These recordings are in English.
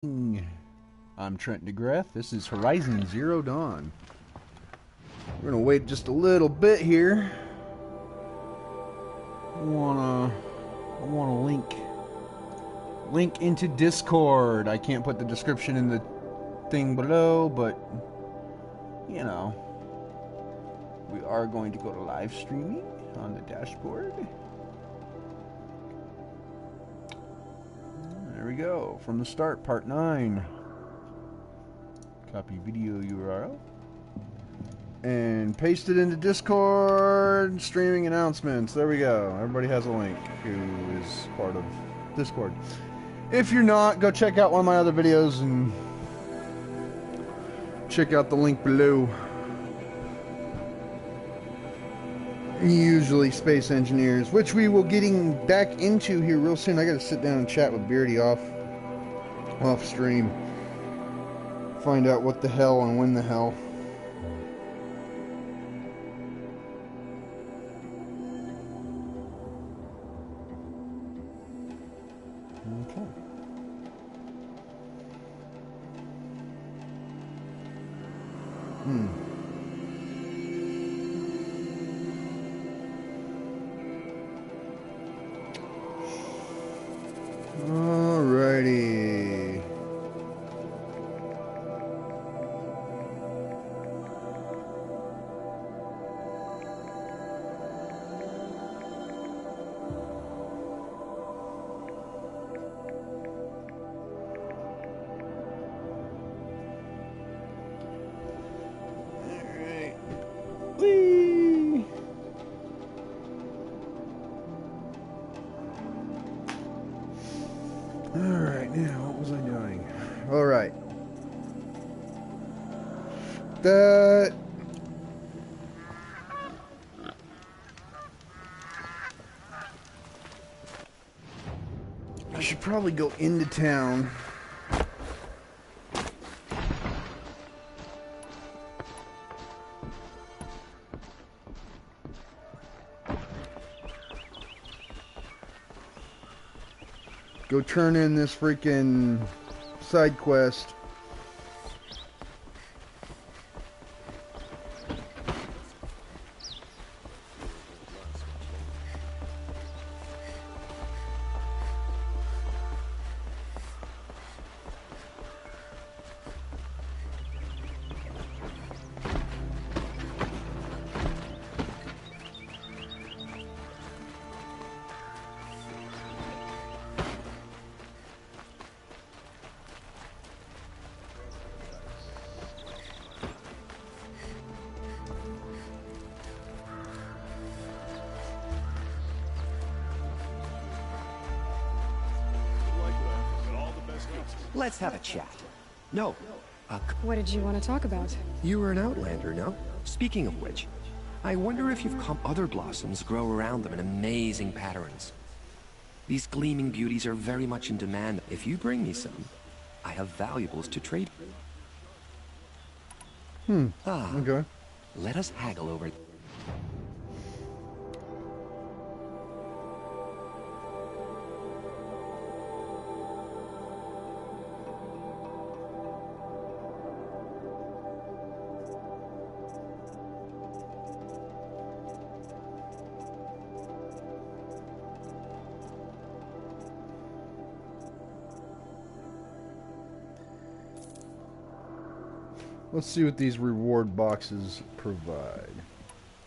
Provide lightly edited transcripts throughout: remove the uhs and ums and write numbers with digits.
I'm Trent DeGraff. This is Horizon Zero Dawn. We're gonna wait just a little bit here. I wanna link into Discord. I can't put the description in the thing below, but you know, we are going to go to live streaming on the dashboard. There we go. From the start, part 9. Copy video URL. And paste it into Discord. Streaming announcements. There we go. Everybody has a link who is part of Discord. If you're not, go check out one of my other videos and check out the link below. Usually Space Engineers, which we will getting back into here real soon. I gotta sit down and chat with Beardy off stream. Find out what the hell and when the hell. Okay. Alrighty. Alright. Whee! Alright, now what was I doing? Alright. That I should probably go into town. Go turn in this freaking side quest. Let's have a chat. No. What did you want to talk about? You were an outlander, no? Speaking of which, I wonder if you've come other blossoms grow around them in amazing patterns. These gleaming beauties are very much in demand. If you bring me some, I have valuables to trade. Okay. Let us haggle over. Let's see what these reward boxes provide.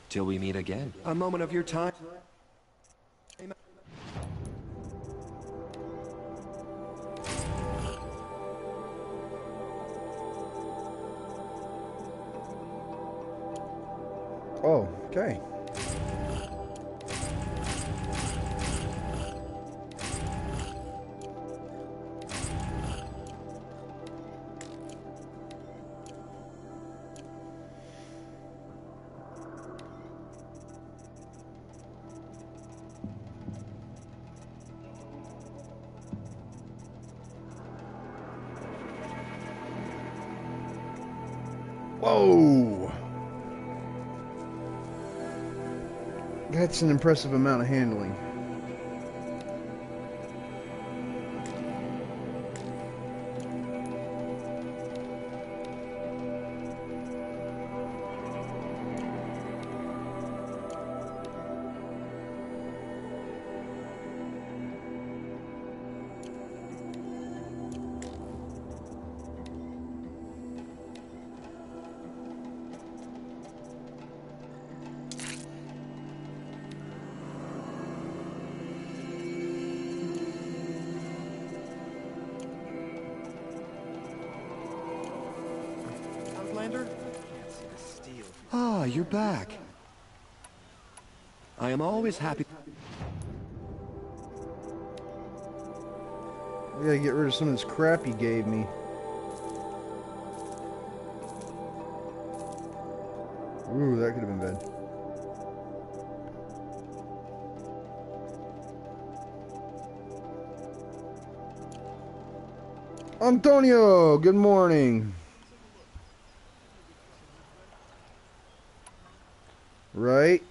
Till we meet again. A moment of your time. Oh, okay. Whoa! That's an impressive amount of handling. Ah, you're back. I am always happy. I gotta get rid of some of this crap you gave me. Ooh, that could have been bad. Antonio, good morning. Right?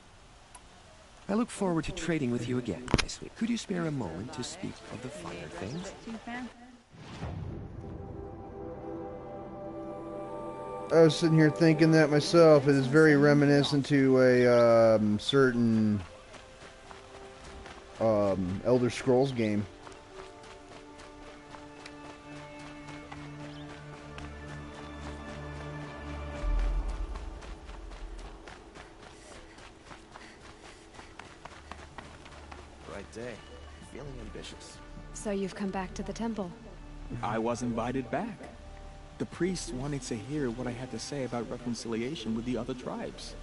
I look forward to trading with you again, my sweet. Could you spare a moment to speak of the finer things? I was sitting here thinking that myself. It is very reminiscent to a certain Elder Scrolls game. Right day. Feeling ambitious. So you've come back to the temple. I was invited back. The priests wanted to hear what I had to say about reconciliation with the other tribes.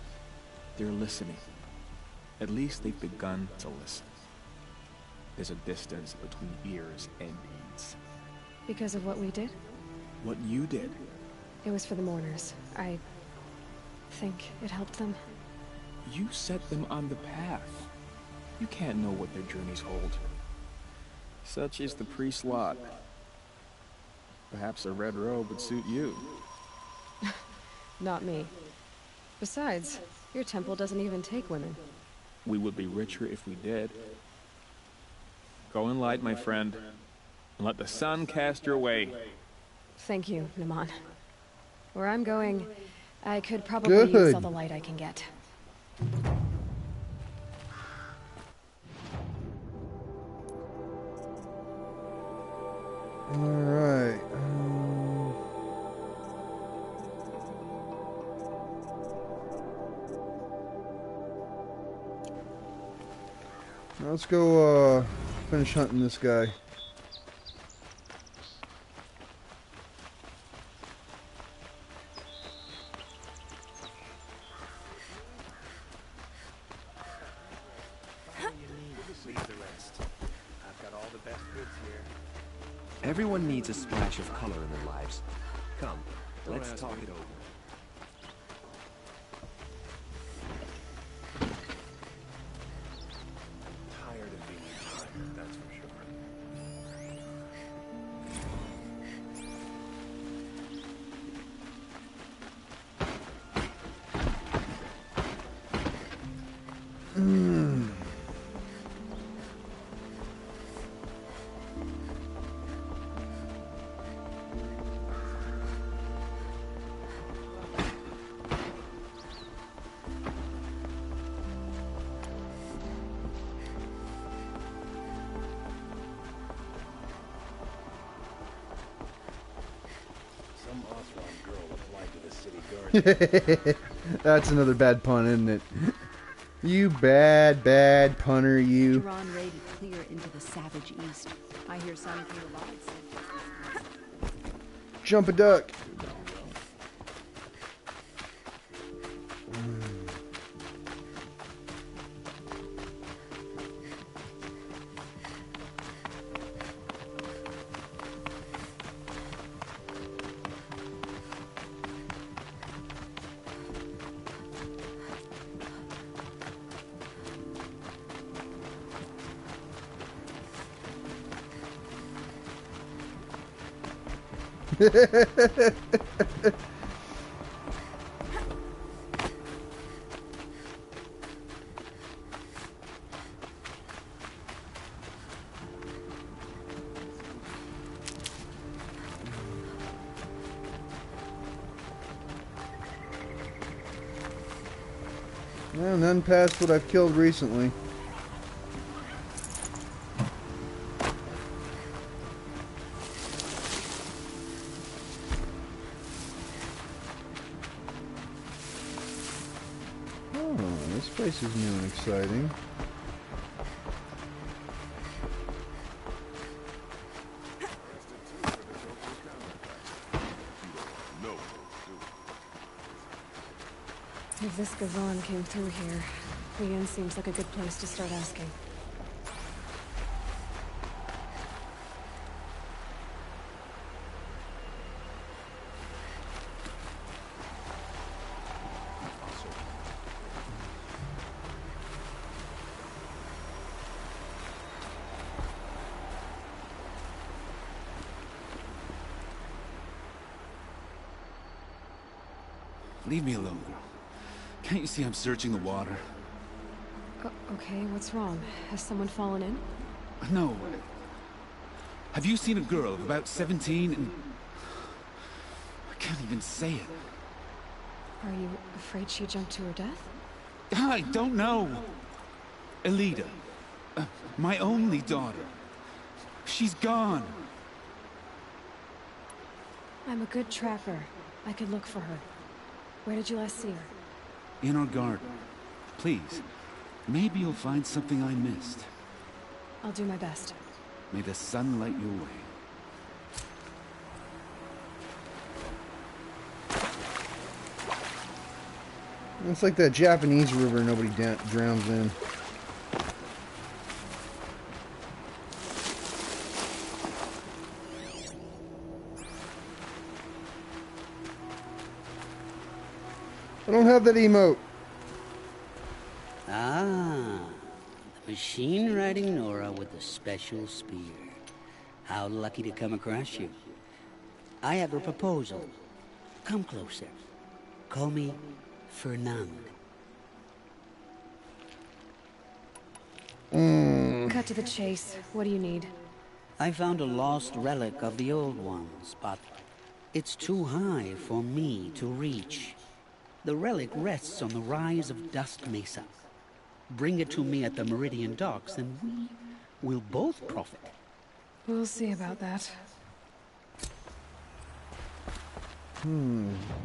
They're listening. At least they've begun to listen. There's a distance between ears and deeds. Because of what we did? What you did. It was for the mourners. I think it helped them. You set them on the path. You can't know what their journeys hold. Such is the priest's lot. Perhaps a red robe would suit you. Not me. Besides, your temple doesn't even take women. We would be richer if we did. Go in light, my friend, and let the sun cast your way. Thank you, Naman. Where I'm going, I could probably use all the light I can get. Alright. Let's go finish hunting this guy. Everyone needs a splash of color in their lives. Come, let's talk it over. Tired of being tired, that's for sure. That's another bad pun, isn't it? You bad punner, you. Drawn raided clear into the savage east. I hear some came alive. Jump a duck. Well, none past what I've killed recently. Oh, this place is new and exciting. If this Gavon came through here, the inn seems like a good place to start asking. Leave me alone, girl. Can't you see I'm searching the water? Okay, what's wrong? Has someone fallen in? No. Have you seen a girl of about 17 and... I can't even say it. Are you afraid she jumped to her death? I don't know. Elida. My only daughter. She's gone. I'm a good tracker. I could look for her. Where did you last see her? In our garden. Please. Maybe you'll find something I missed. I'll do my best. May the sun light your way. It's like that Japanese river nobody drowns in. I don't have that emote. Ah, the machine-riding Nora with the special spear. How lucky to come across you. I have a proposal. Come closer. Call me Fernand. Cut to the chase. What do you need? I found a lost relic of the old ones, but it's too high for me to reach. The relic rests on the rise of Dust Mesa. Bring it to me at the Meridian docks, and we will both profit. We'll see about that.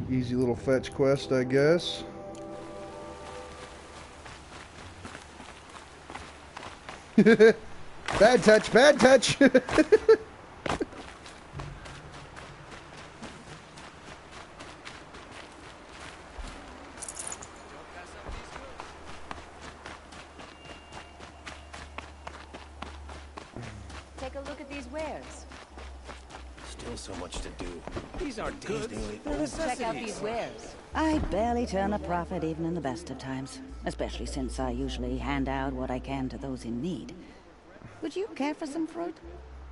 Easy little fetch quest, I guess. Bad touch, bad touch! Take a look at these wares. Still so much to do. These aren't goods. Tastingly Check out these wares. I barely turn a profit even in the best of times, especially since I usually hand out what I can to those in need. Would you care for some fruit?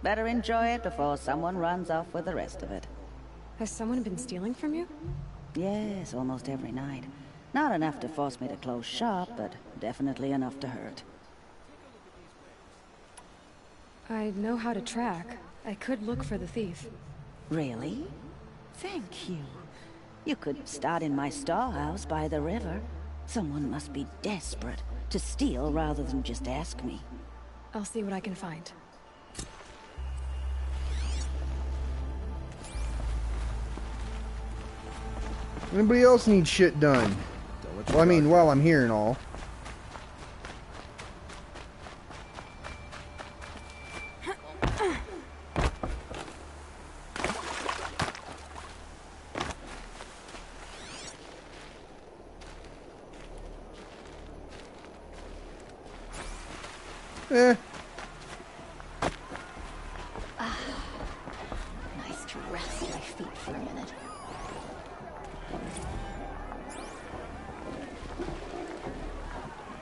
Better enjoy it before someone runs off with the rest of it. Has someone been stealing from you? Yes, almost every night. Not enough to force me to close shop, but definitely enough to hurt. I know how to track. I could look for the thief. Really? Thank you. You could start in my storehouse by the river. Someone must be desperate to steal rather than just ask me. I'll see what I can find. Anybody else need shit done? Well, I mean, while I'm here and all. Eh. Nice to rest my feet for a minute.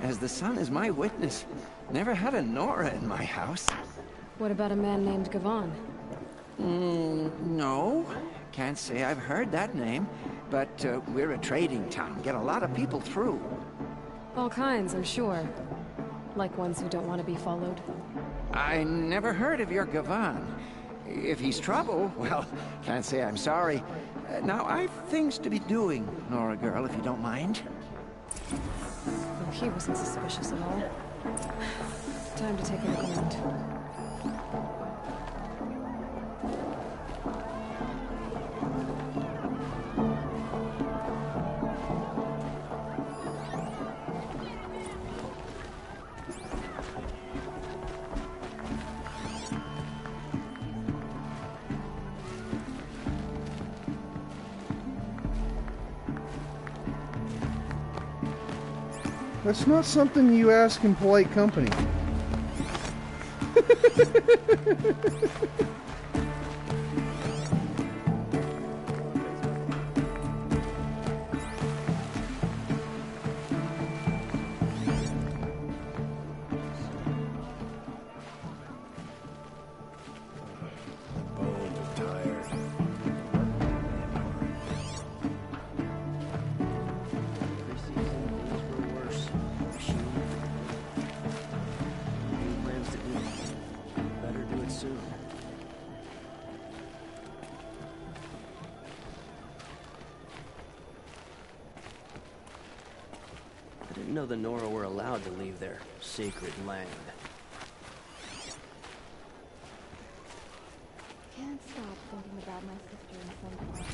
As the sun is my witness, never had a Nora in my house. What about a man named Gavon? No. Can't say I've heard that name, but we're a trading town. Get a lot of people through. All kinds, I'm sure. Like ones who don't want to be followed. I never heard of your Gavon. If he's trouble, well, can't say I'm sorry. Now, I've things to be doing, Nora girl, if you don't mind. Well, he wasn't suspicious at all. Time to take a look around. That's not something you ask in polite company. Bones are tired. Preseason, things were worse. Machine. Any plans to do? Better do it soon. I didn't know the Nora were allowed to leave their sacred land. Can't stop thinking about my sister in some point.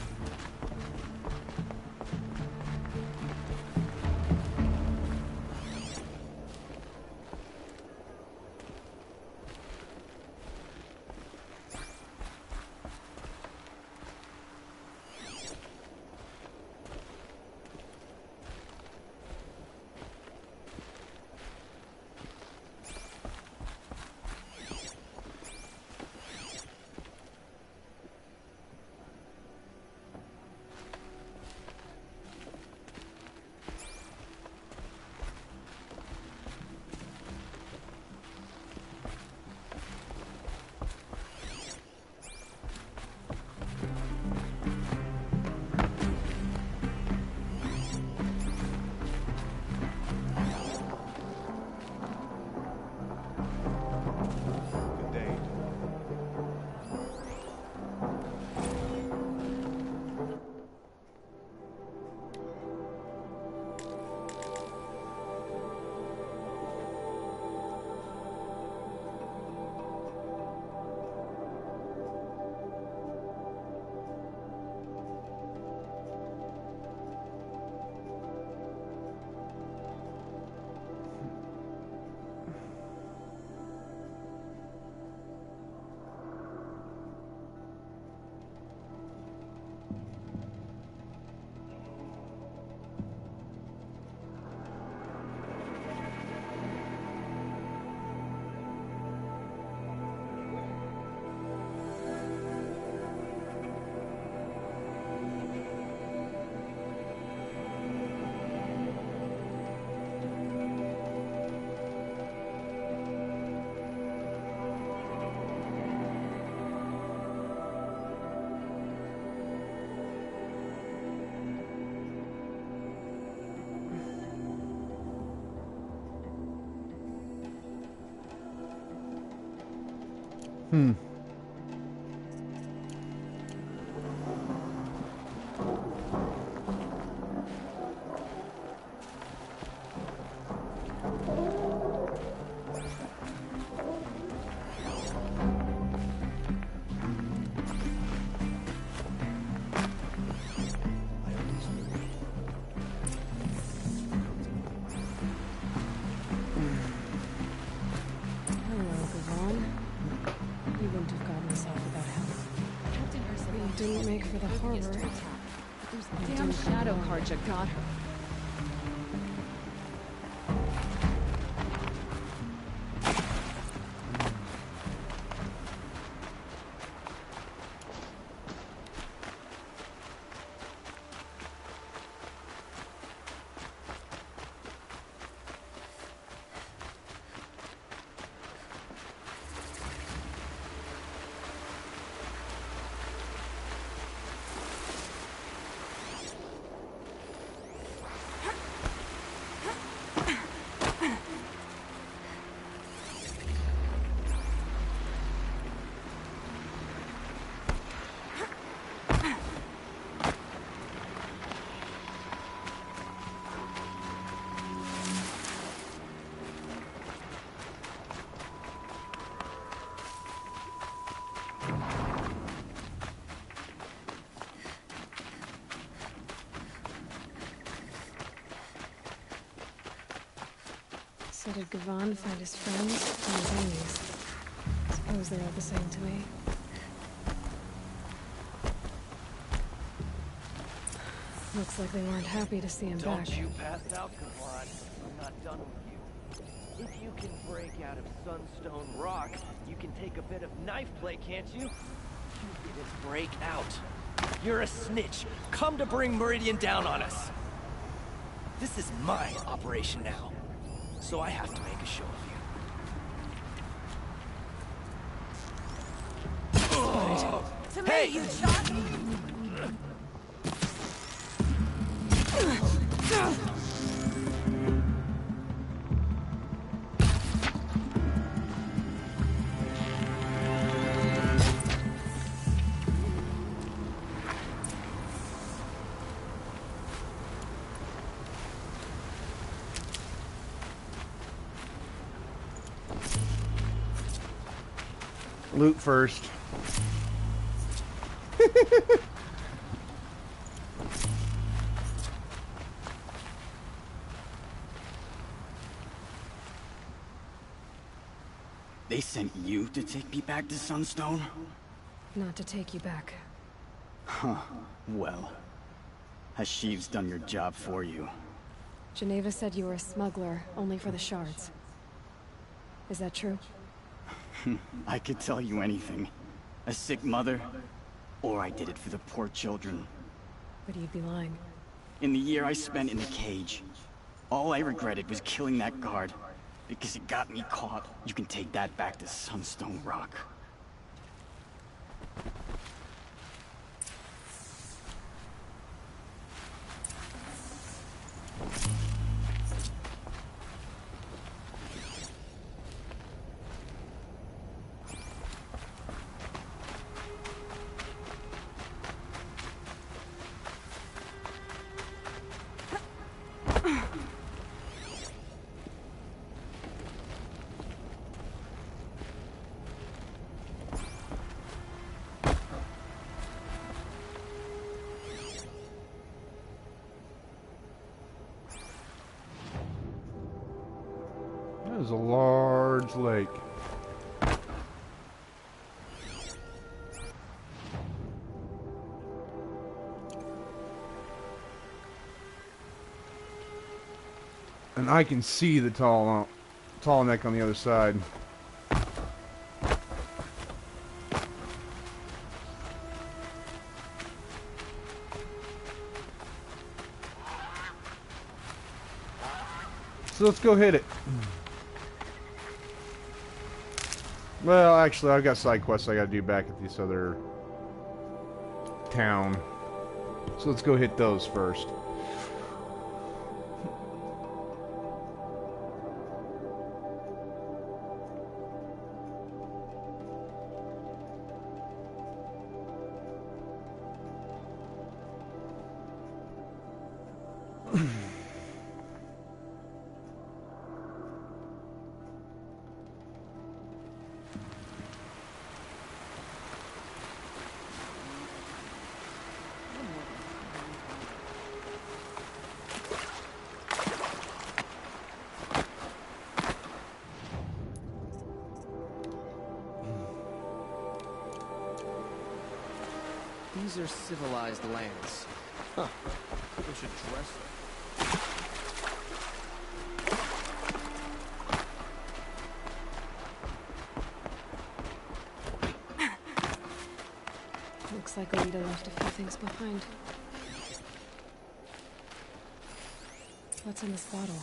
Didn't make for the harbor. Damn shadow carja got her. So did Gavan find his friends and his enemies? Suppose they're all the same to me. Looks like they weren't happy to see him back. Don't you pass out, Gavan. I'm not done with you. If you can break out of Sunstone Rock, you can take a bit of knife play, can't you? You didn't break out. You're a snitch, come to bring Meridian down on us. This is my operation now, so I have to make a show of you. Hey! You shot me! Loot first. They sent you to take me back to Sunstone? Not to take you back. Huh. Well, has Sheeves done your job for you? Geneva said you were a smuggler, only for the shards. Is that true? I could tell you anything. A sick mother, or I did it for the poor children. But you'd be lying. In the year I spent in the cage, all I regretted was killing that guard. Because it got me caught. You can take that back to Sunstone Rock. That is a large lake. And I can see the tall neck on the other side. So let's go hit it. Well, actually, I've got side quests I gotta do back at this other town. So let's go hit those first. These are civilized lands. Huh. We should dress them. Looks like Alita left a few things behind. What's in this bottle?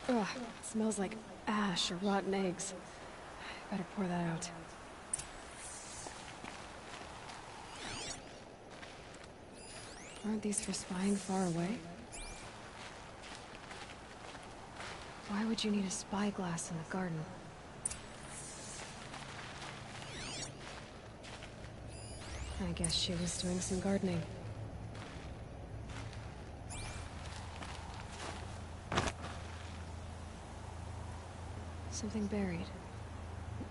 Ugh, it smells like ash or rotten eggs. Better pour that out. Aren't these for spying far away? Why would you need a spyglass in the garden? I guess she was doing some gardening. Something buried.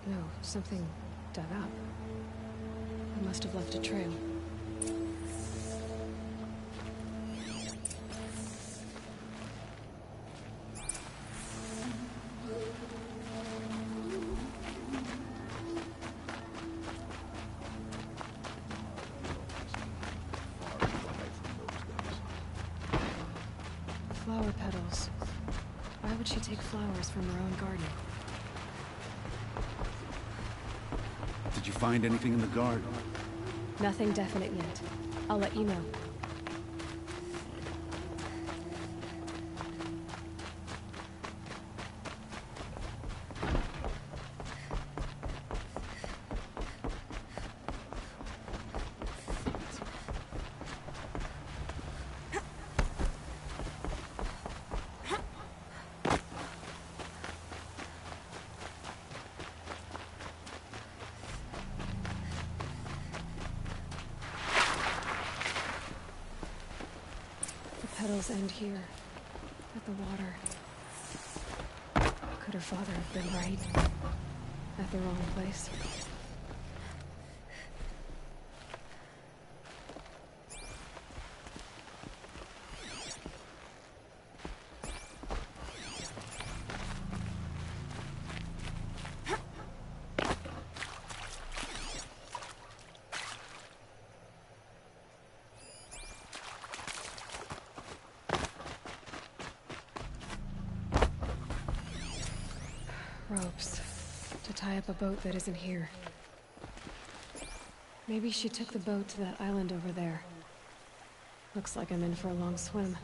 No, something dug up. I must have left a trail. Flower petals. Why would she take flowers from her own garden? Did you find anything in the garden? Nothing definite yet. I'll let you know. Petals end here, at the water. Could her father have been right? At the wrong place? Ropes. To tie up a boat that isn't here. Maybe she took the boat to that island over there. Looks like I'm in for a long swim.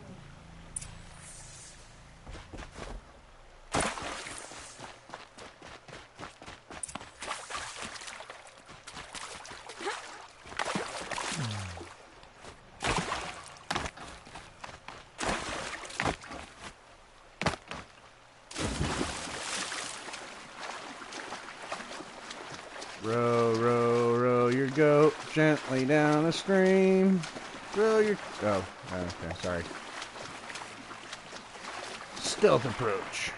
Row, row, row your goat gently down the stream. Row your... Oh, okay, sorry. Stealth approach.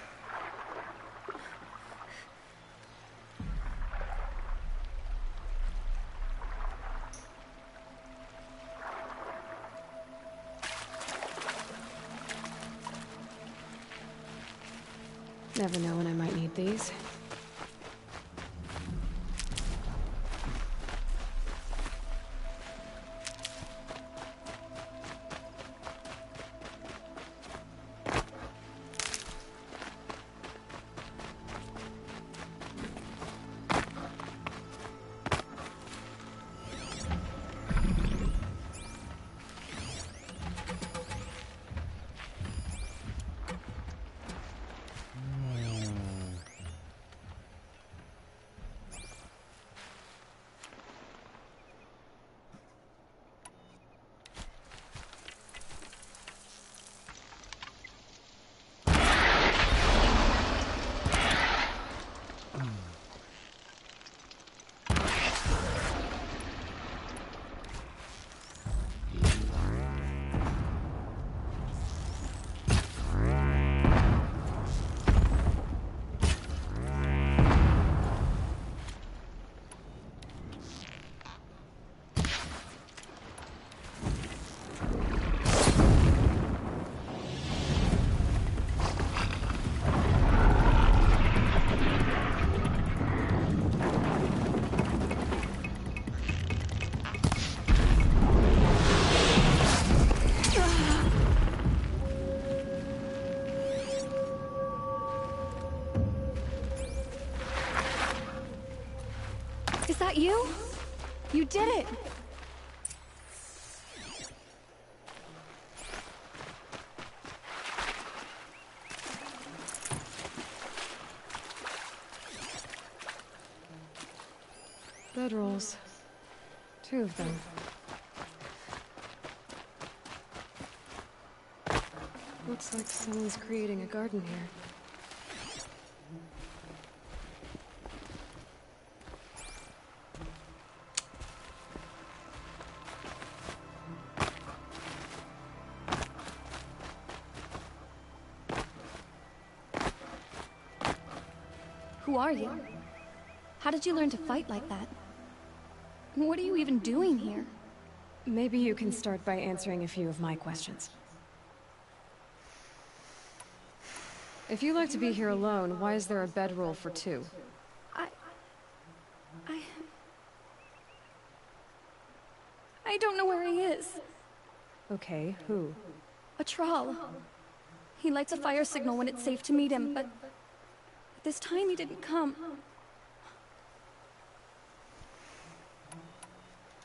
Never know when I might need these. Is that you? You did it! Bedrolls. 2 of them. Looks like someone's creating a garden here. Who are you? How did you learn to fight like that? What are you even doing here? Maybe you can start by answering a few of my questions. If you like to be here alone, why is there a bedroll for 2? I don't know where he is. Okay, who? A troll. He lights a fire signal when it's safe to meet him, but this time he didn't come.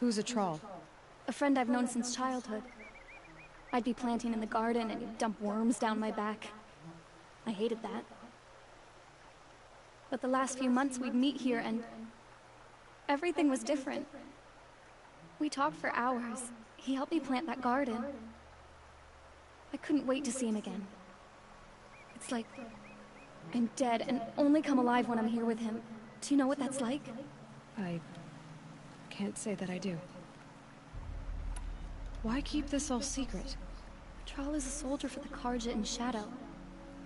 Who's a troll? A friend I've known since childhood. I'd be planting in the garden and he'd dump worms down my back. I hated that. But the last few months we'd meet here and everything was different. We talked for hours. He helped me plant that garden. I couldn't wait to see him again. It's like I'm dead and only come alive when I'm here with him. Do you know what that's like? I can't say that I do. Why keep this all secret? Tral is a soldier for the Karja in Shadow,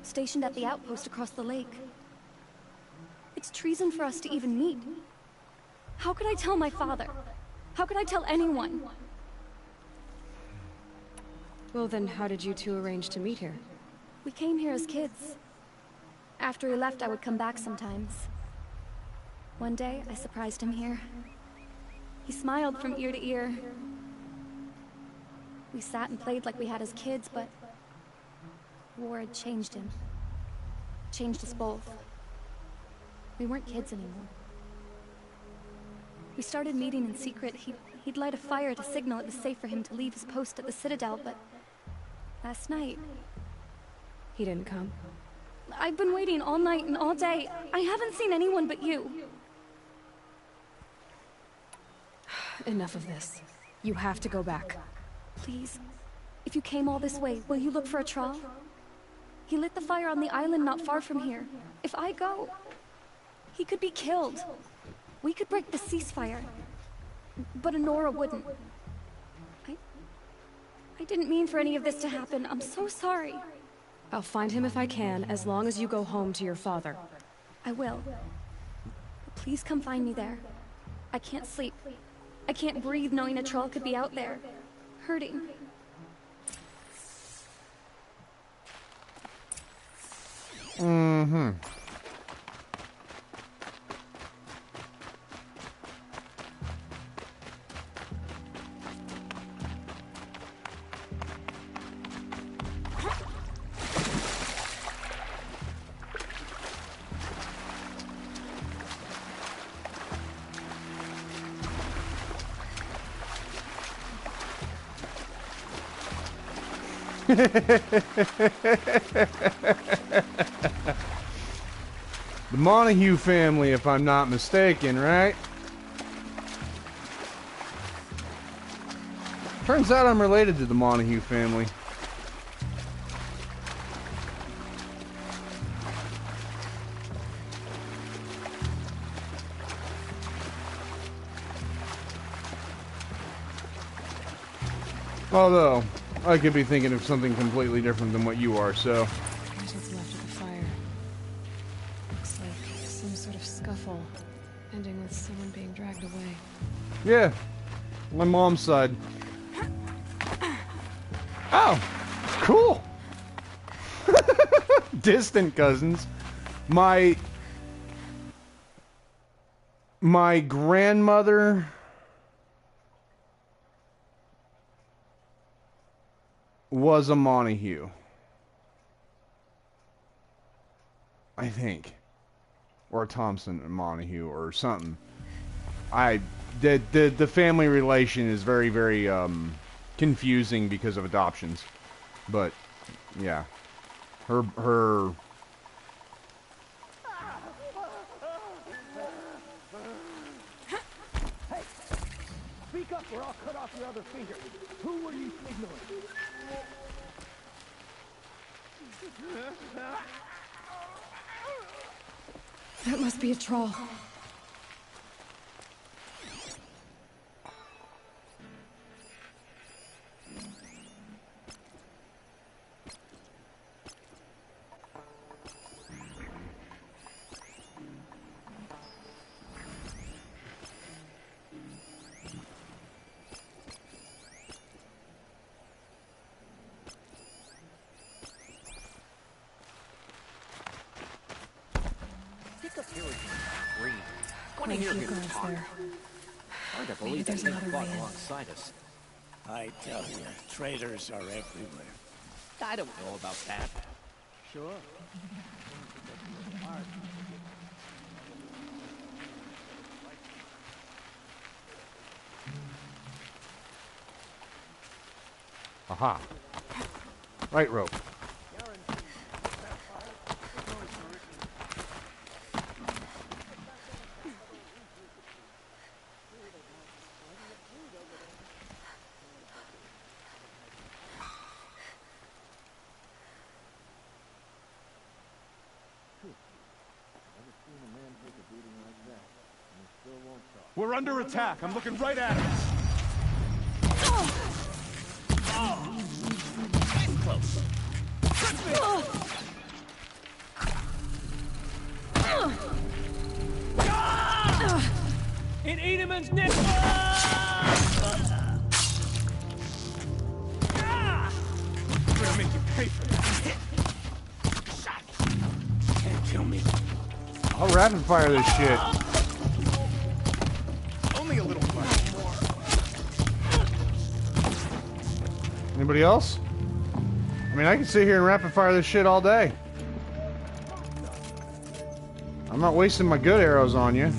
stationed at the outpost across the lake. It's treason for us to even meet. How could I tell my father? How could I tell anyone? Well then, how did you two arrange to meet here? We came here as kids. After he left, I would come back sometimes. One day, I surprised him here. He smiled from ear to ear. We sat and played like we had as kids, but war had changed him. Changed us both. We weren't kids anymore. We started meeting in secret. He'd light a fire to signal it was safe for him to leave his post at the Citadel, but last night... He didn't come? I've been waiting all night and all day. I haven't seen anyone but you. Enough of this. You have to go back. Please, if you came all this way, will you look for a Tral? He lit the fire on the island not far from here. If I go, he could be killed. We could break the ceasefire, but Honora wouldn't. I didn't mean for any of this to happen. I'm so sorry. I'll find him if I can, as long as you go home to your father. I will. But please come find me there. I can't sleep. I can't breathe knowing a Tral could be out there, hurting. Mm-hmm. The Montague family, if I'm not mistaken, right? Turns out I'm related to the Montague family. Although, I could be thinking of something completely different than what you are, so... Here's what's left of the fire. Looks like some sort of scuffle, ending with someone being dragged away. Yeah, my mom's side. Oh, cool. Distant cousins. My grandmother was a Montague, I think, or a Thompson and Montague or something. The family relation is very, very confusing because of adoptions, but yeah, her Hey, speak up or I'll cut off your other finger. Who were you signaling? That must be a Tral. Quite a few guards there. Hard to Maybe believe there's that they another fought way in. alongside us. I tell you, traitors are everywhere. I don't know about that. Sure. Aha. Right rope. We're under attack. I'm looking right at him. Close. In Edeman's neck! I'm gonna make you pay for that. Can't kill me. I'll rapid fire this shit. Only a little fun. Anybody else? I mean, I can sit here and rapid fire this shit all day. I'm not wasting my good arrows on you.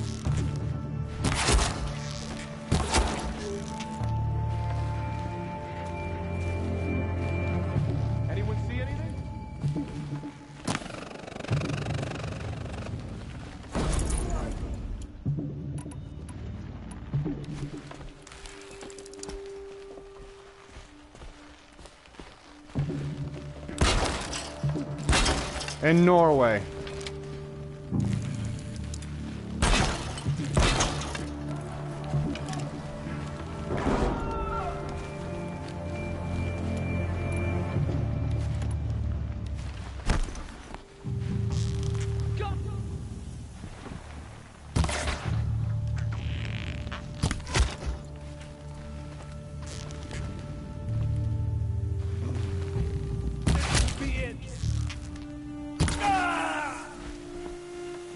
Anyone see anything? In Norway.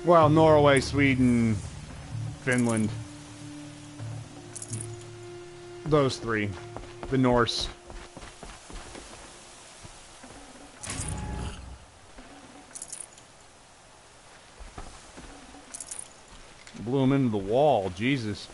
Well, Norway, Sweden, Finland. Those three. The Norse. Blew him into the wall, Jesus.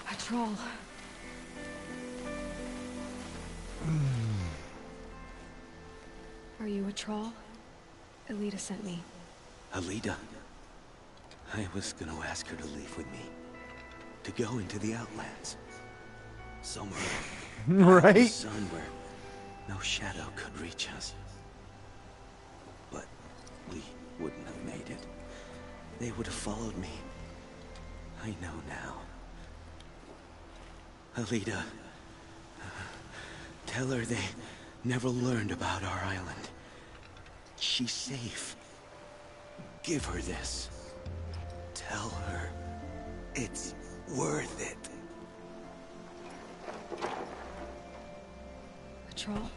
A troll. Are you a troll? Elita sent me. Alida. I was gonna ask her to leave with me. To go into the Outlands. Somewhere. Right? The sun where no shadow could reach us. But we wouldn't have made it. They would have followed me. I know now. Alida. Tell her they never learned about our island. She's safe. Give her this. Tell her it's worth it. A troll?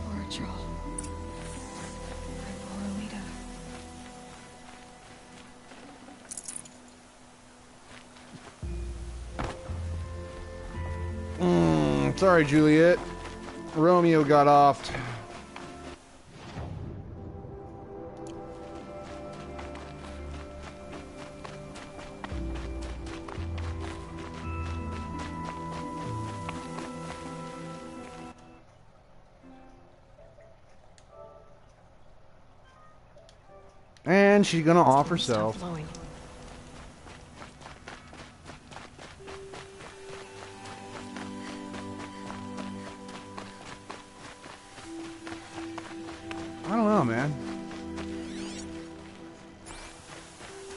Or a troll? My poor Alita. Sorry, Juliet. Romeo got offed. And she's gonna off herself. I don't know, man.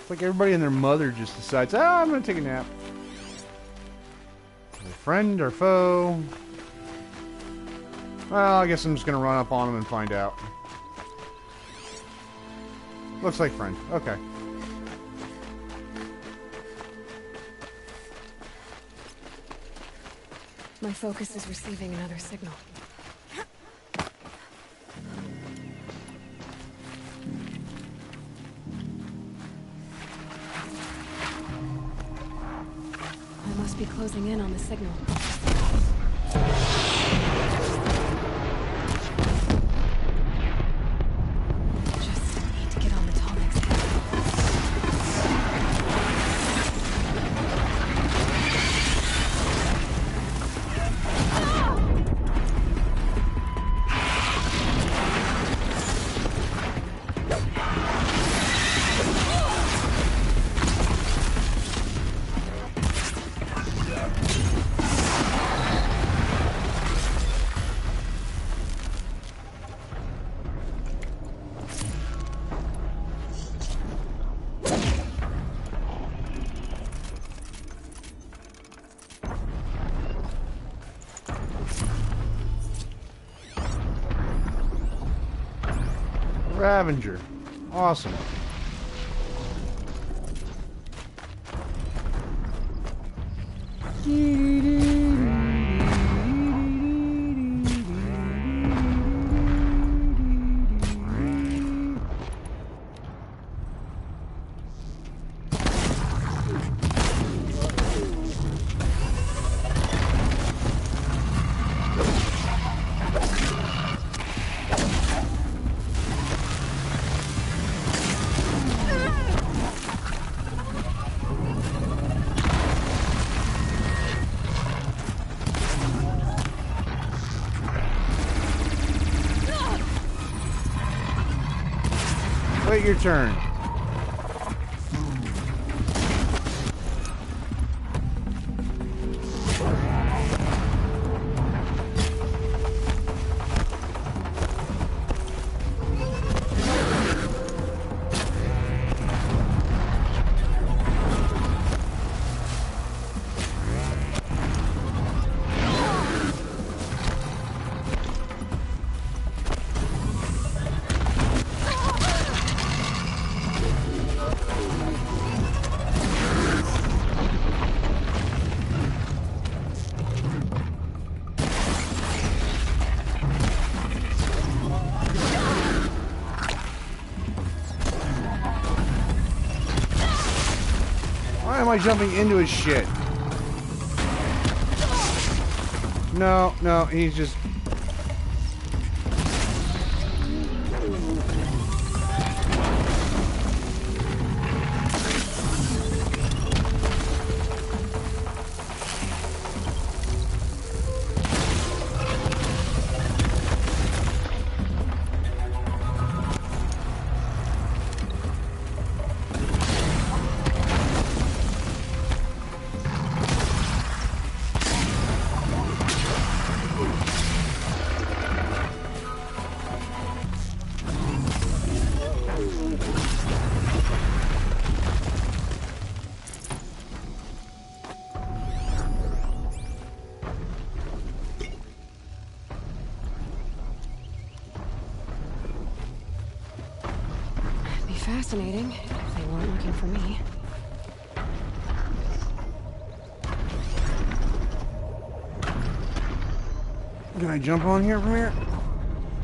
It's like everybody and their mother just decides, oh, I'm gonna take a nap. Friend or foe? Well, I guess I'm just gonna run up on him and find out. Looks like friend. Okay. My focus is receiving another signal. I must be closing in on the signal. Just need to get on the Tallneck's head. Ravenger. Awesome. Wait your turn. Why am I jumping into his shit? No, no, he's just... Fascinating, if they weren't looking for me. Can I jump on here from here?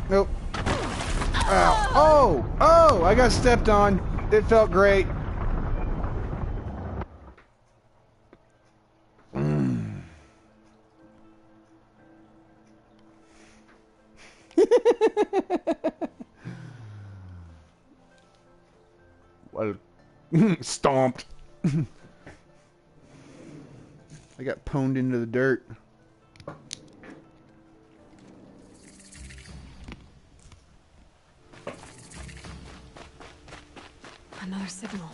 Nope. Ow. Oh! Oh! I got stepped on. It felt great. Well, stomped. I got pwned into the dirt. Another signal.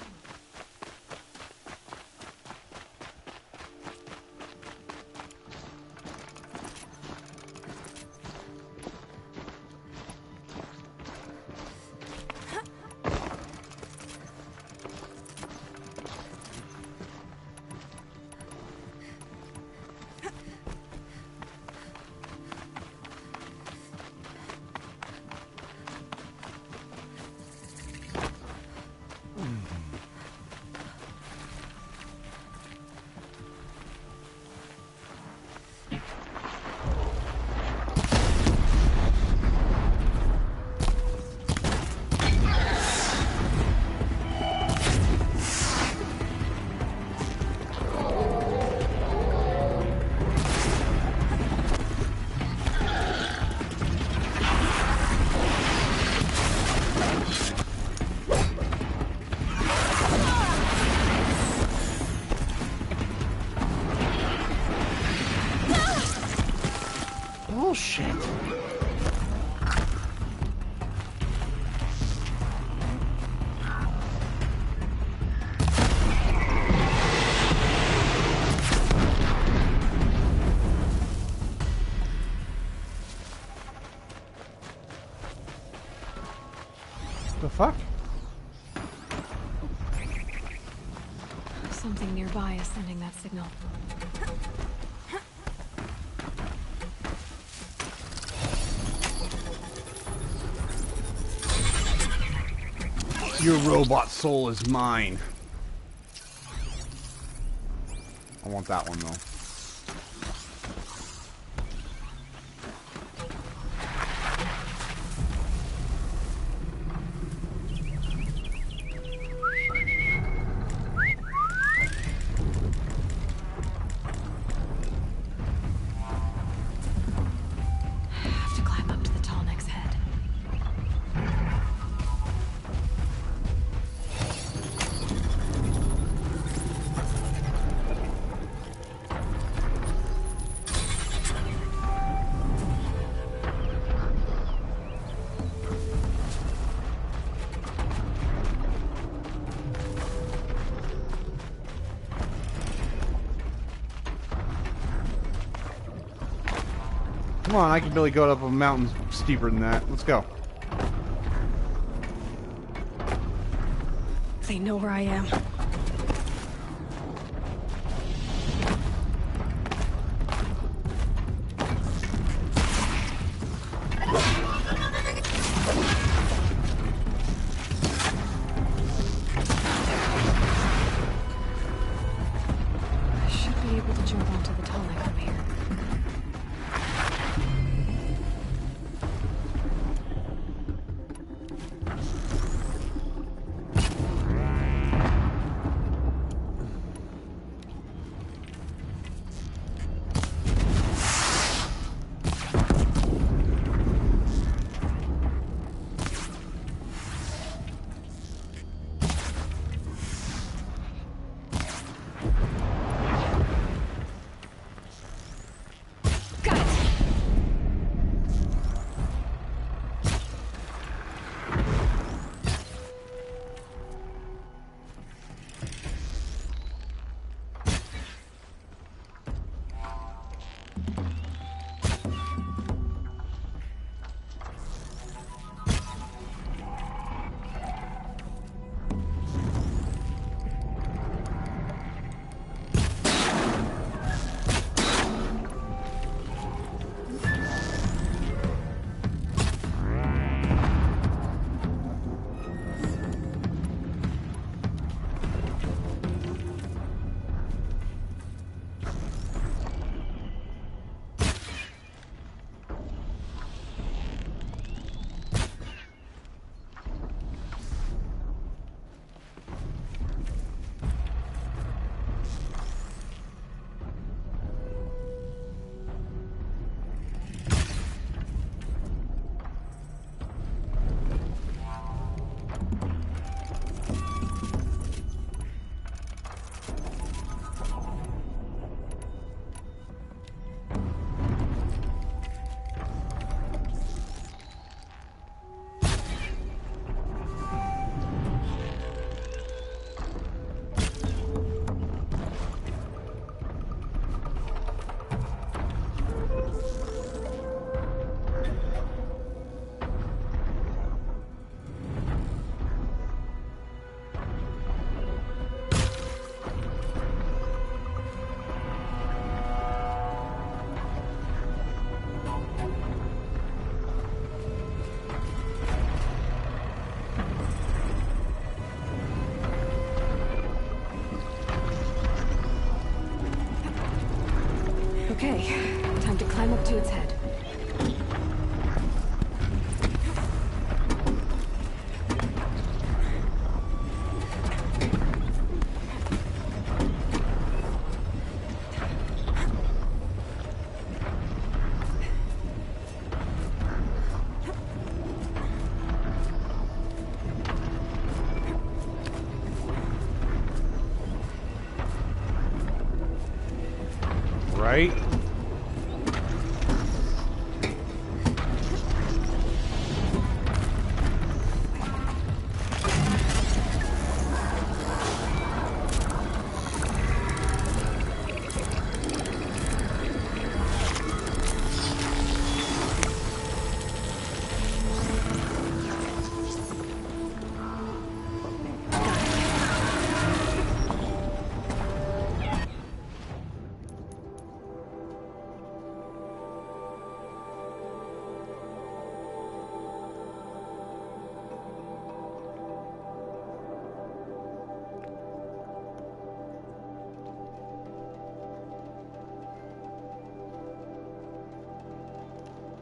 Bullshit. The fuck? Something nearby is sending that signal. Your robot soul is mine. I want that one though. Have to climb up to the tall neck's head. Come on, I can barely go up a mountain steeper than that. Let's go. They know where I am. I should be able to jump onto the tall neck from here. Okay, time to climb up to its head. Right?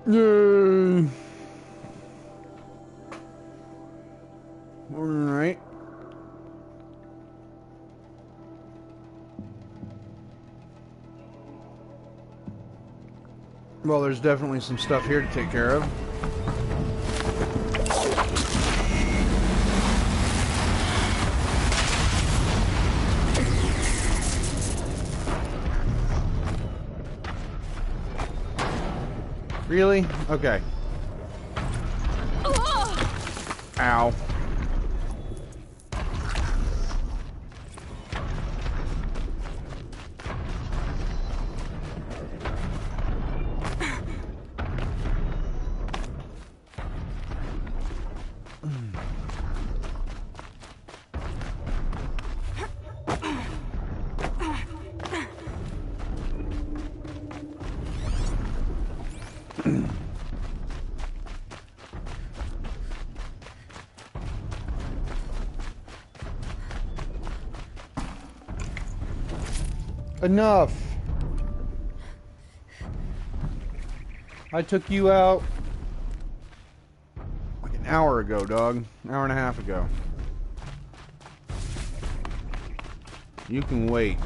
Yay! Alright. Well, there's definitely some stuff here to take care of. Really? Okay. Ow. Enough. I took you out like an hour ago, dog. An hour and a half ago. You can wait.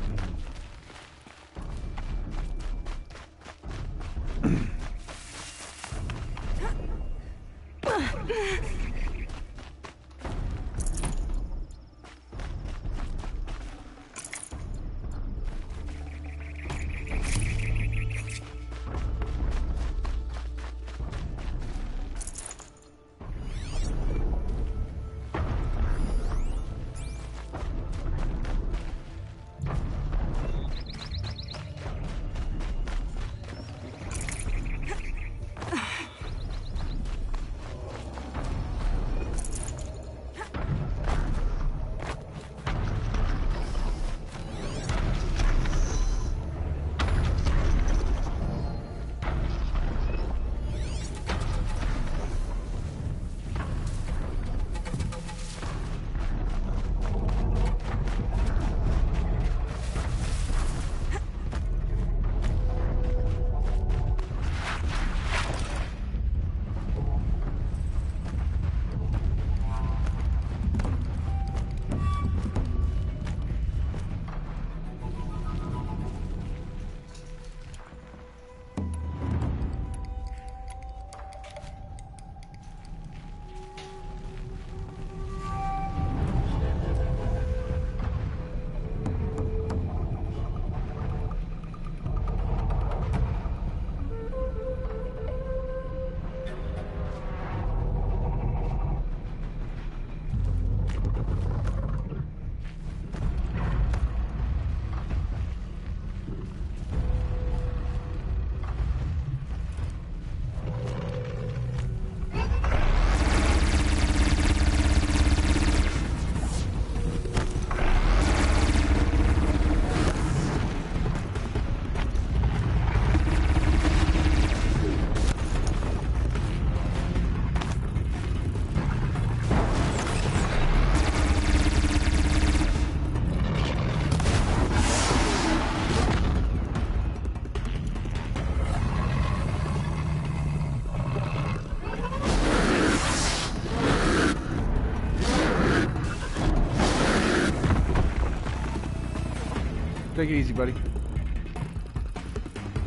Take it easy, buddy.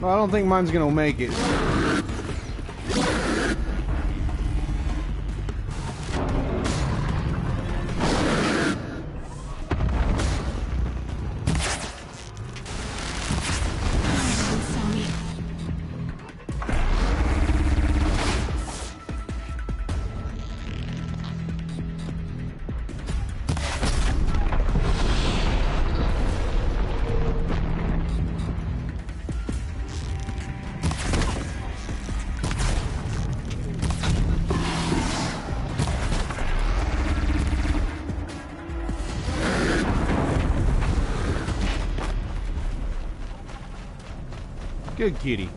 Well, I don't think mine's gonna make it. Good kitty.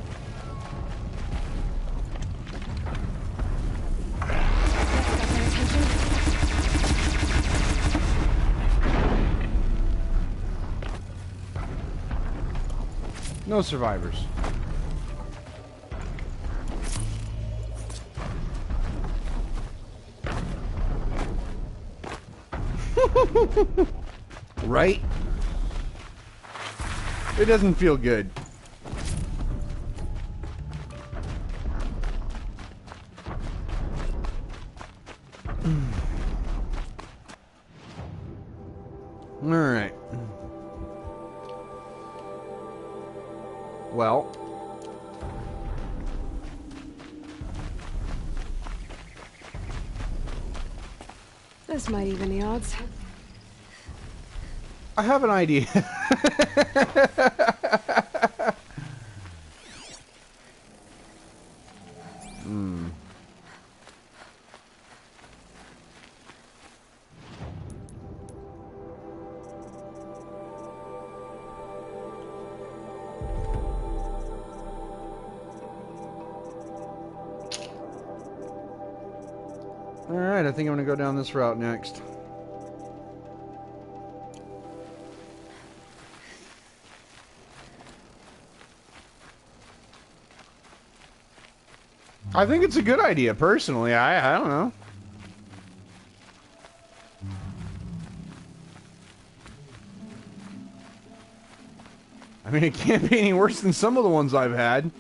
No survivors. Right? It doesn't feel good. Alright. Well. This might even the odds. I have an idea. Alright, I think I'm gonna go down this route next. I think it's a good idea, personally. I don't know. I mean, it can't be any worse than some of the ones I've had.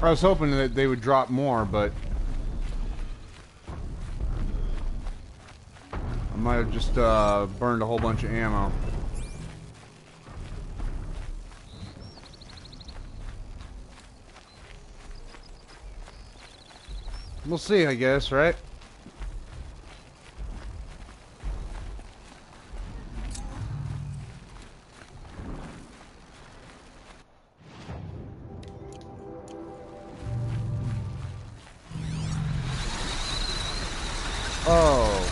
I was hoping that they would drop more, but I might have just burned a whole bunch of ammo. We'll see, I guess, right? Oh.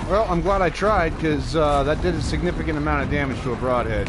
Well, I'm glad I tried, because that did a significant amount of damage to a broadhead.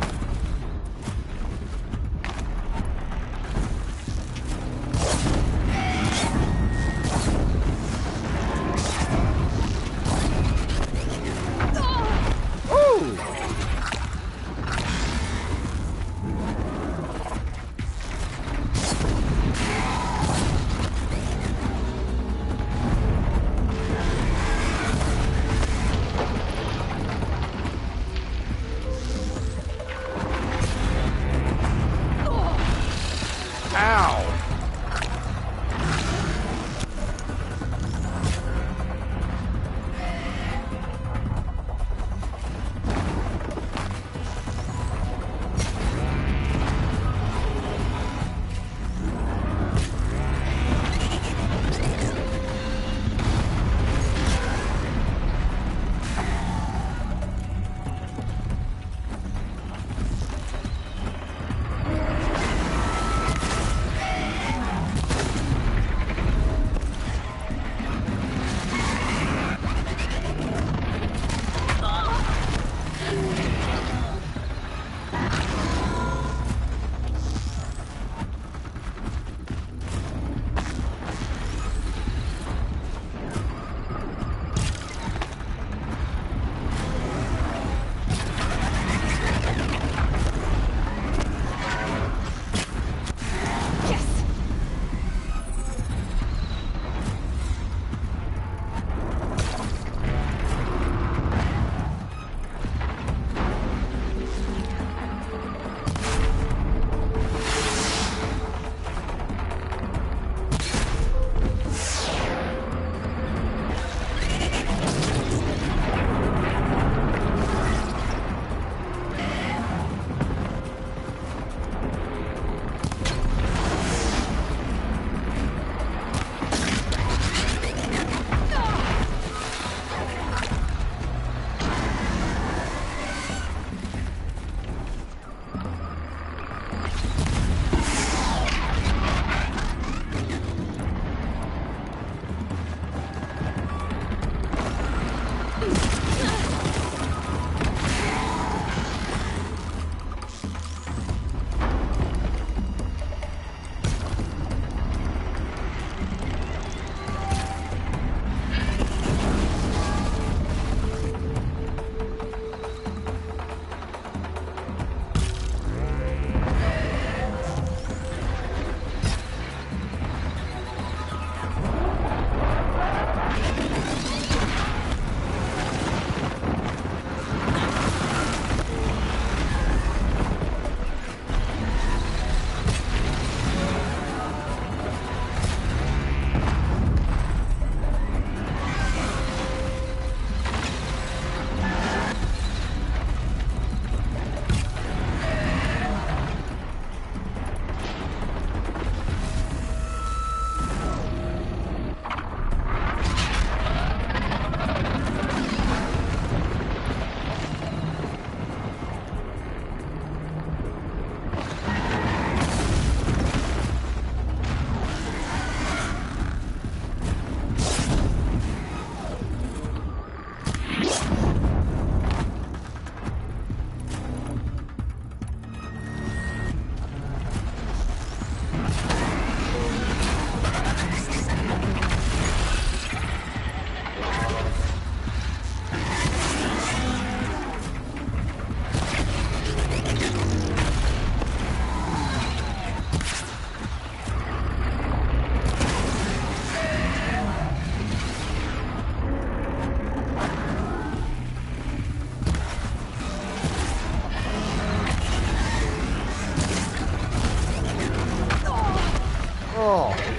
Oh.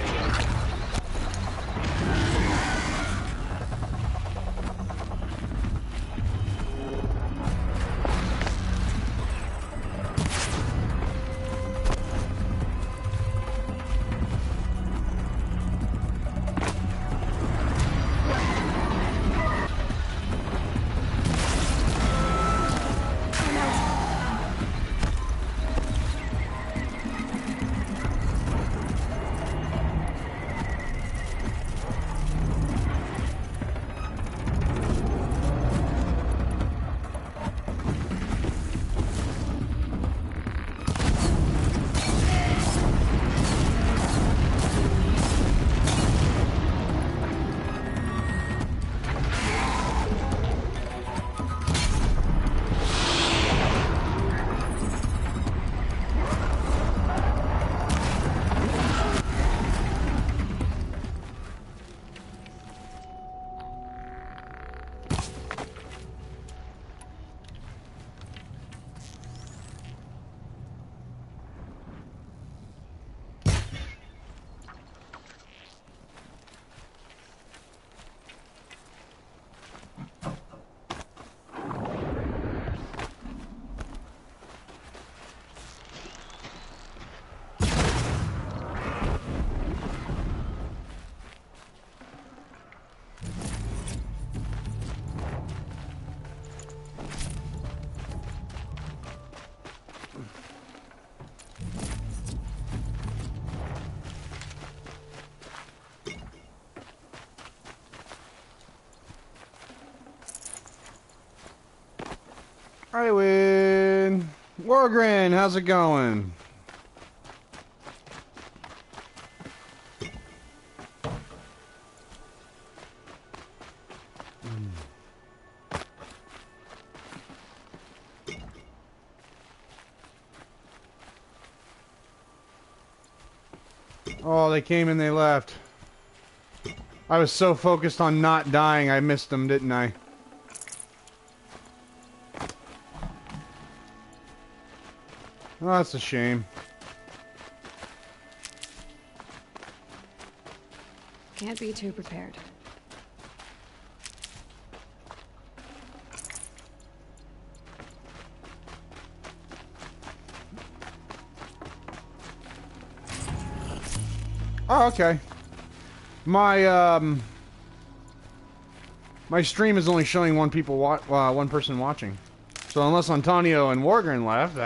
I win. Wargren, how's it going? Oh, they came and they left. I was so focused on not dying, I missed them, didn't I? Oh, that's a shame. Can't be too prepared. Oh, okay. My my stream is only showing one person watching. So unless Antonio and Wargren left,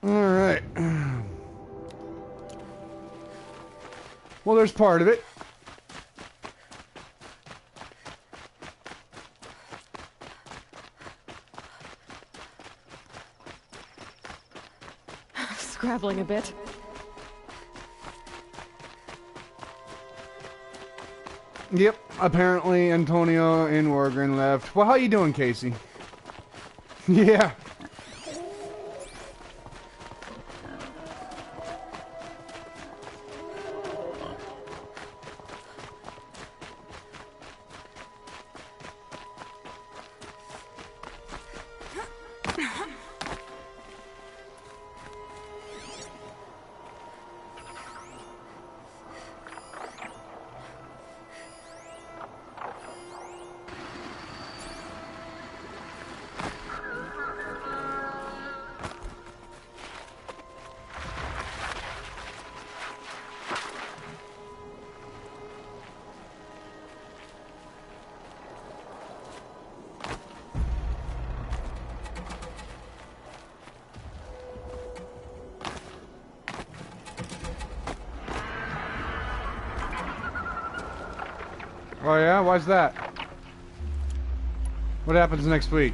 Alright. Well, there's part of it. Scrabbling a bit. Yep, apparently Antonio and Wargren left. Well, how you doing, Casey? Yeah. Oh yeah? Why's that? What happens next week?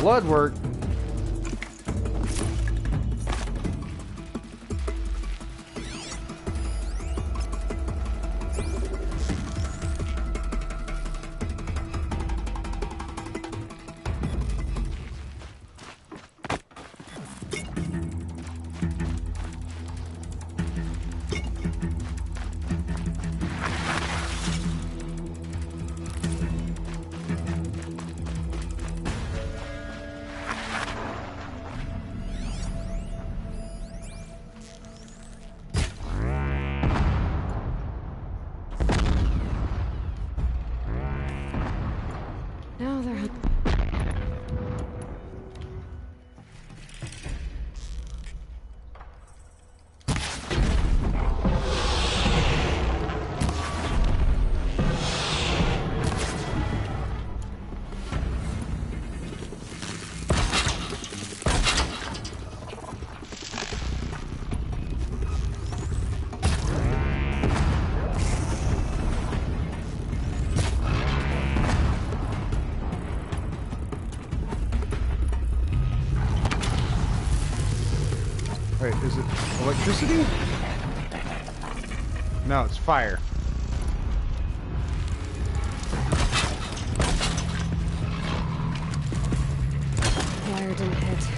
blood work. Now they're... Wait, is it electricity? No, it's fire. Wire didn't hit.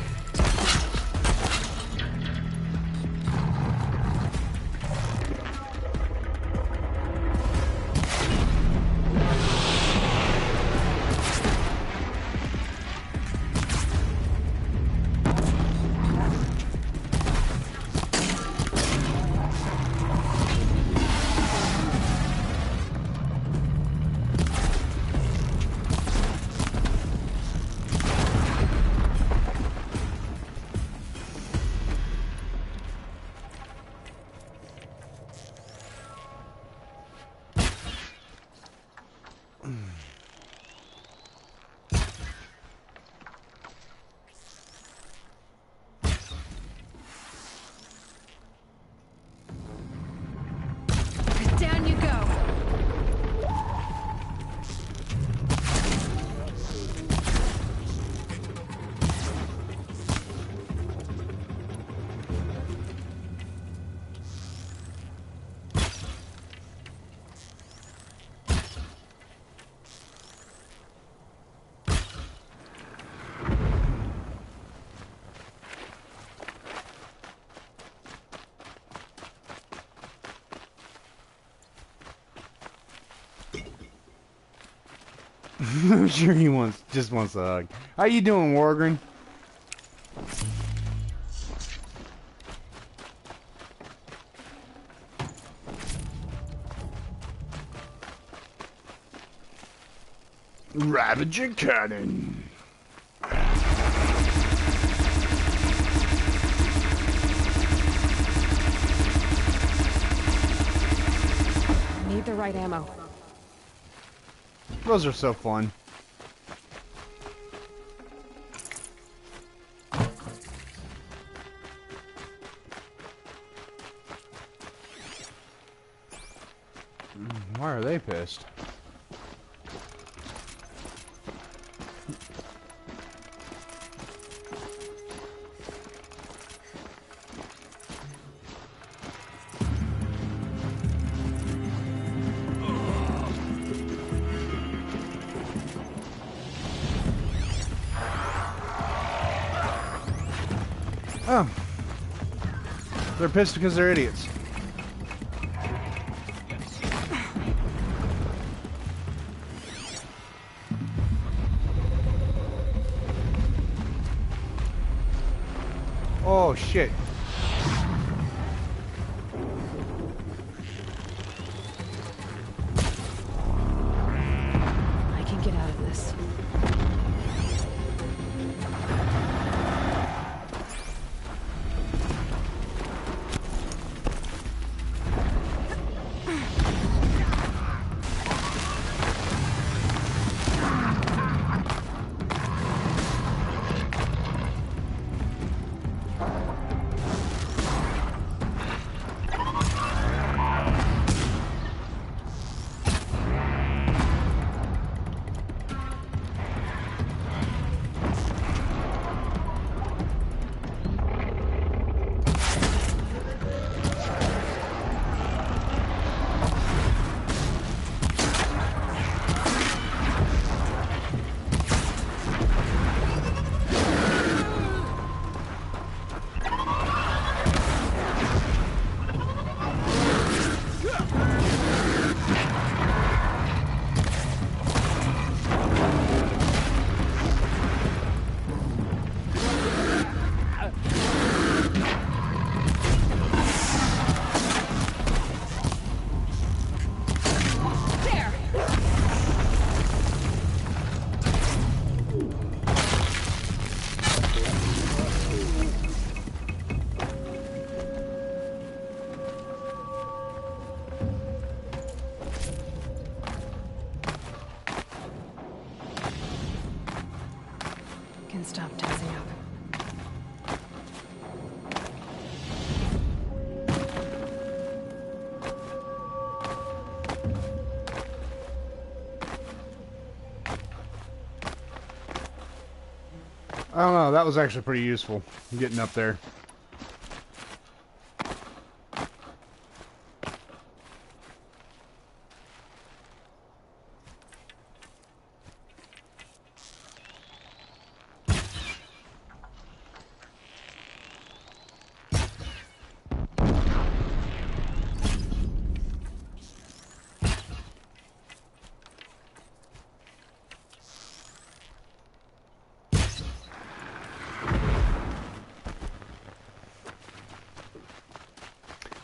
Down you go. I'm sure he just wants a hug. How you doing, Wargren? Ravager cannon. Need the right ammo. Those are so fun. Why are they pissed? Oh. They're pissed because they're idiots. Oh, shit. I can get out of this. I don't know, that was actually pretty useful, getting up there.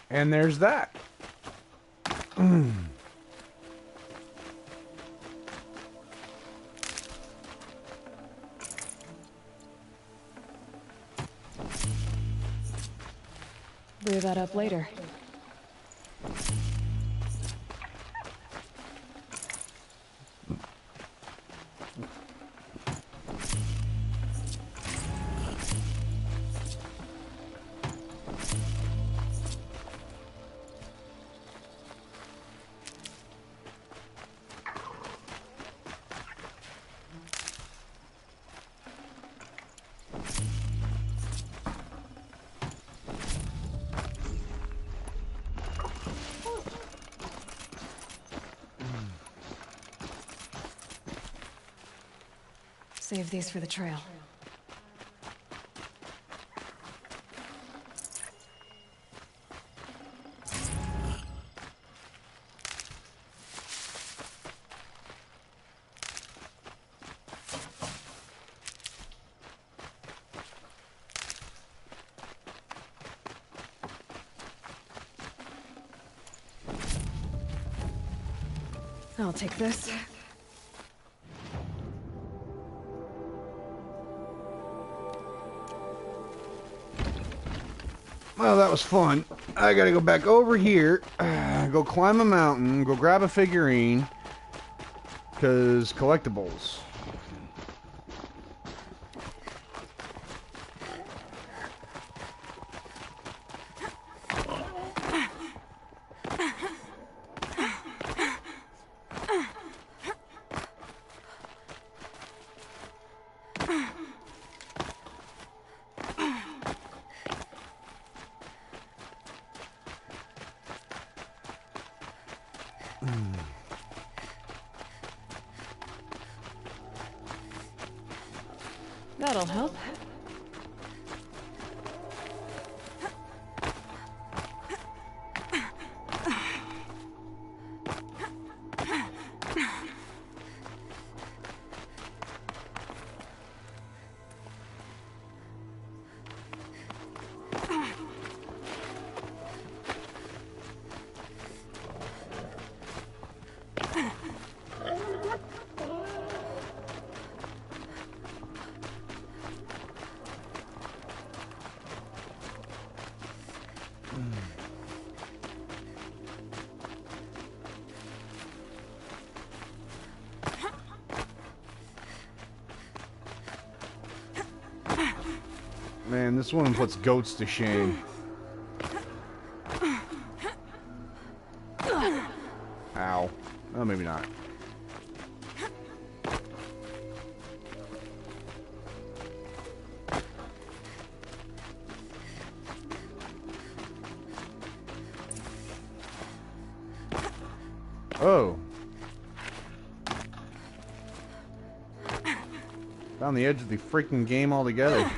And there's that. Brew that up later. Save these for the trail. I'll take this. Well, that was fun. I gotta go back over here, go climb a mountain, go grab a figurine, because collectibles. That'll help. Man, this one puts goats to shame. Ow. Oh, maybe not. Oh. Found the edge of the freaking game altogether.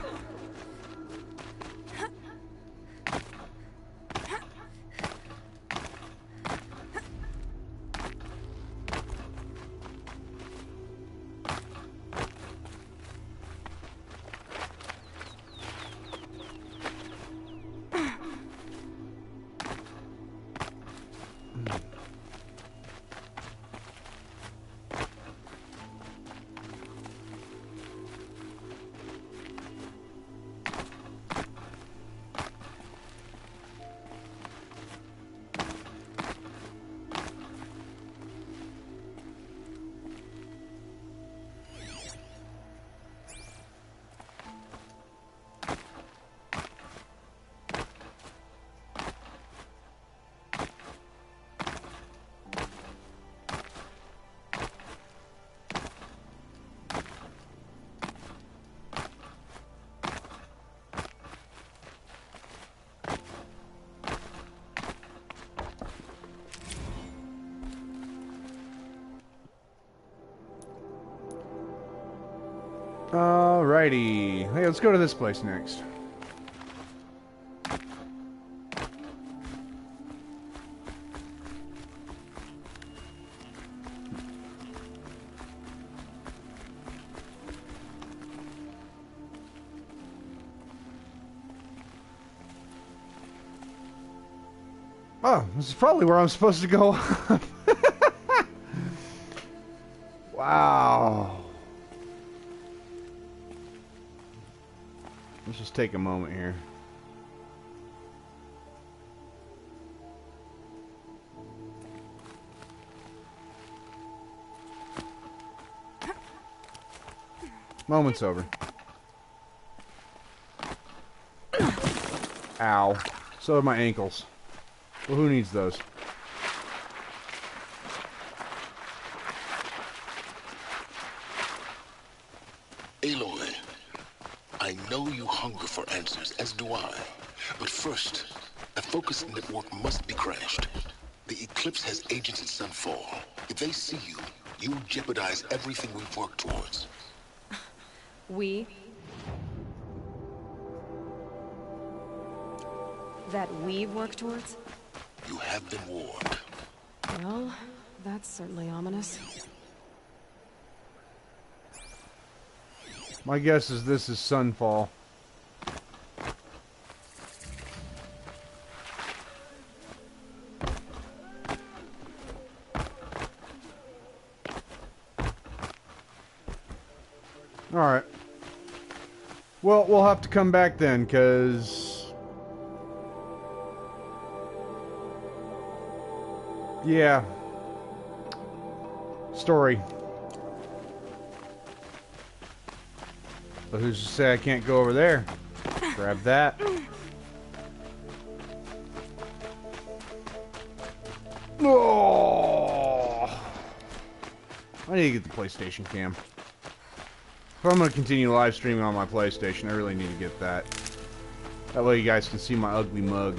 Alrighty. Hey, let's go to this place next. Oh, this is probably where I'm supposed to go. Wow. Let's just take a moment here. Moment's over. Ow. So are my ankles. Well, who needs those? Aloy, I know you hunger for answers, as do I. But first, the focus network must be crashed. The Eclipse has agents at Sunfall. If they see you, you'll jeopardize everything we've worked towards. We? That we've worked towards? You have been warned. Well, that's certainly ominous. My guess is this is Sunfall. Alright. Well, we'll have to come back then, because... yeah. Story. But who's to say I can't go over there? Grab that. Oh! I need to get the PlayStation cam. If I'm going to continue live streaming on my PlayStation, I really need to get that. That way you guys can see my ugly mug.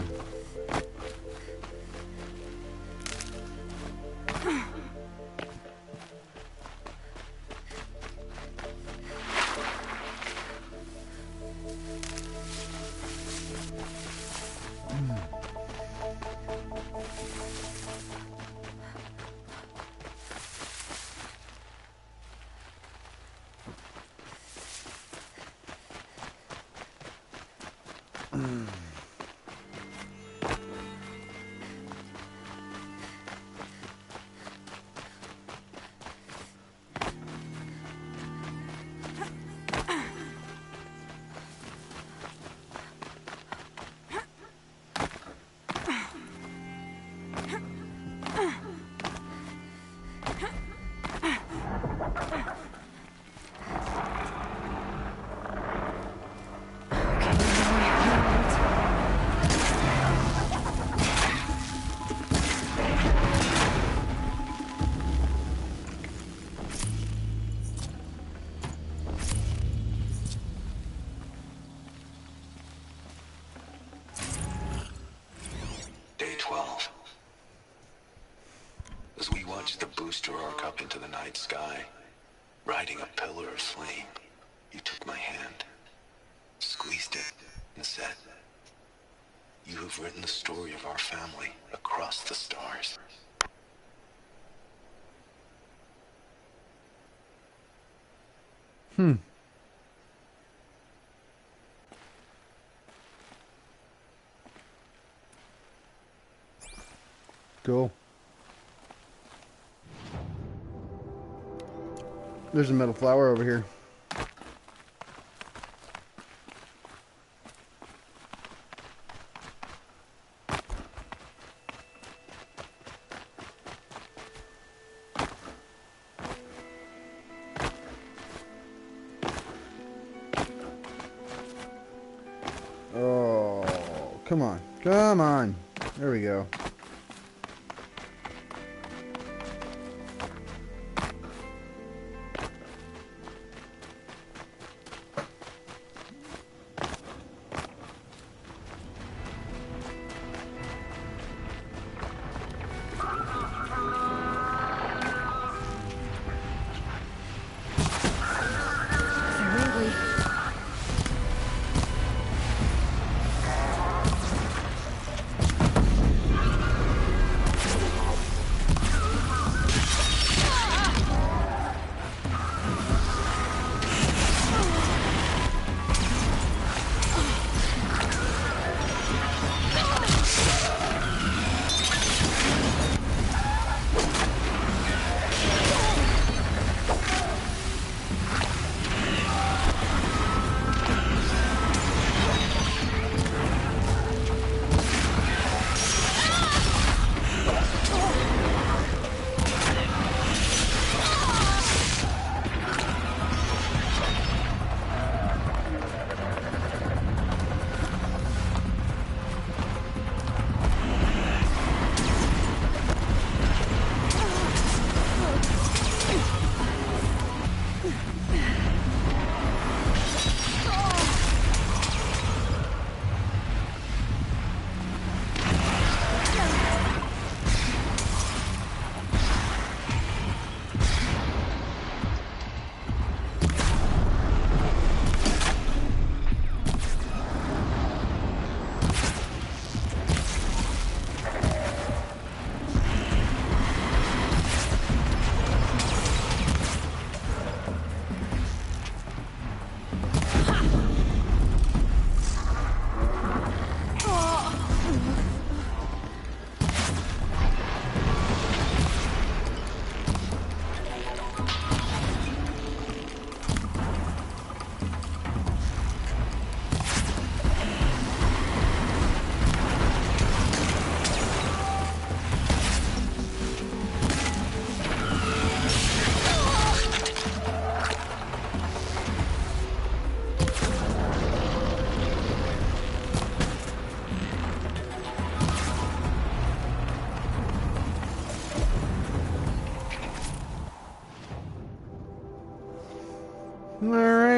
Day 12. As we watched the booster arc up into the night sky, riding a pillar of flame, you took my hand, squeezed it, and said, "You have written the story of our family across the stars." Cool. There's a metal flower over here. Oh, come on. Come on. There we go. They're angry.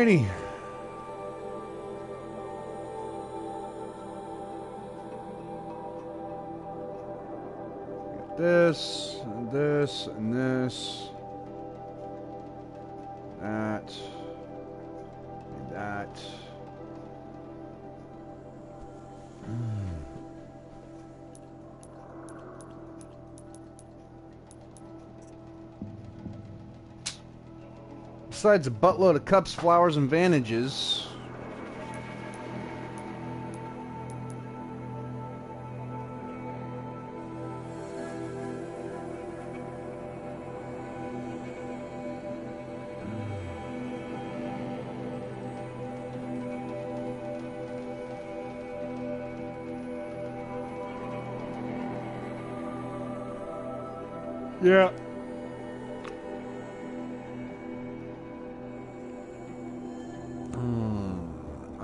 Alrighty. This, and this, and this. That. And that. Besides a buttload of cups, flowers, and bandages. Yeah.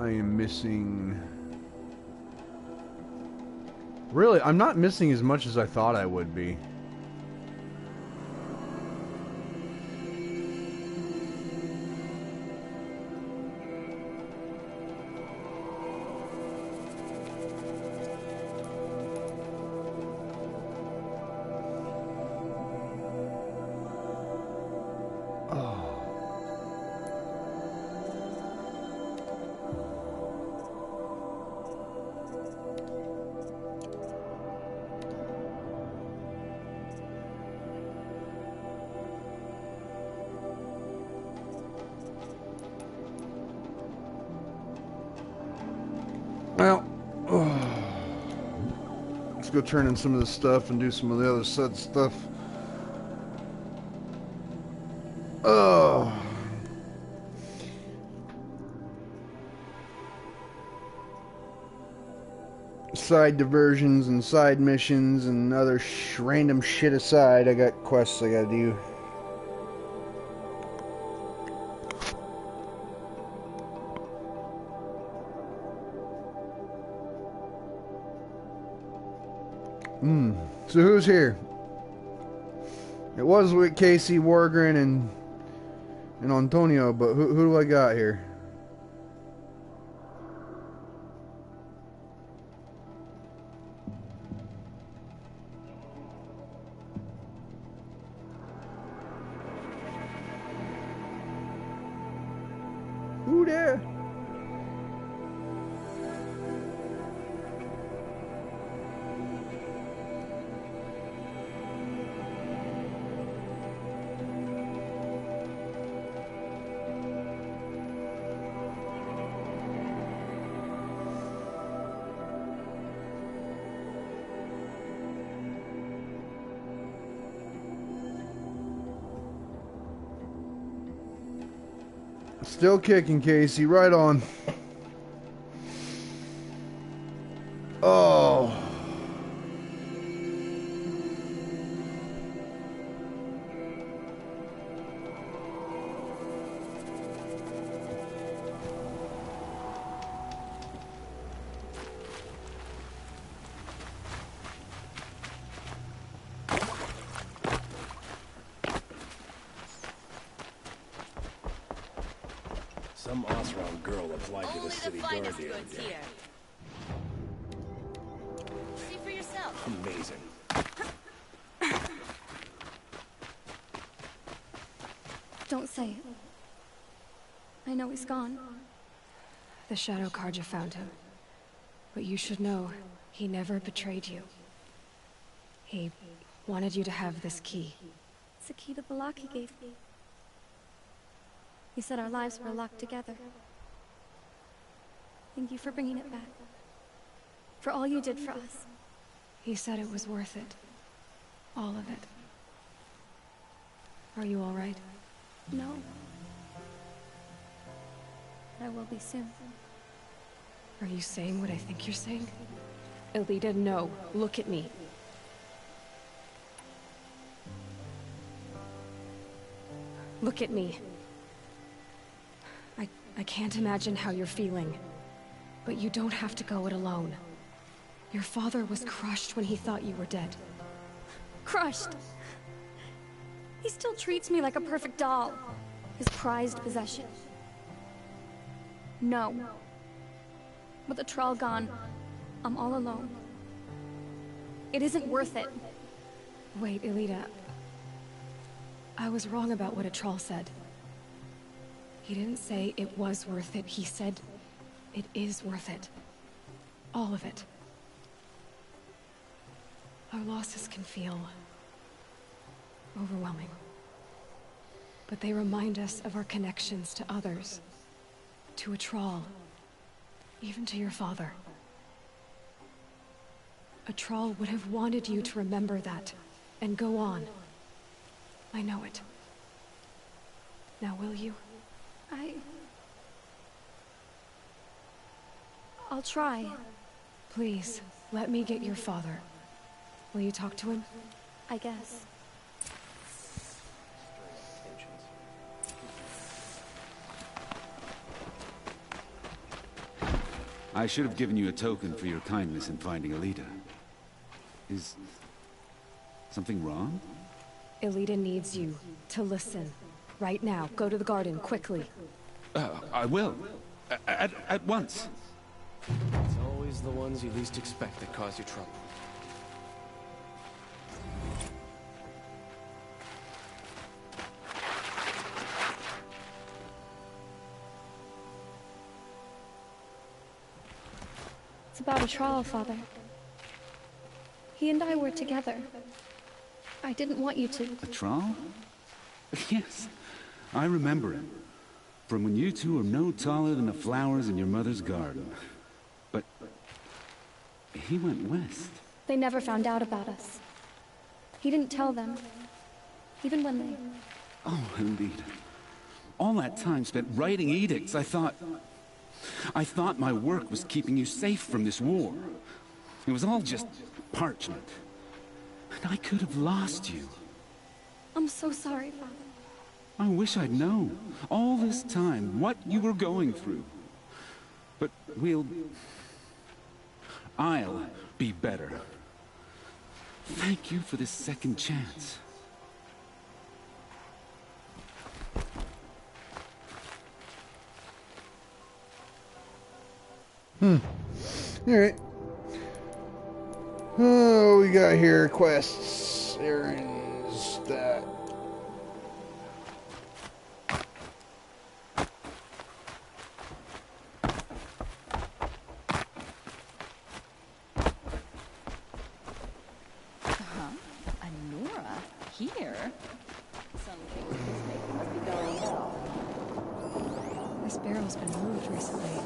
I am missing... Really, I'm not missing as much as I thought I would be. Well, let's go turn in some of this stuff and do some of the other said stuff. Oh. Side diversions and side missions and other random shit aside, I got quests I gotta do. So who's here? It was with Casey, Wargren, and Antonio, but who do I got here? Who there? Still kicking, Casey. Right on. Oh. Some Osron girl applied to the city guard the other day. See for yourself. Amazing. Don't say it. I know he's gone. The Shadow Carja found him. But you should know, he never betrayed you. He wanted you to have this key. It's the key the Balaki gave me. He said our lives were locked together. Thank you for bringing it back. For all you did for us. He said it was worth it. All of it. Are you all right? No. But I will be soon. Are you saying what I think you're saying? Elita, no. Look at me. Look at me. I can't imagine how you're feeling. But you don't have to go it alone. Your father was crushed when he thought you were dead. Crushed? He still treats me like a perfect doll. His prized possession. No. With the Troll gone, I'm all alone. It isn't worth it. Wait, Elita. I was wrong about what a troll said. He didn't say it was worth it. He said it is worth it. All of it. Our losses can feel overwhelming. But they remind us of our connections to others. To a troll. Even to your father. A troll would have wanted you to remember that, and go on. I know it. Now will you? I'll try. Please, let me get your father. Will you talk to him? I guess. I should have given you a token for your kindness in finding Elita. Is something wrong? Elita needs you to listen. Right now. Go to the garden, quickly. I will. At once. It's always the ones you least expect that cause you trouble. It's about a trial, Father. He and I were together. I didn't want you to. A trial? Yes, I remember it. From when you two were no taller than the flowers in your mother's garden. But he went west. They never found out about us. He didn't tell them. Even when they... Oh, indeed. All that time spent writing edicts, I thought my work was keeping you safe from this war. It was all just parchment. And I could have lost you. I'm so sorry, Father. I wish I'd known, all this time, what you were going through. But I'll be better. Thank you for this second chance. Alright. Oh, we got here quests, errands, that. Here? Some things this maker must be going well. This barrel's been moved recently.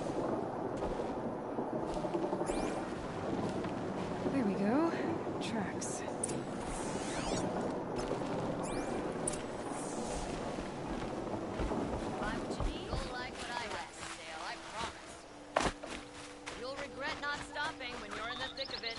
There we go. Tracks. Buy what you need. You'll like what I have to sale, I promise. You'll regret not stopping when you're in the thick of it.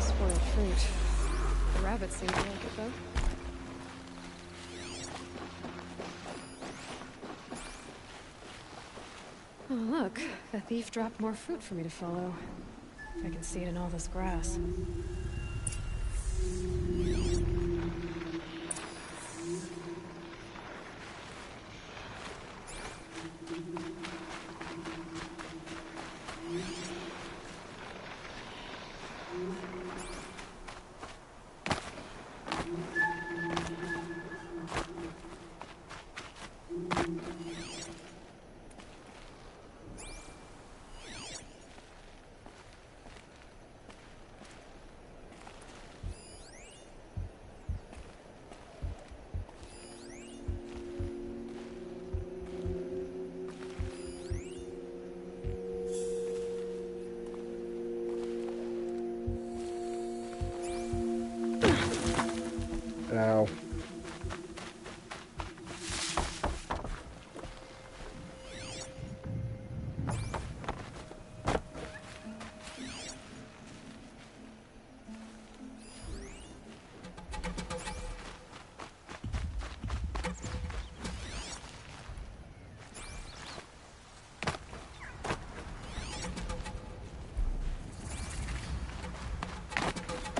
Spoiled fruit. The rabbits seem to like it, though. Oh, look. The thief dropped more fruit for me to follow. If I can see it in all this grass.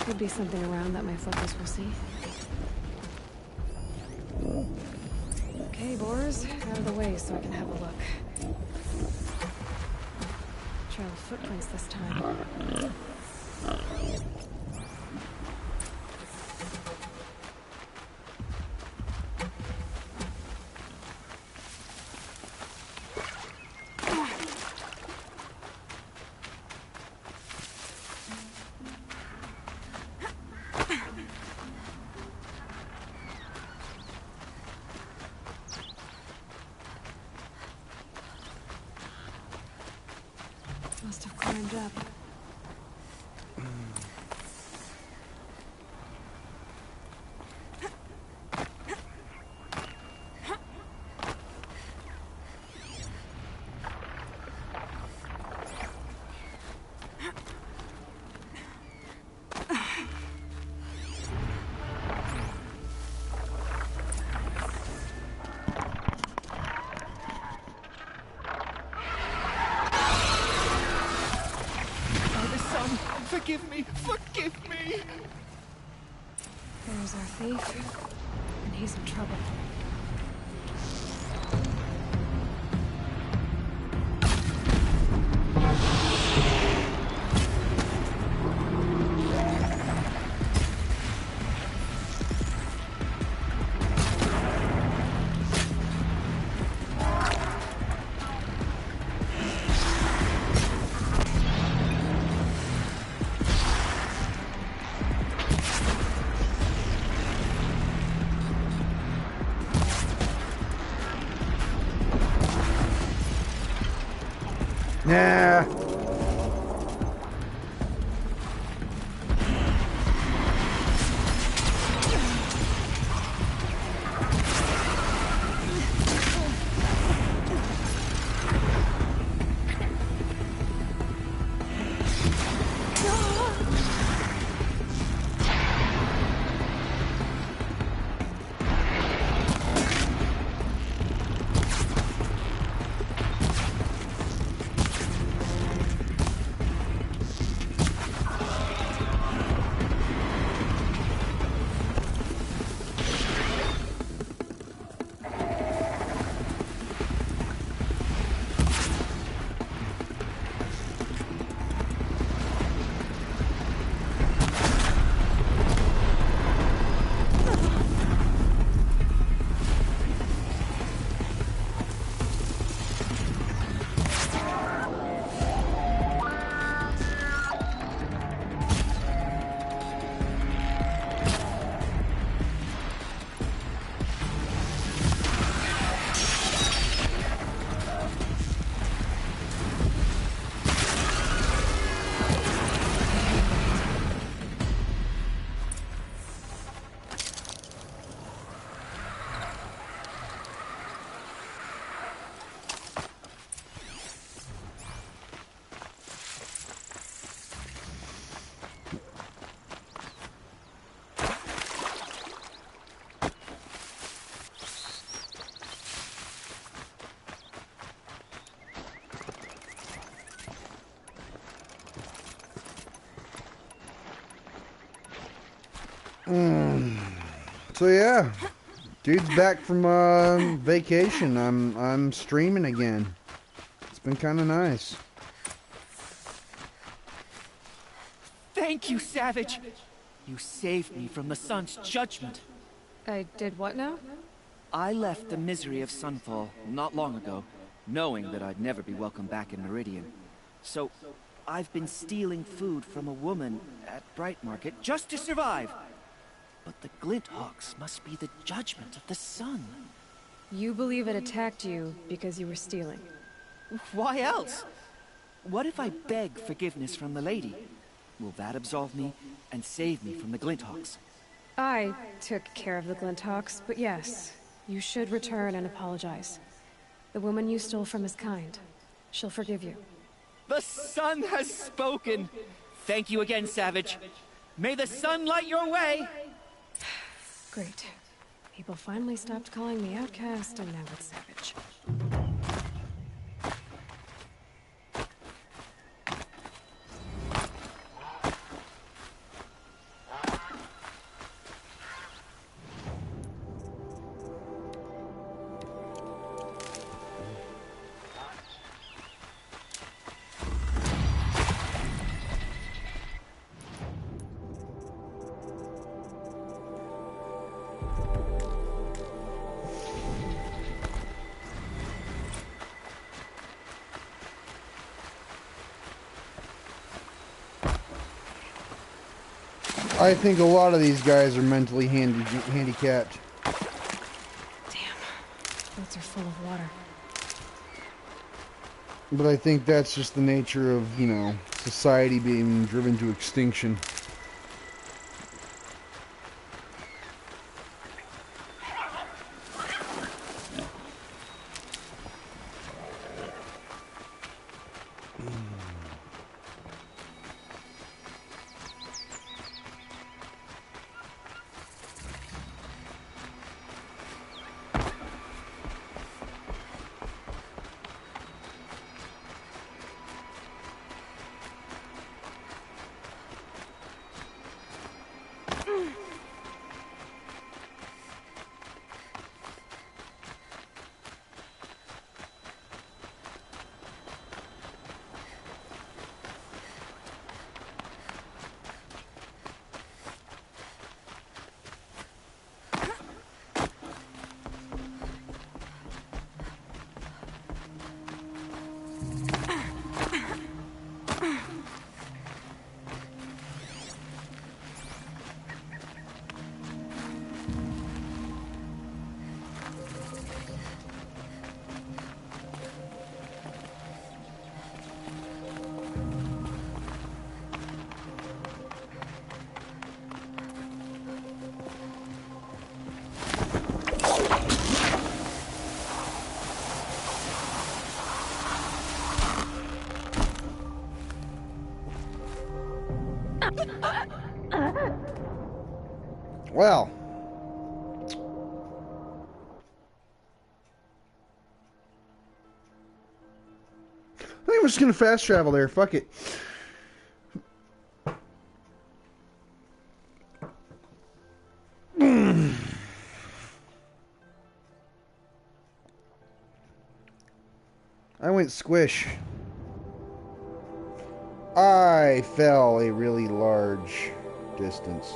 Could be something around that my focus will see. Okay, boars, out of the way so I can have a look. Trail of footprints this time. Must have climbed up. Forgive me! Forgive me! There's our thief, and he's in trouble. Nah. So yeah, dude's back from vacation. I'm streaming again. It's been kind of nice. Thank you, Savage! You saved me from the sun's judgment. I did what now? I left the misery of Sunfall not long ago, knowing that I'd never be welcome back in Meridian. So, I've been stealing food from a woman at Bright Market just to survive. But the Glinthawks must be the judgment of the sun. You believe it attacked you because you were stealing? Why else? What if I beg forgiveness from the lady? Will that absolve me and save me from the Glinthawks? I took care of the Glinthawks, but yes, you should return and apologize. The woman you stole from is kind. She'll forgive you. The sun has spoken! Thank you again, Savage. May the sun light your way! Great. People finally stopped calling me outcast, and now it's Savage. I think a lot of these guys are mentally handicapped. Boats are full of water. But I think that's just the nature of, you know, society being driven to extinction. Well. I think we're just going to fast travel there. Fuck it. I went squish. I fell a really large distance.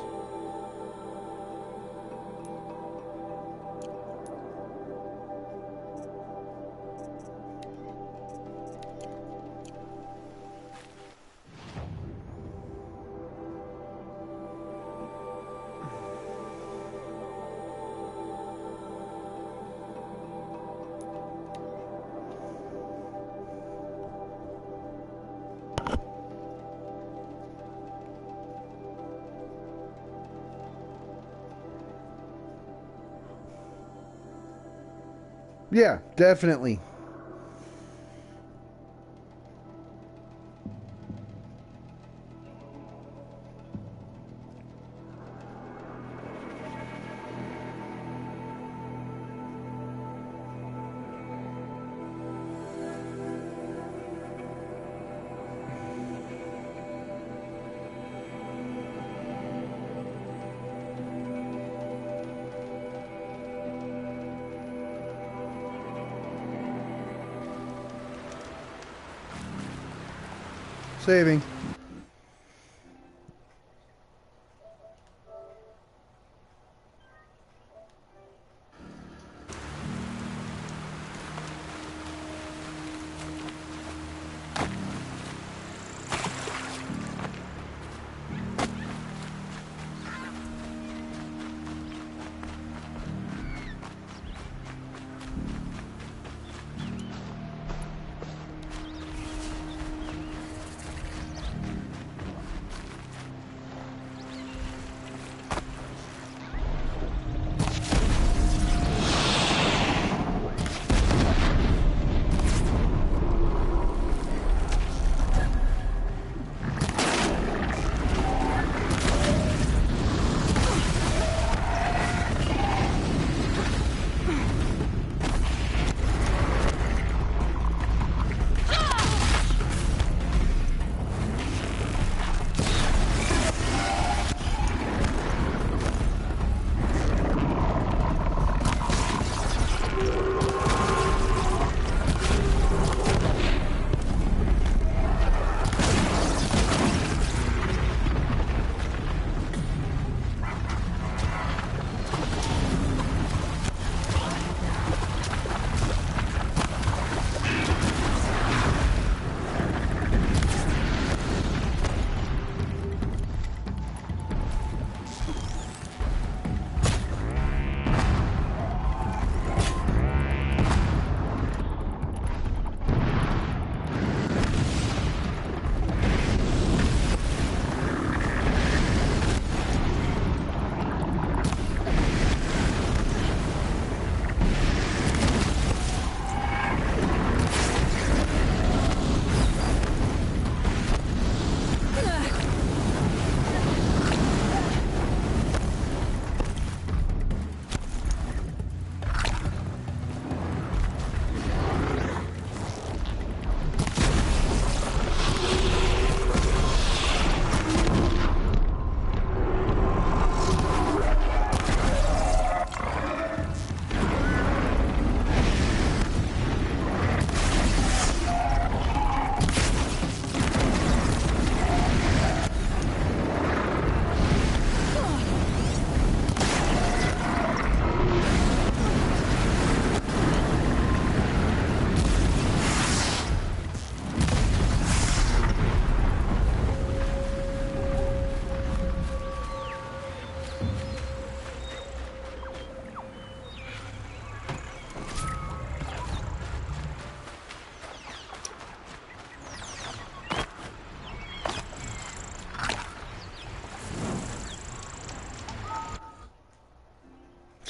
Yeah, definitely. Saving.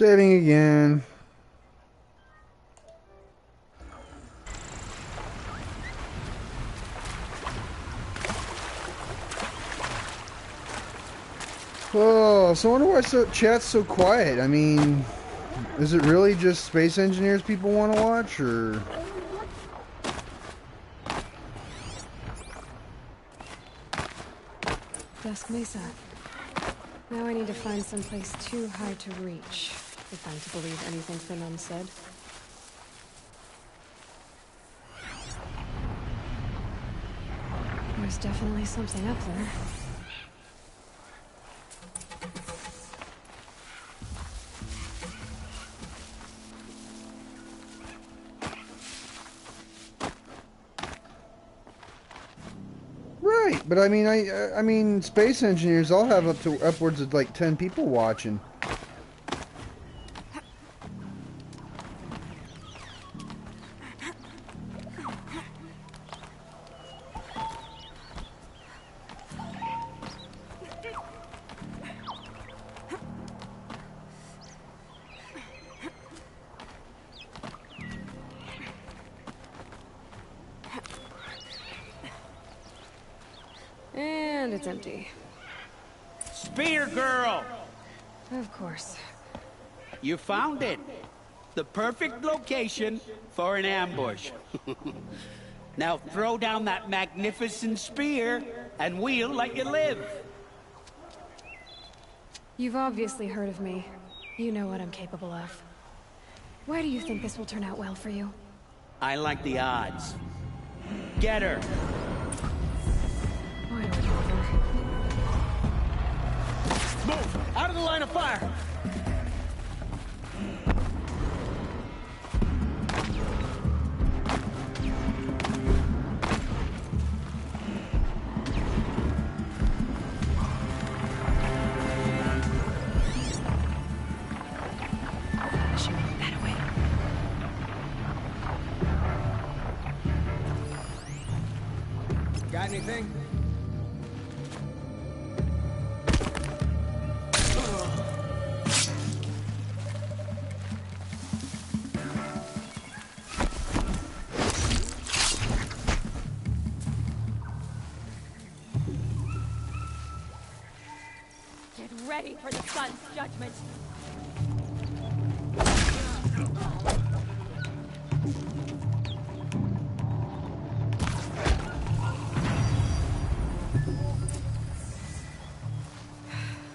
Saving again. Oh, so I wonder why chat's so quiet. I mean, is it really just space engineers people want to watch, or? Dusk Mesa. Now I need to find someplace too high to reach, if I'm to believe anything Fernand said. There's definitely something up there. Right, but I mean, I mean, space engineers all have up to upwards of like 10 people watching. And it's empty. Spear girl! Of course. You found it. The perfect location for an ambush. Now throw down that magnificent spear, and we'll let you live. You've obviously heard of me. You know what I'm capable of. Why do you think this will turn out well for you? I like the odds. Get her! Why do I bother? Move! Out of the line of fire! Got anything? Get ready for the sun's judgment.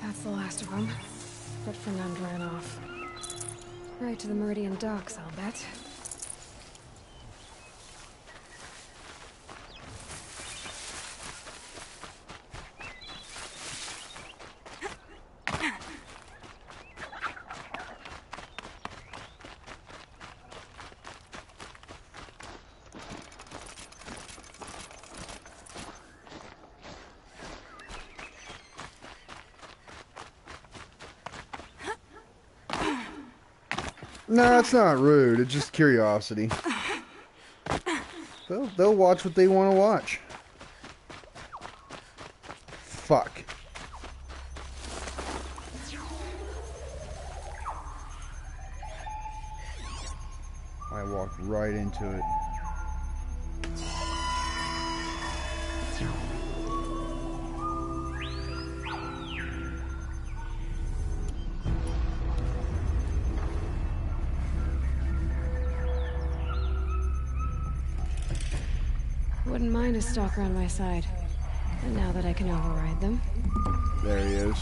That's the last of them. But Fernand ran off. Right to the Meridian docks, I'll bet. No, it's not rude. It's just curiosity. They'll watch what they want to watch. Fuck. I walked right into it. Wouldn't mind a stalker on my side. And now that I can override them. There he is.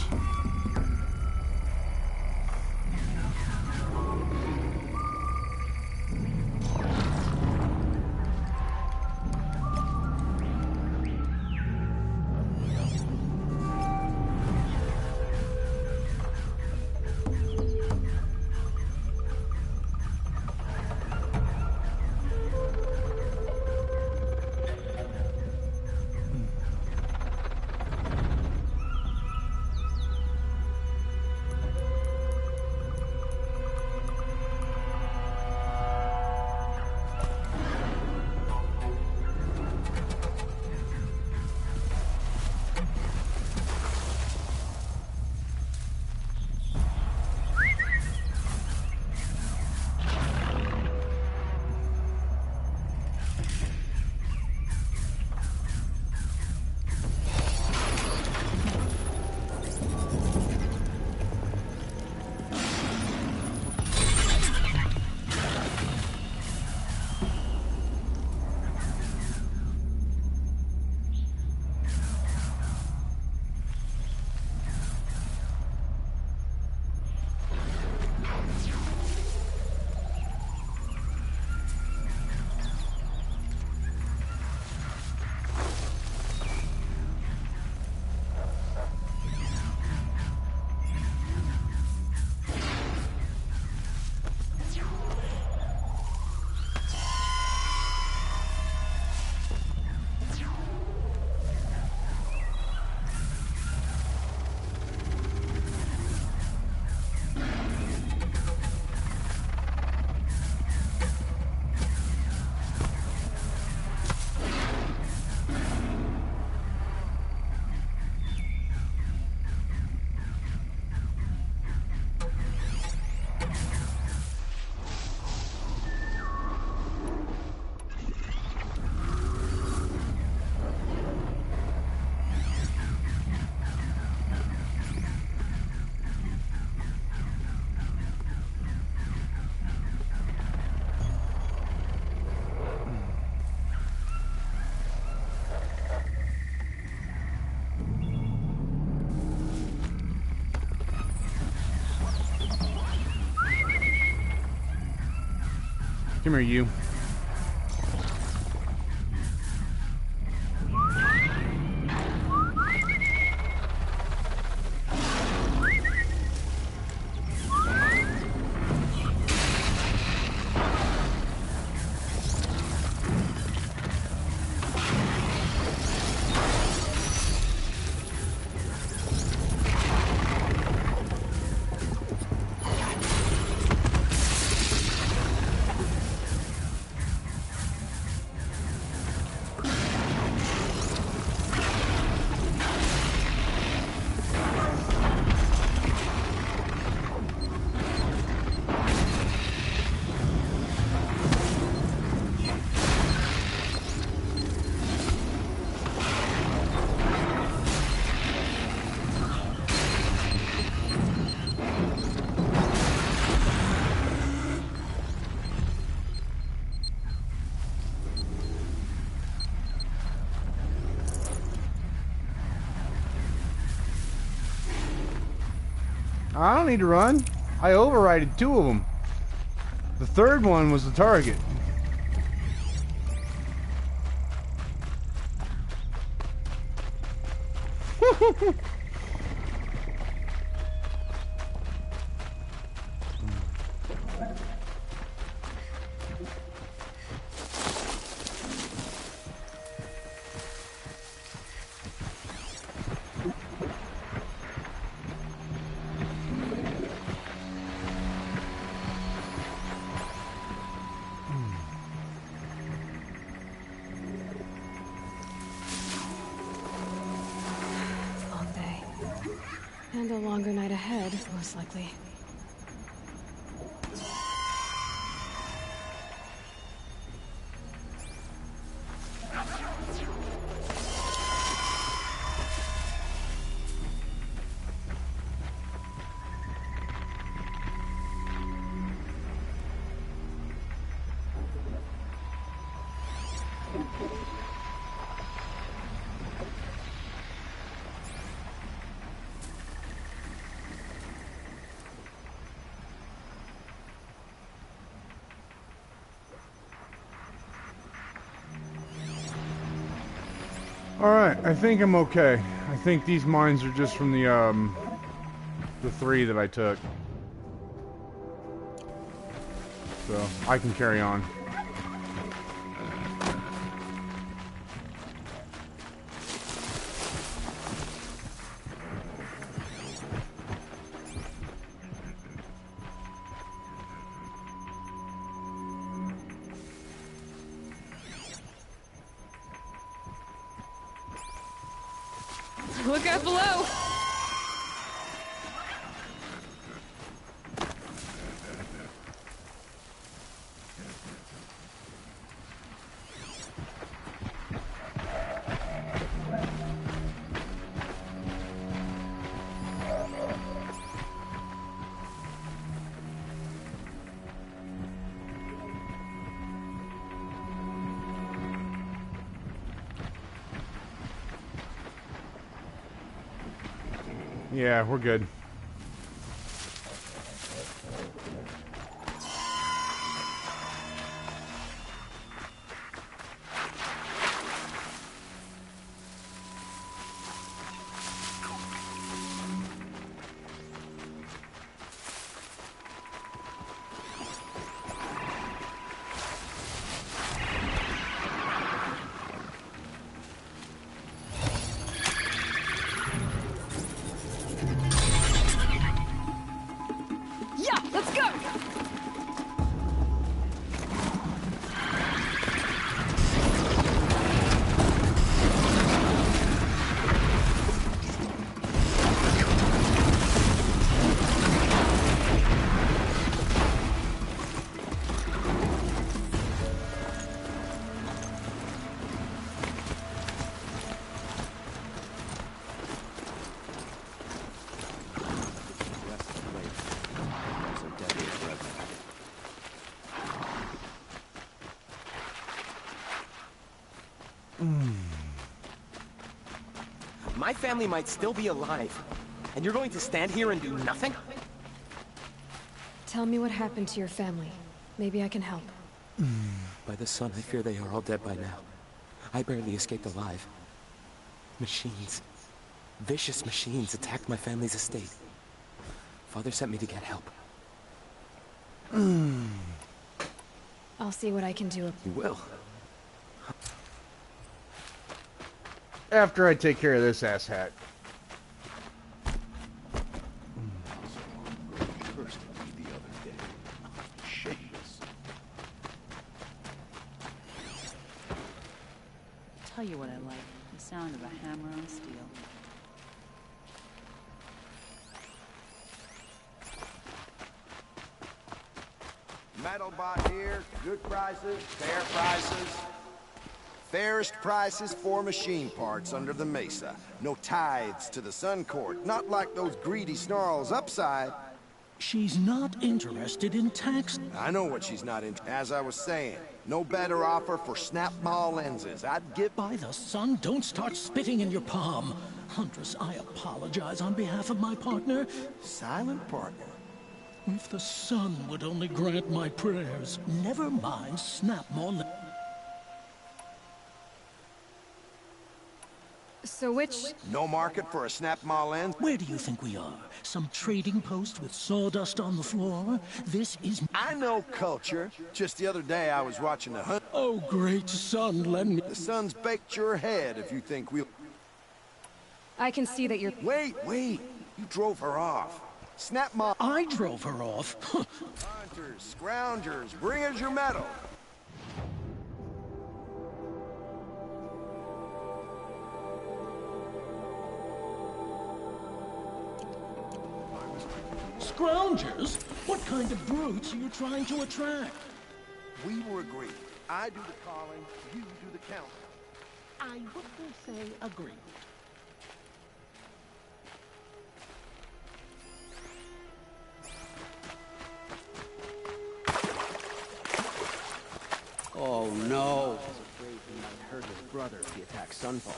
Come here, you. I don't need to run. I overrided 2 of them. The third one was the target. Long day. And a longer night ahead, most likely. Alright, I think I'm okay. I think these mines are just from the 3 that I took. So, I can carry on. Look out below! Yeah, we're good. My family might still be alive, and you're going to stand here and do nothing? Tell me what happened to your family. Maybe I can help. By the sun, I fear they are all dead by now. I barely escaped alive. Machines. Vicious machines attacked my family's estate. Father sent me to get help. I'll see what I can do. You will. After I take care of this asshat. First the other day. Shameless. Tell you what I like. The sound of a hammer on steel. Metal bot here, good prices, fair prices. Fairest prices for machine parts under the mesa. No tithes to the Sun Court, not like those greedy snarls upside. She's not interested in tax. I know what she's not in. As I was saying, no better offer for snap maw lenses. I'd give... By the sun, don't start spitting in your palm. Huntress, I apologize on behalf of my partner. Silent partner? If the sun would only grant my prayers. Never mind snap maw. So which... No market for a snap maw lens? Where do you think we are? Some trading post with sawdust on the floor? This is... I know culture. Just the other day I was watching the hunt. Oh, great sun, lend me... The sun's baked your head if you think we'll... I can see that you're... Wait! You drove her off. Snap maw... I drove her off. Hunters, scroungers, bring us your metal. Scroungers? What kind of brutes are you trying to attract? We were agreed. I do the calling, you do the counting. I wouldn't say agree. Oh no! I was afraid he might hurt his brother if he attacked Sunfall.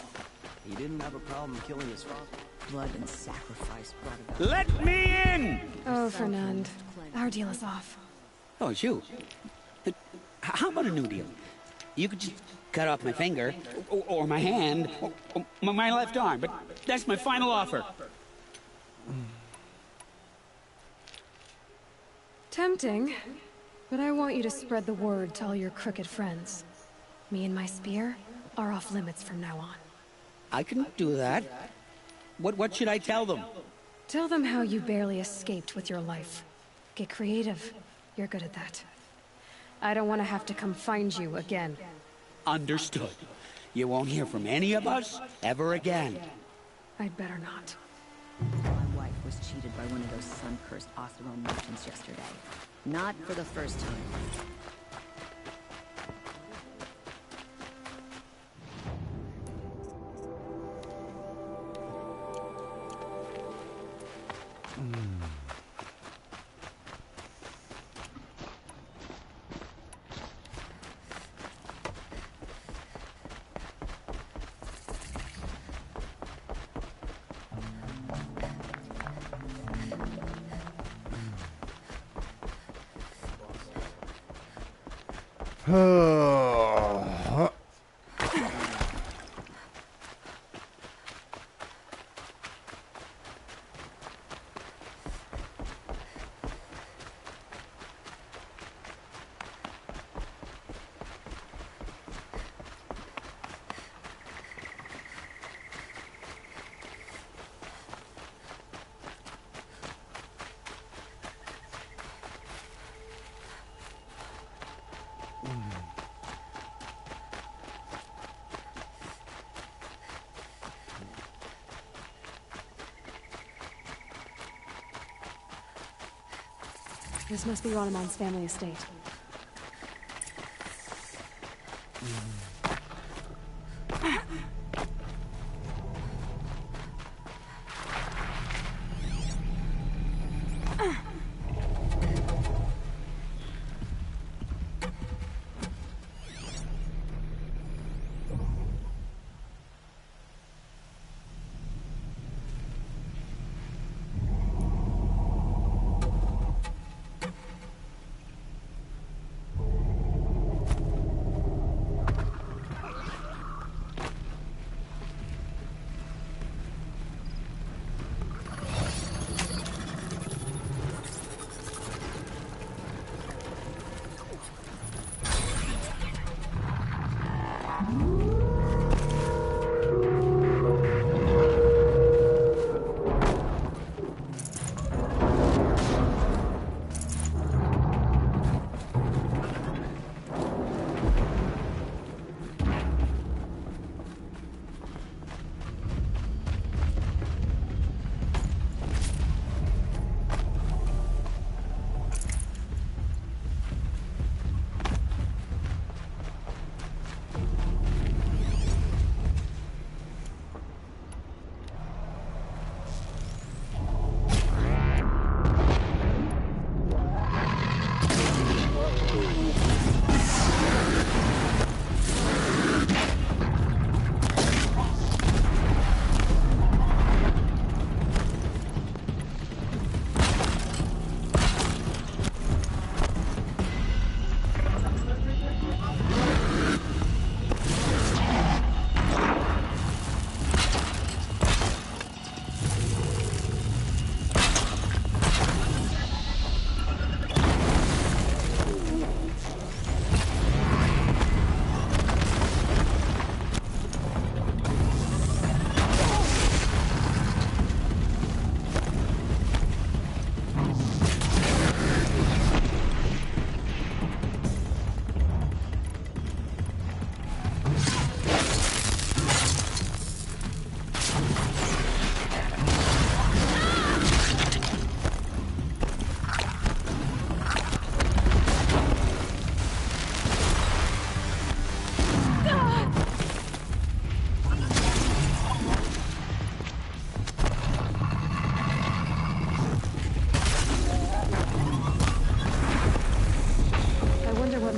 He didn't have a problem killing his father. Blood and sacrifice brought about... Let me in! Oh, Fernand. Our deal is off. Oh, it's you. How about a new deal? You could just cut off my finger, or my hand, or my left arm, but that's my final offer. Tempting, but I want you to spread the word to all your crooked friends. Me and my spear are off limits from now on. I can do that. What should I tell them? Tell them how you barely escaped with your life. Get creative. You're good at that. I don't want to have to come find you again. Understood. You won't hear from any of us ever again. I'd better not. My wife was cheated by one of those sun-cursed Oseron merchants yesterday. Not for the first time. This must be Ranamon's family estate.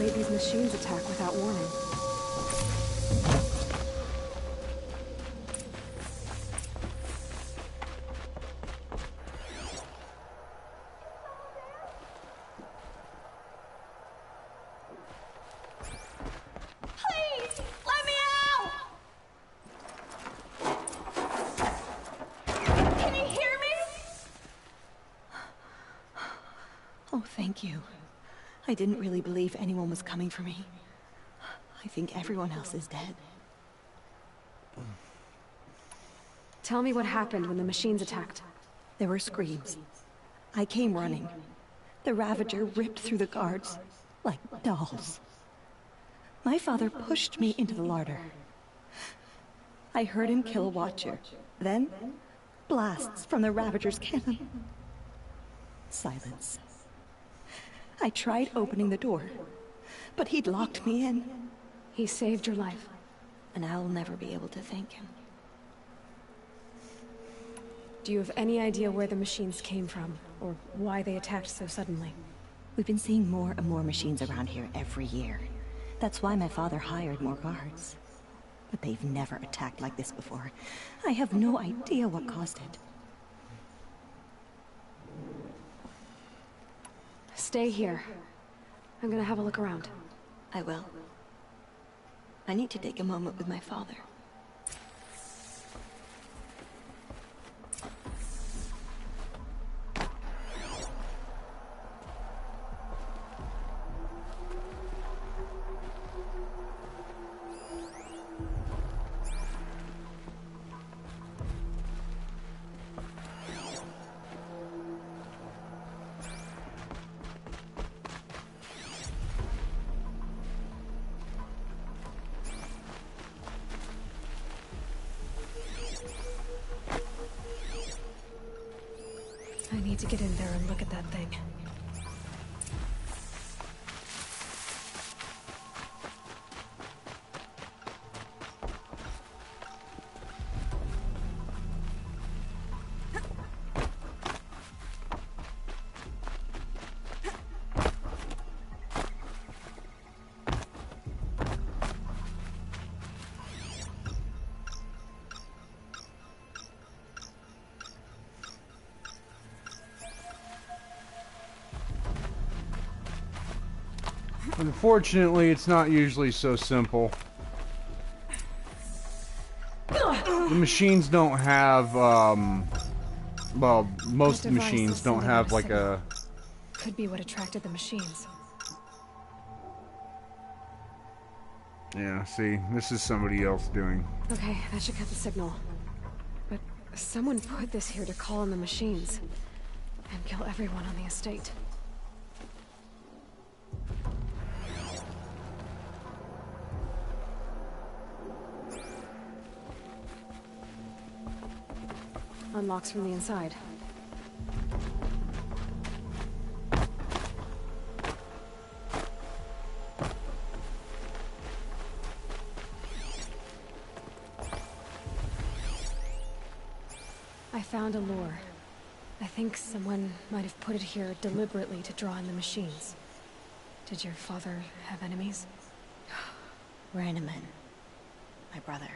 made these machines attack without warning? Please, let me out! Can you hear me? Oh, thank you. I didn't really believe anyone was coming for me. I think everyone else is dead. Tell me what happened when the machines attacked. There were screams. I came running. The Ravager ripped through the guards like dolls. My father pushed me into the larder. I heard him kill a watcher. Then, blasts from the Ravager's cannon. Silence. I tried opening the door, but he'd locked me in. He saved your life. And I'll never be able to thank him. Do you have any idea where the machines came from, or why they attacked so suddenly? We've been seeing more and more machines around here every year. That's why my father hired more guards. But they've never attacked like this before. I have no idea what caused it. Stay here. I'm gonna have a look around. I will. I need to take a moment with my father. I need to get in there and look at that thing. Unfortunately, it's not usually so simple. The machines don't have, well, most That device machines is don't sending have out a like signal. a... Could be what attracted the machines. Yeah, see, this is somebody else doing. Okay, that should cut the signal. But someone put this here to call on the machines. And kill everyone on the estate. Unlocks from the inside. I found a lure. I think someone might have put it here deliberately to draw in the machines. Did your father have enemies? Ranneman. My brother.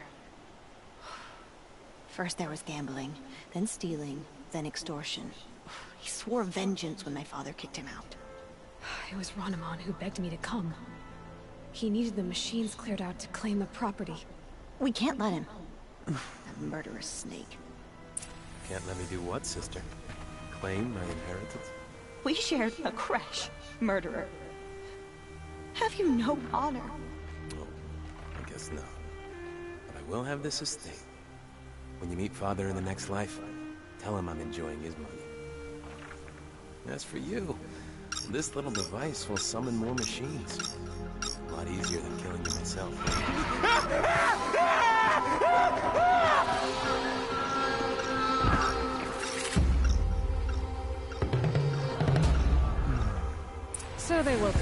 First there was gambling, then stealing, then extortion. He swore vengeance when my father kicked him out. It was Ranneman who begged me to come. He needed the machines cleared out to claim the property. We can't let him. That murderous snake. Can't let me do what, sister? Claim my inheritance? We shared a crash, murderer. Have you no honor? Oh, I guess not. But I will have this estate. When you meet Father in the next life, tell him I'm enjoying his money. As for you, this little device will summon more machines. A lot easier than killing you myself. So they woke up.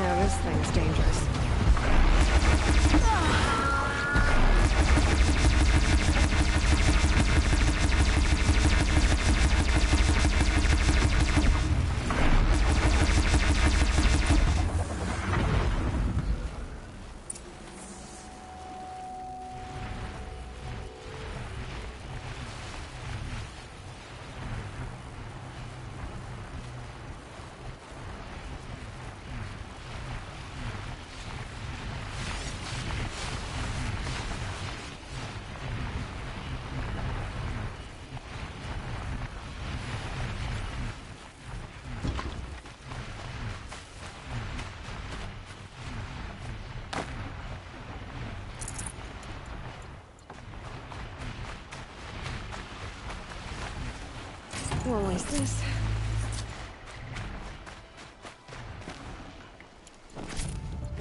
Now this thing's dangerous. What was this?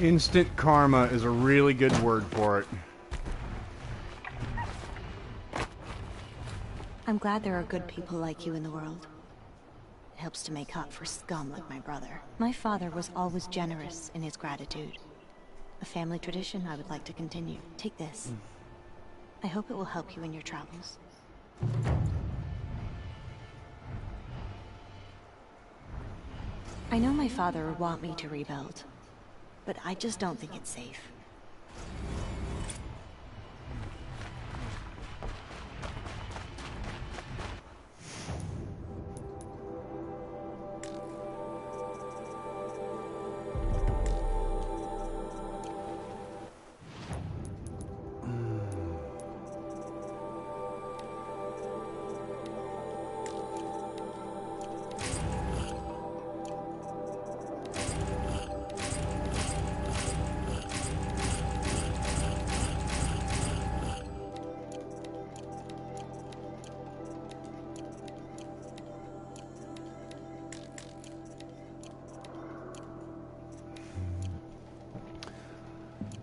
Instant karma is a really good word for it. I'm glad there are good people like you in the world. It helps to make up for scum like my brother. My father was always generous in his gratitude. A family tradition I would like to continue. Take this. I hope it will help you in your travels. I know my father would want me to rebuild, but I just don't think it's safe.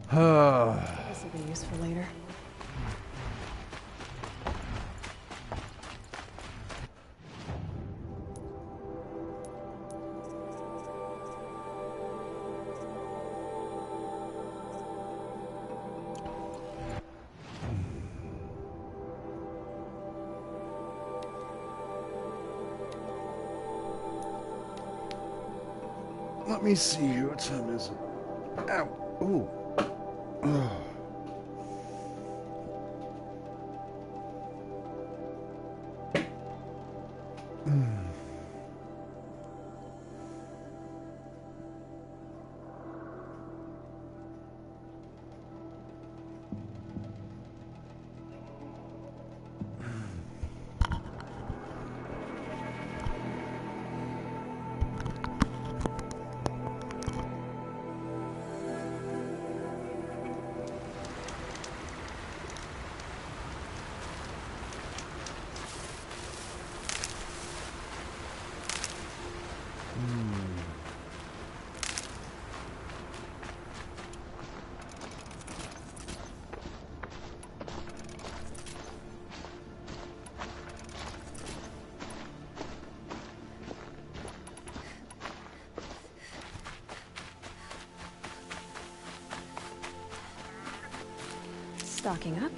This will be useful later. Let me see. What time is it? Ow. Ooh. Ugh. Stocking up.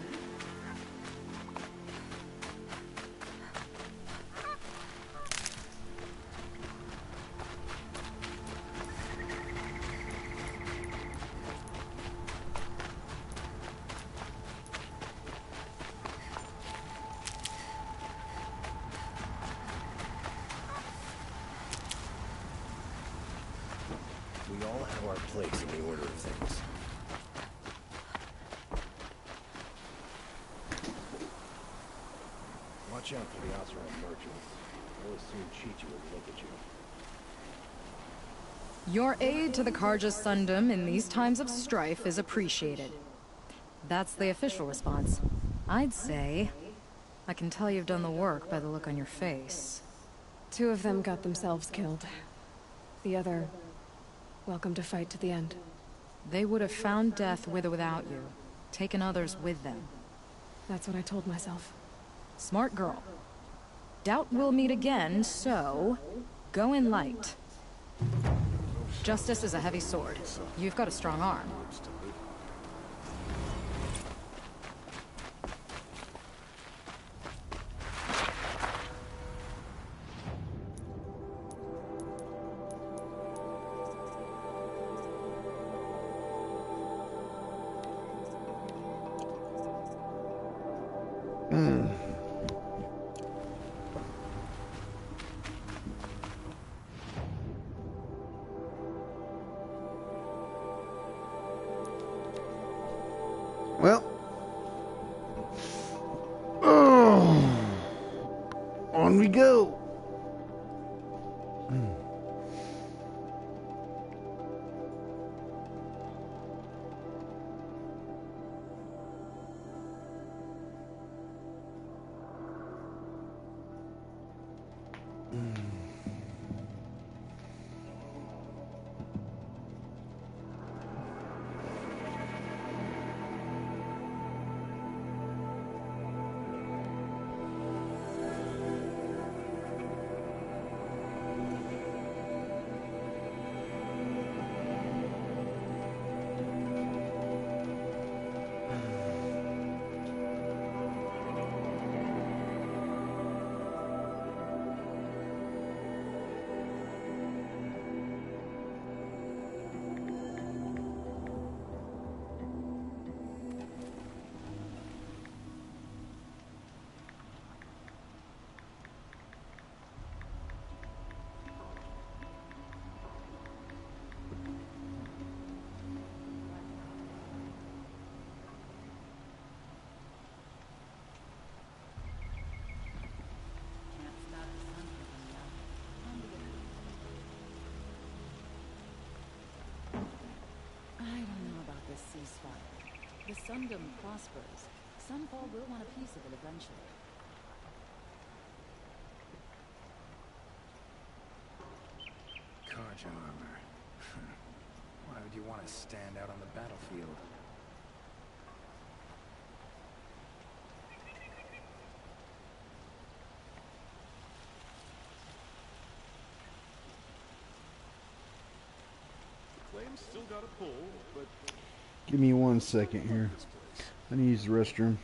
We all have our place in the order of things. Watch out for the Oseram merchants. They'll as soon cheat you as look at you. Your aid to the Karja Sundom in these times of strife is appreciated. That's the official response. I'd say, I can tell you've done the work by the look on your face. 2 of them got themselves killed. The other, welcome to fight to the end. They would have found death with or without you, taken others with them. That's what I told myself. Smart girl. Doubt we'll meet again, so go in light. So Justice is a heavy sword. You've got a strong arm. Well. Oh. On we go. I don't know about this ceasefire. The Sundom prospers. Sunfall will want a piece of it eventually. Carja armor. Why would you want to stand out on the battlefield? Flame's still got a pull, but Give me 1 second here. I need to use the restroom.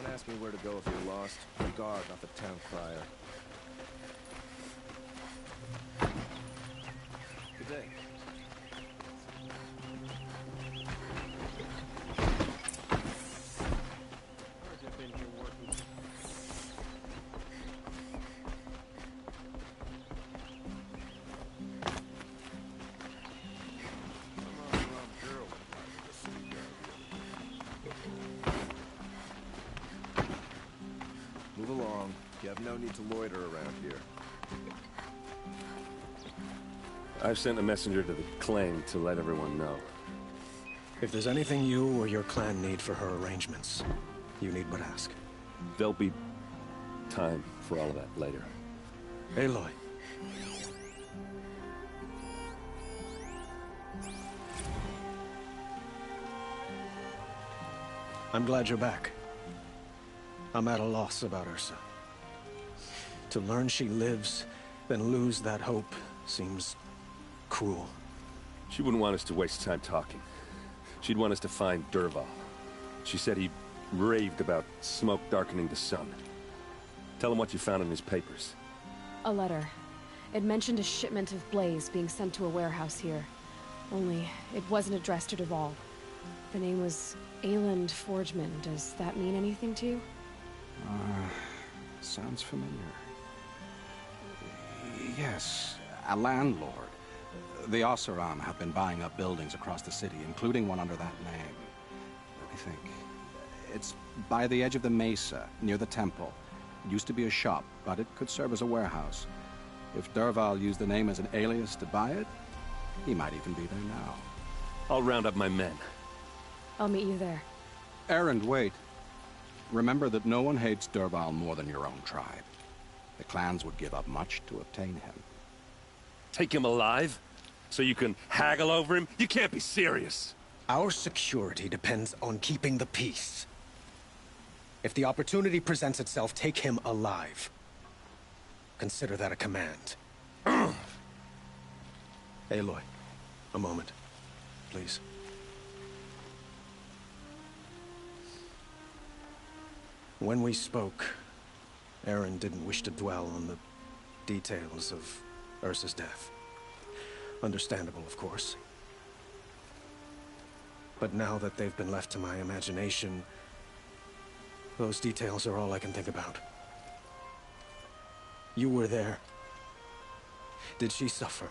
Don't ask me where to go if you're lost. I'm a guard, not the town crier. Good day. Heard you've been here working. Move along. You have no need to loiter around here. I've sent a messenger to the claim to let everyone know. If there's anything you or your clan need for her arrangements, you need but ask. There'll be time for all of that later. Aloy. I'm glad you're back. I'm at a loss about Ursa. To learn she lives, then lose that hope, seems cruel. She wouldn't want us to waste time talking. She'd want us to find Dervahl. She said he raved about smoke darkening the sun. Tell him what you found in his papers. A letter. It mentioned a shipment of blaze being sent to a warehouse here. Only, it wasn't addressed to Dervahl. The name was Ayland Forgeman. Does that mean anything to you? Sounds familiar. Yes, a landlord. The Oseram have been buying up buildings across the city, including one under that name. Let me think. It's by the edge of the mesa, near the temple. It used to be a shop, but it could serve as a warehouse. If Dervahl used the name as an alias to buy it, he might even be there now. I'll round up my men. I'll meet you there. Erend, wait. Remember that no one hates Dervahl more than your own tribe. The clans would give up much to obtain him. Take him alive? So you can haggle over him? You can't be serious! Our security depends on keeping the peace. If the opportunity presents itself, take him alive. Consider that a command. Aloy, a moment, please. When we spoke, Aaron didn't wish to dwell on the details of Ursa's death. Understandable, of course. But now that they've been left to my imagination, those details are all I can think about. You were there. Did she suffer?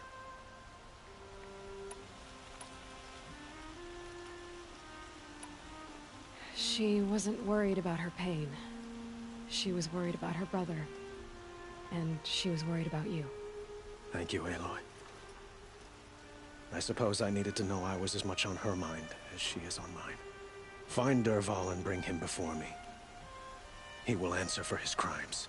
She wasn't worried about her pain. She was worried about her brother. And she was worried about you. Thank you, Aloy. I suppose I needed to know I was as much on her mind as she is on mine. Find Dervahl and bring him before me. He will answer for his crimes.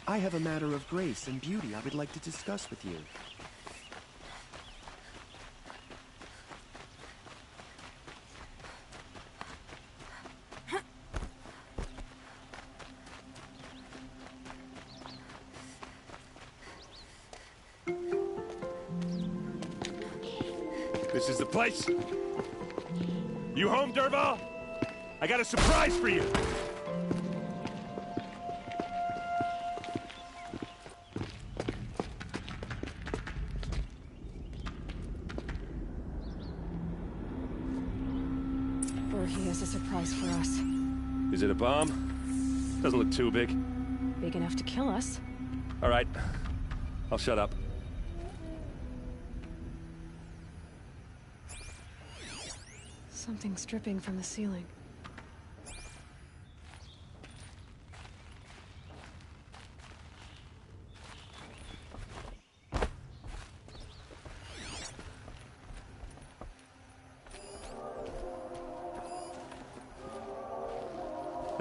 I have a matter of grace and beauty I would like to discuss with you. This is the place? You home, Dervahl? I got a surprise for you! He has a surprise for us. Is it a bomb? Doesn't look too big. Big enough to kill us. All right. I'll shut up. Something's dripping from the ceiling.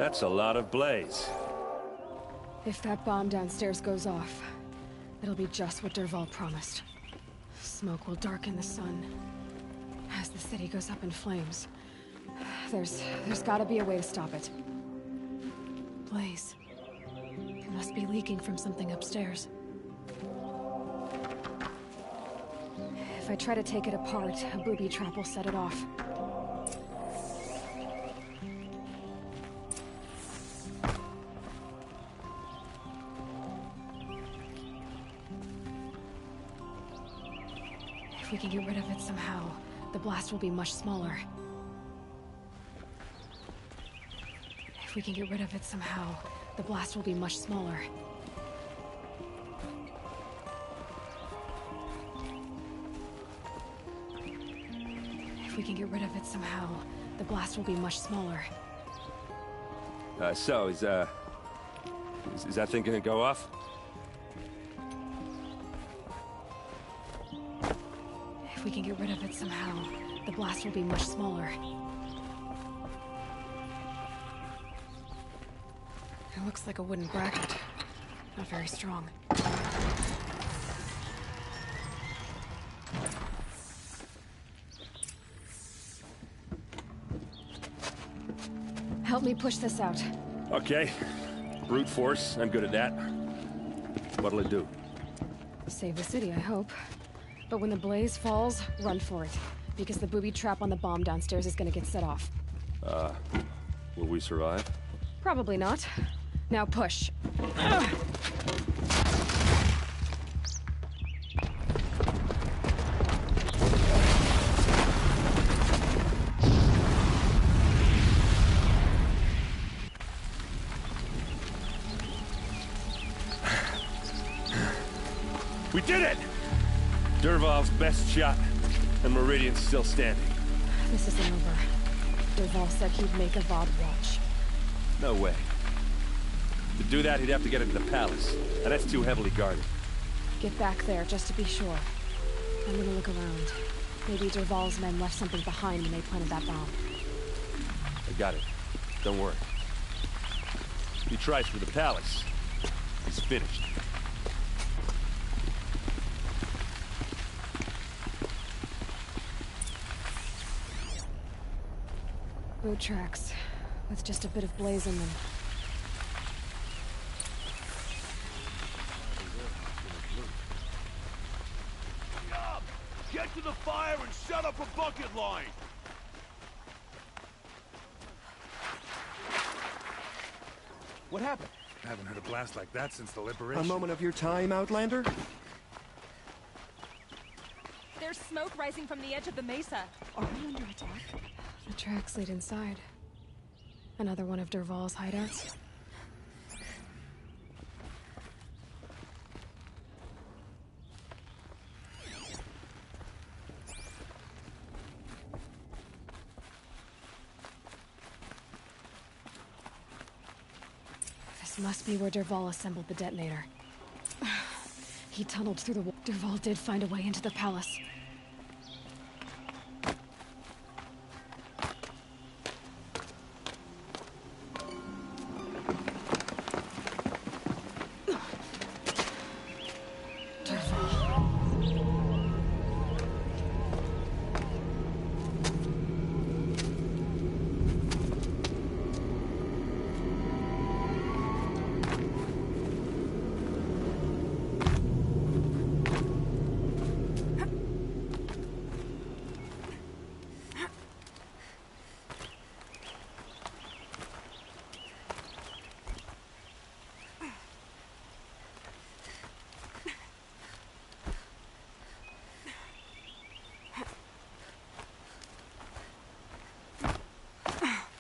That's a lot of blaze. If that bomb downstairs goes off, it'll be just what Dervahl promised. Smoke will darken the sun. As the city goes up in flames, there's gotta be a way to stop it. Blaze. It must be leaking from something upstairs. If I try to take it apart, a booby trap will set it off. If we can get rid of it somehow, the blast will be much smaller. If we can get rid of it somehow, the blast will be much smaller. If we can get rid of it somehow, the blast will be much smaller. So, is that thing gonna go off? If we can get rid of it somehow, the blast will be much smaller. It looks like a wooden bracket. Not very strong. Help me push this out. Okay. Brute force, I'm good at that. What'll it do? Save the city, I hope. But when the blaze falls, run for it. Because the booby trap on the bomb downstairs is gonna get set off. Will we survive? Probably not. Now push. We did it! Dervahl's best shot, and Meridian's still standing. This isn't over. Dervahl said he'd make a VOD watch. No way. To do that, he'd have to get into the palace, and that's too heavily guarded. Get back there, just to be sure. I'm gonna look around. Maybe Dervahl's men left something behind when they planted that bomb. I got it. Don't worry. If he tries for the palace, he's finished. Boot tracks, with just a bit of blaze in them. Get to the fire and set up a bucket line! What happened? I haven't heard a blast like that since the liberation. A moment of your time, Outlander? There's smoke rising from the edge of the mesa. Are we under attack? The tracks lead inside. Another one of Dervahl's hideouts. This must be where Dervahl assembled the detonator. He tunneled through the wall. Dervahl did find a way into the palace.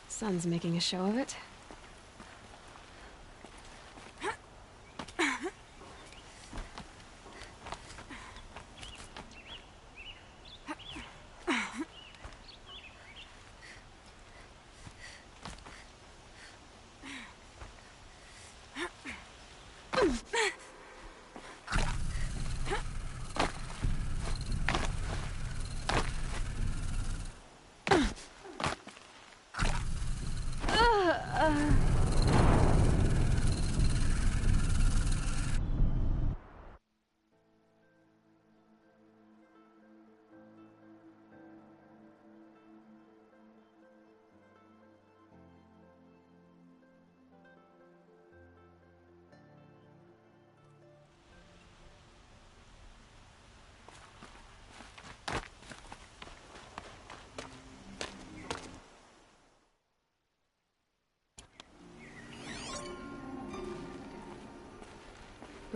Sun's making a show of it.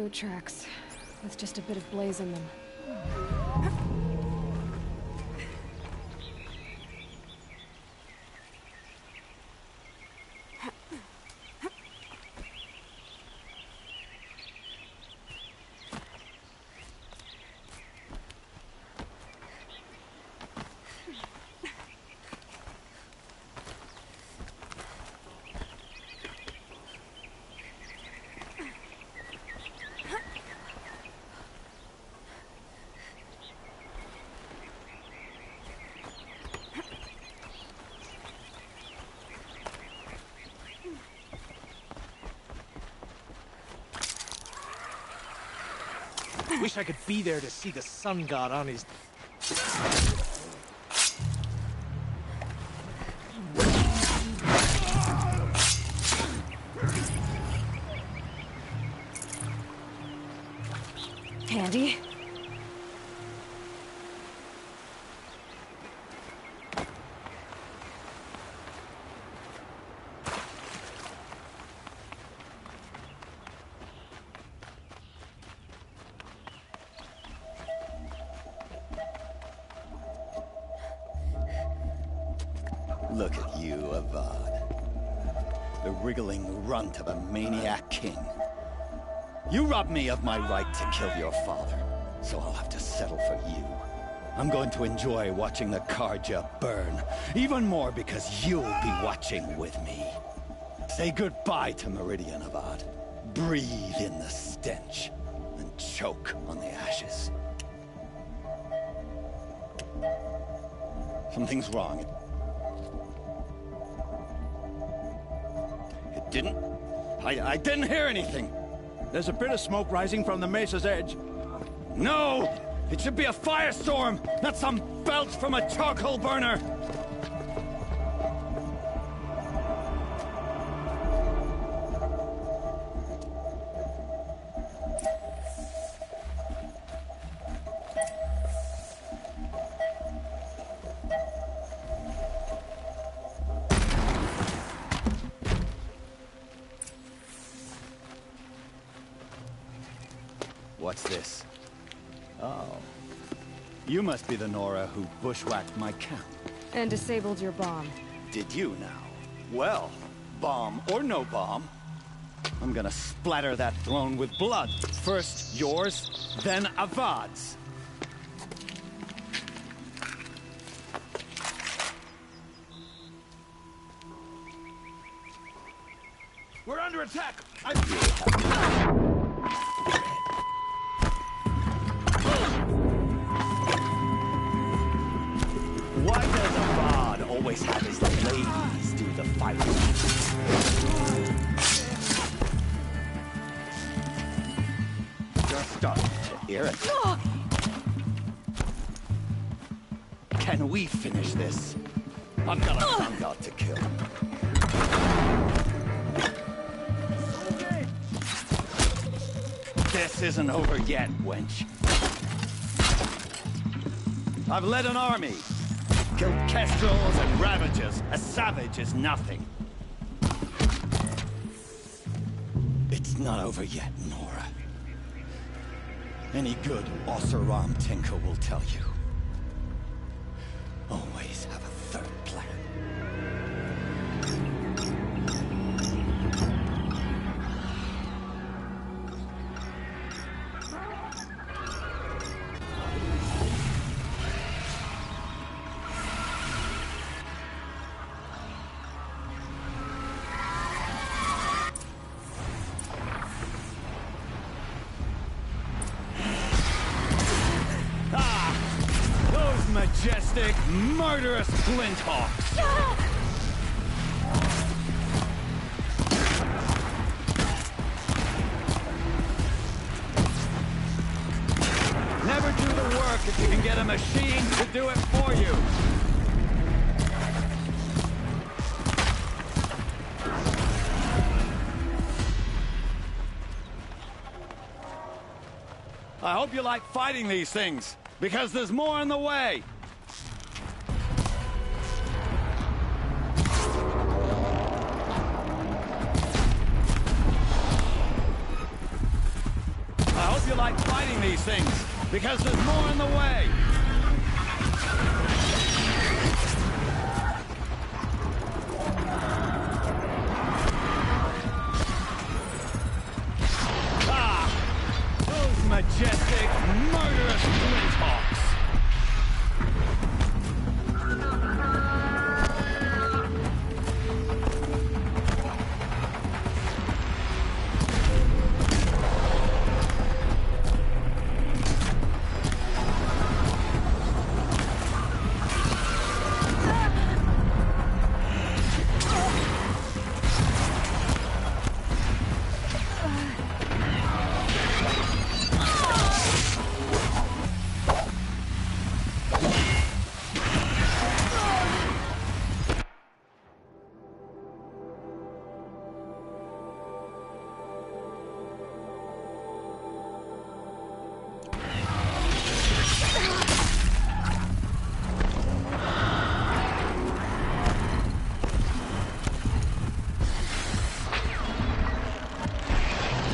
boot tracks, with just a bit of blaze in them. Wish I could be there to see the sun god on his... Handy? Look at you, Avad. The wriggling runt of a maniac king. You robbed me of my right to kill your father, so I'll have to settle for you. I'm going to enjoy watching the Karja burn, even more because you'll be watching with me. Say goodbye to Meridian, Avad. Breathe in the stench, and choke on the ashes. Something's wrong. It didn't? I didn't hear anything. There's a bit of smoke rising from the mesa's edge. No! It should be a firestorm, not some belch from a charcoal burner! What's this? Oh. You must be the Nora who bushwhacked my camp. And disabled your bomb. Did you now? Well, bomb or no bomb, I'm gonna splatter that throne with blood. First yours, then Avad's. We're under attack! Why does Avad always have his ladies do the fighting? You're starting to irritate. Can we finish this? I've got a sun god to kill. This isn't over yet, wench. I've led an army. Killed kestrels and ravagers. A savage is nothing. It's not over yet, Nora. Any good Oseram tinker will tell you. Always have a third plan. Majestic, murderous flinthawks! Never do the work if you can get a machine to do it for you! I hope you like fighting these things, because there's more in the way! you like fighting these things, because there's more in the way. Those majestic, murderous flinthawks!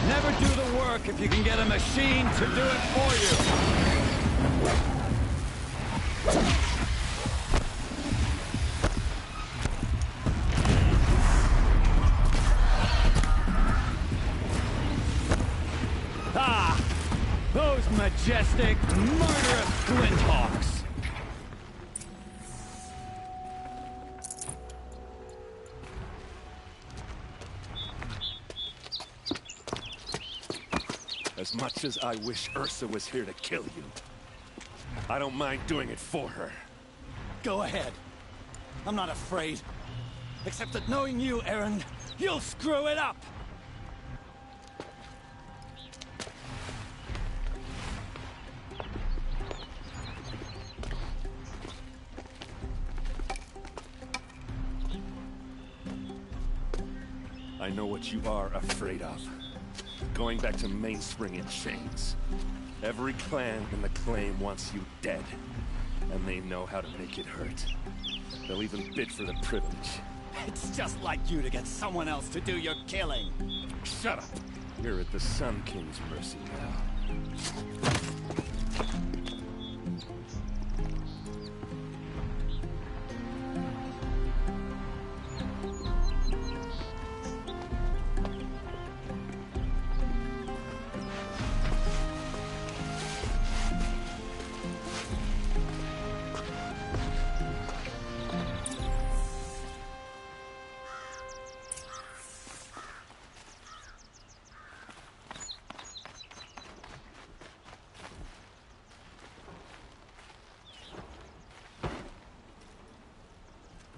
Never do the work if you can get a machine to do it for you. Those majestic, murderous flinthawks! As much as I wish Ursa was here to kill you, I don't mind doing it for her. Go ahead. I'm not afraid. Except that knowing you, Aaron, you'll screw it up! I know what you are afraid of. Going back to Mainspring in chains. Every clan in the claim wants you dead. And they know how to make it hurt. They'll even bid for the privilege. It's just like you to get someone else to do your killing. Shut up! You're at the Sun King's mercy now.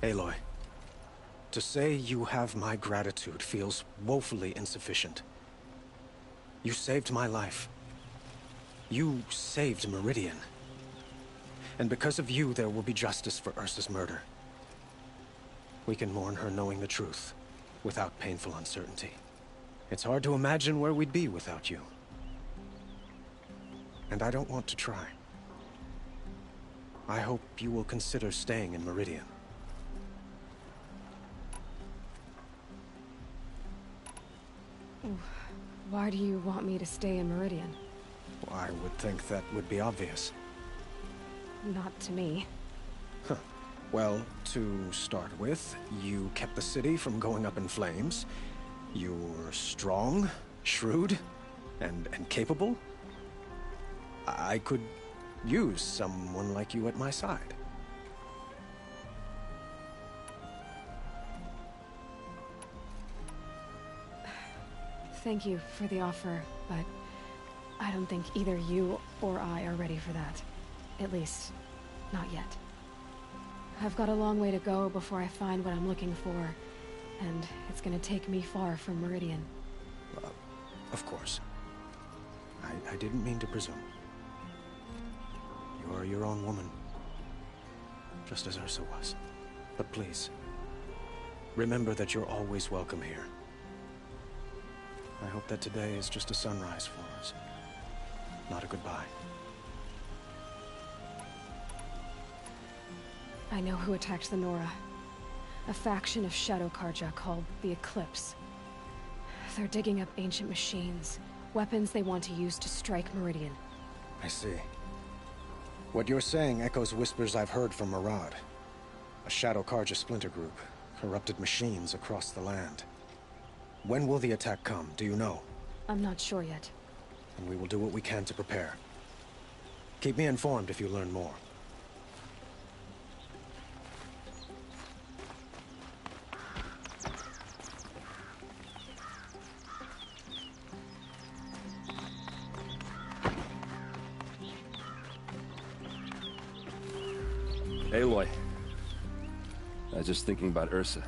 Aloy, to say you have my gratitude feels woefully insufficient. You saved my life. You saved Meridian. And because of you, there will be justice for Ursa's murder. We can mourn her knowing the truth, without painful uncertainty. It's hard to imagine where we'd be without you. And I don't want to try. I hope you will consider staying in Meridian. Why do you want me to stay in Meridian? I would think that would be obvious. Not to me. Huh. Well, to start with, you kept the city from going up in flames. You're strong, shrewd, and capable. I could use someone like you at my side. Thank you for the offer, but I don't think either you or I are ready for that. At least, not yet. I've got a long way to go before I find what I'm looking for, and it's gonna take me far from Meridian. Of course. I didn't mean to presume. You are your own woman, just as Ursa was. But please, remember that you're always welcome here. I hope that today is just a sunrise for us, not a goodbye. I know who attacked the Nora. A faction of Shadow Karja called the Eclipse. They're digging up ancient machines, Weapons they want to use to strike Meridian. I see. What you're saying echoes whispers I've heard from Murad. A Shadow Carja splinter group, corrupted machines across the land. When will the attack come, do you know? I'm not sure yet. And we will do what we can to prepare. Keep me informed if you learn more. Aloy. I was just thinking about Ursa.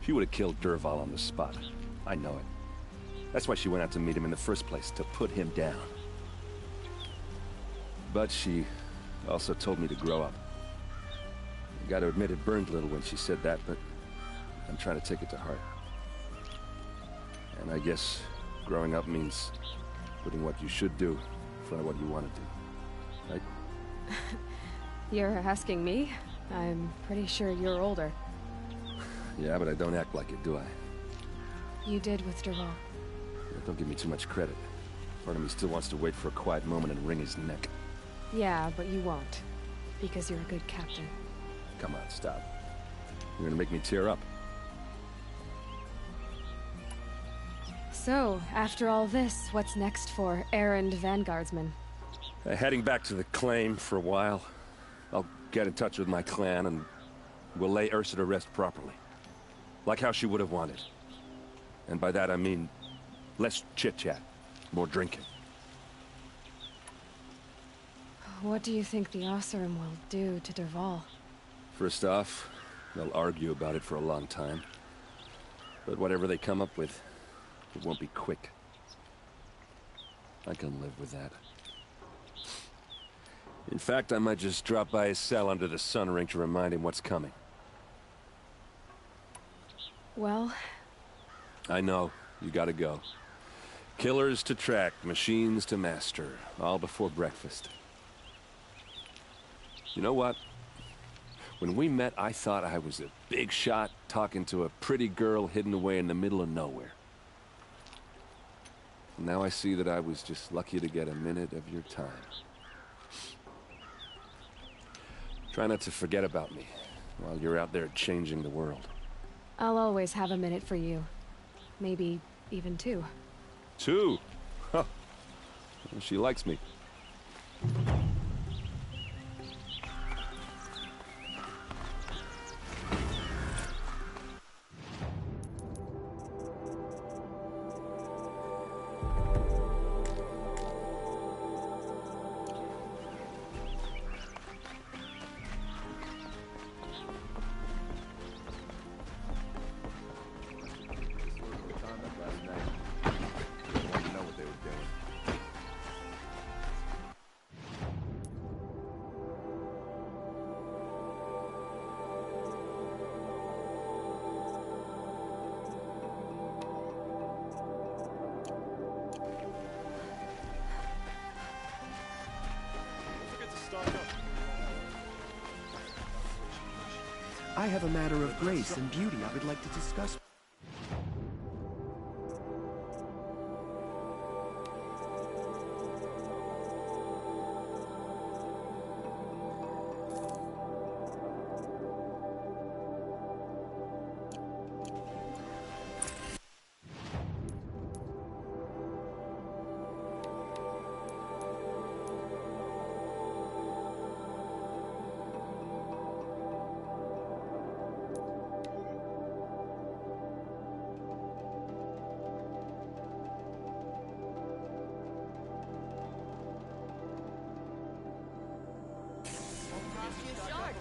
She would have killed Dervahl on the spot. I know it. That's why she went out to meet him in the first place, to put him down. But she also told me to grow up. I gotta admit it burned a little when she said that, but I'm trying to take it to heart. And I guess growing up means putting what you should do in front of what you want to do. Right? You're asking me? I'm pretty sure you're older. Yeah, but I don't act like it, do I? You did with Dervahl. Don't give me too much credit. Part of me still wants to wait for a quiet moment and wring his neck. Yeah, but you won't. Because you're a good captain. Come on, stop. You're gonna make me tear up. So, after all this, what's next for errand vanguardsman? Heading back to the claim for a while. I'll get in touch with my clan and we'll lay Ursa to rest properly. Like how she would have wanted. And by that I mean less chit-chat, more drinking. What do you think the Oseram will do to Dervahl? First off, they'll argue about it for a long time. But whatever they come up with, it won't be quick. I can live with that. In fact, I might just drop by his cell under the sun ring to remind him what's coming. Well... I know. You gotta go. Killers to track, machines to master, all before breakfast. You know what? When we met, I thought I was a big shot talking to a pretty girl hidden away in the middle of nowhere. Now I see that I was just lucky to get a minute of your time. Try not to forget about me while you're out there changing the world. I'll always have a minute for you. Maybe even two. Two? Huh. Well, she likes me. I have a matter of grace and beauty I would like to discuss.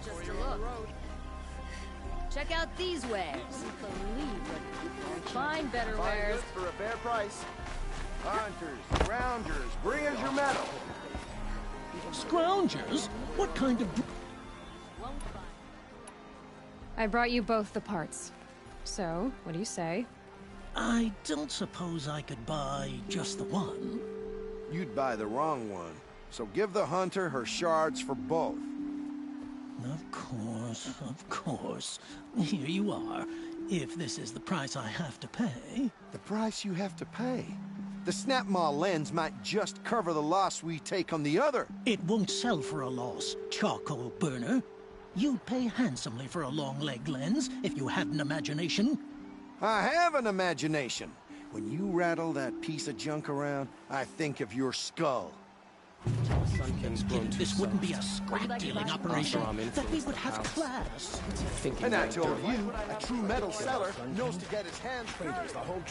Just to look. Check out these wares. Find better wares. For a fair price. Hunters, rounders, bring us your metal. Scroungers? What kind of... I brought you both the parts. So, what do you say? I don't suppose I could buy just the one. You'd buy the wrong one. So give the hunter her shards for both. Of course. Here you are. If this is the price I have to pay... The price you have to pay? The Snapmaw lens might just cover the loss we take on the other. It won't sell for a loss, charcoal burner. You'd pay handsomely for a long-leg lens if you had an imagination. I have an imagination. When you rattle that piece of junk around, I think of your skull. This wouldn't be a scrap-dealing operation, that we would have class. And I told you, a true metal seller knows to get his hands cleaners the whole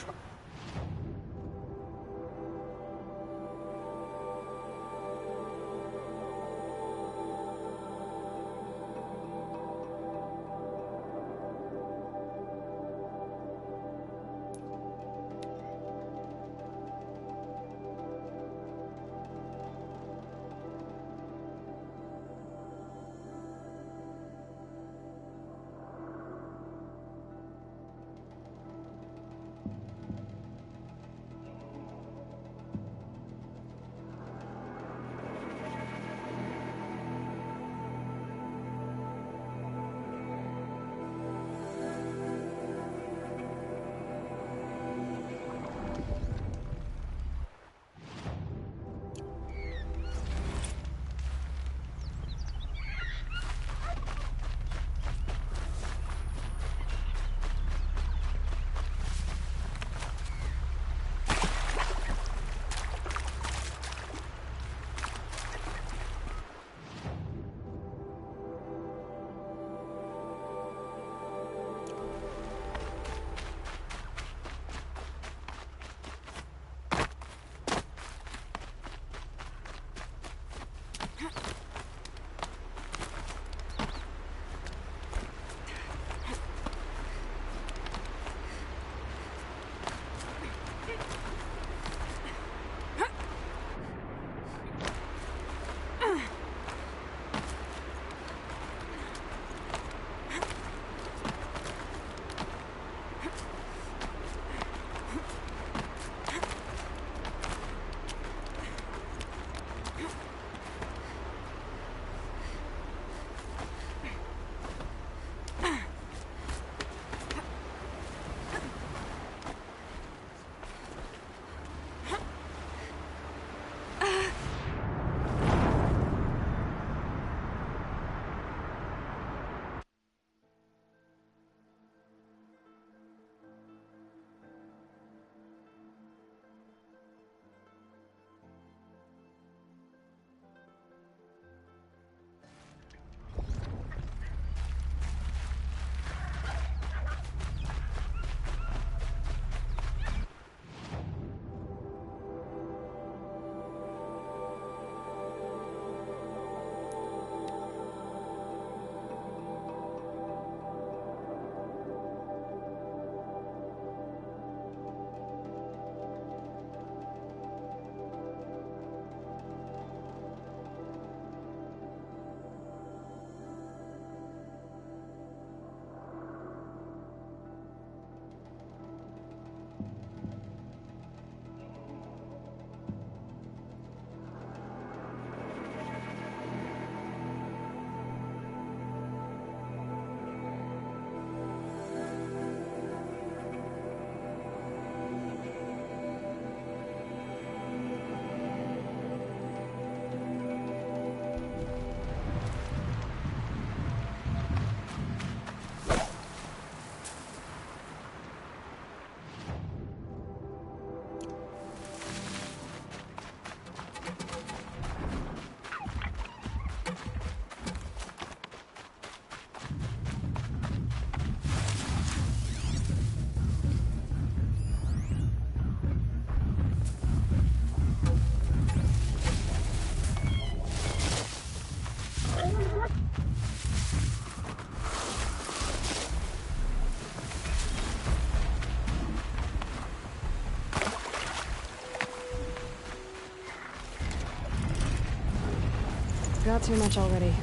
Got too much already.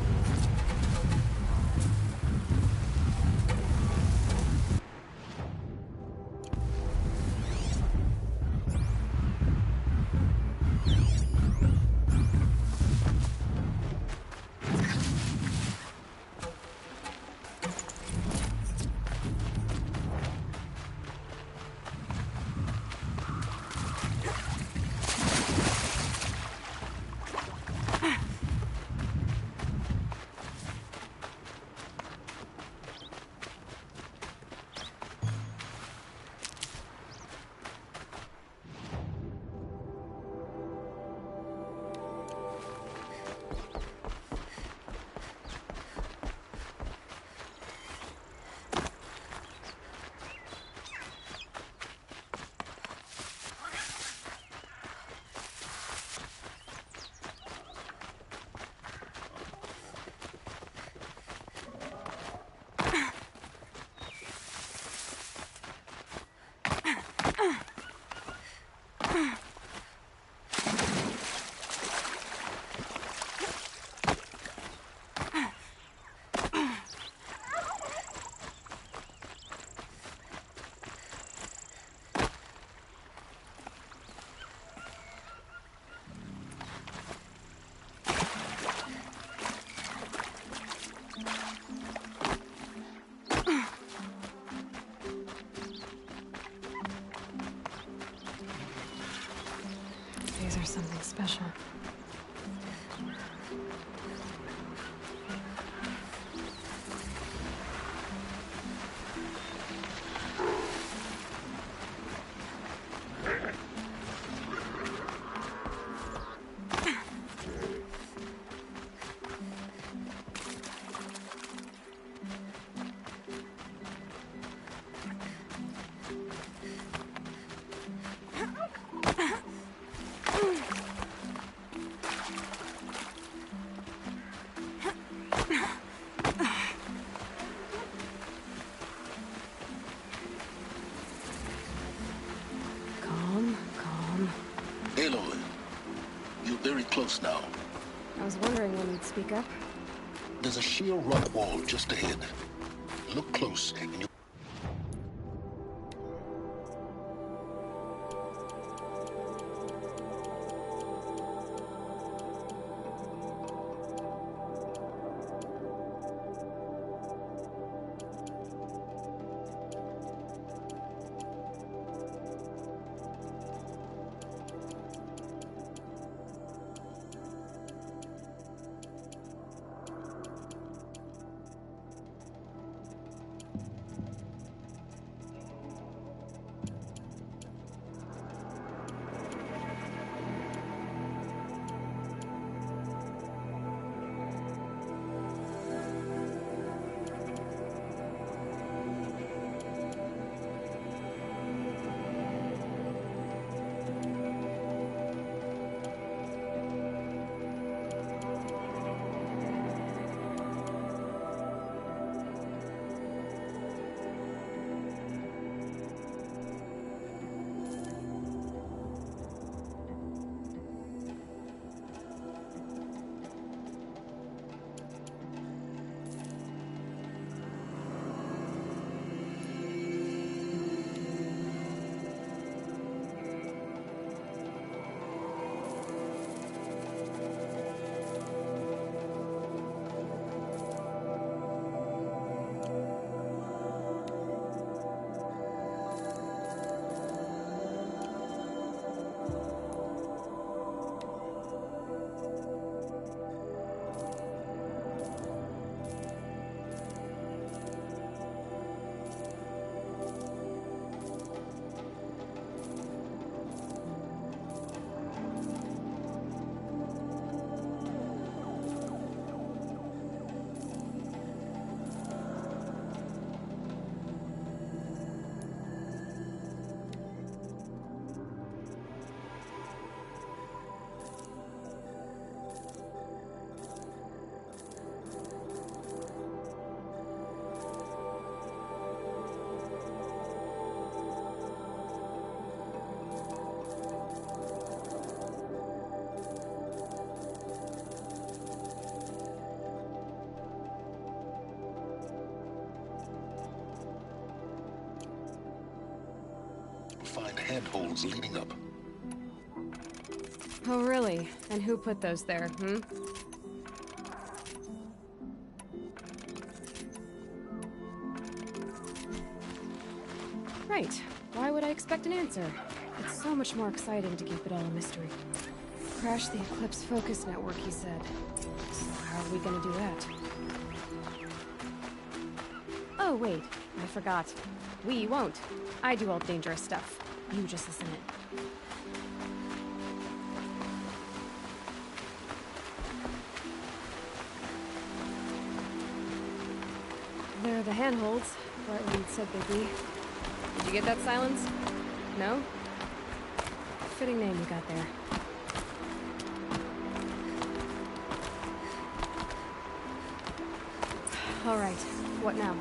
something special. Aloy, you're very close now. I was wondering when you'd speak up. There's a sheer rock wall just ahead. Look close, and you... Find handholds leading up. Oh, really? And who put those there, hmm? Right. Why would I expect an answer? It's so much more exciting to keep it all a mystery. Crash the Eclipse focus network, he said. So how are we gonna do that? Oh, wait. I forgot. We won't. I do all the dangerous stuff. You just listen in. They're the handholds, right where you'd said they'd be. Did you get that, Silence? No? Fitting name you got there. All right. What now?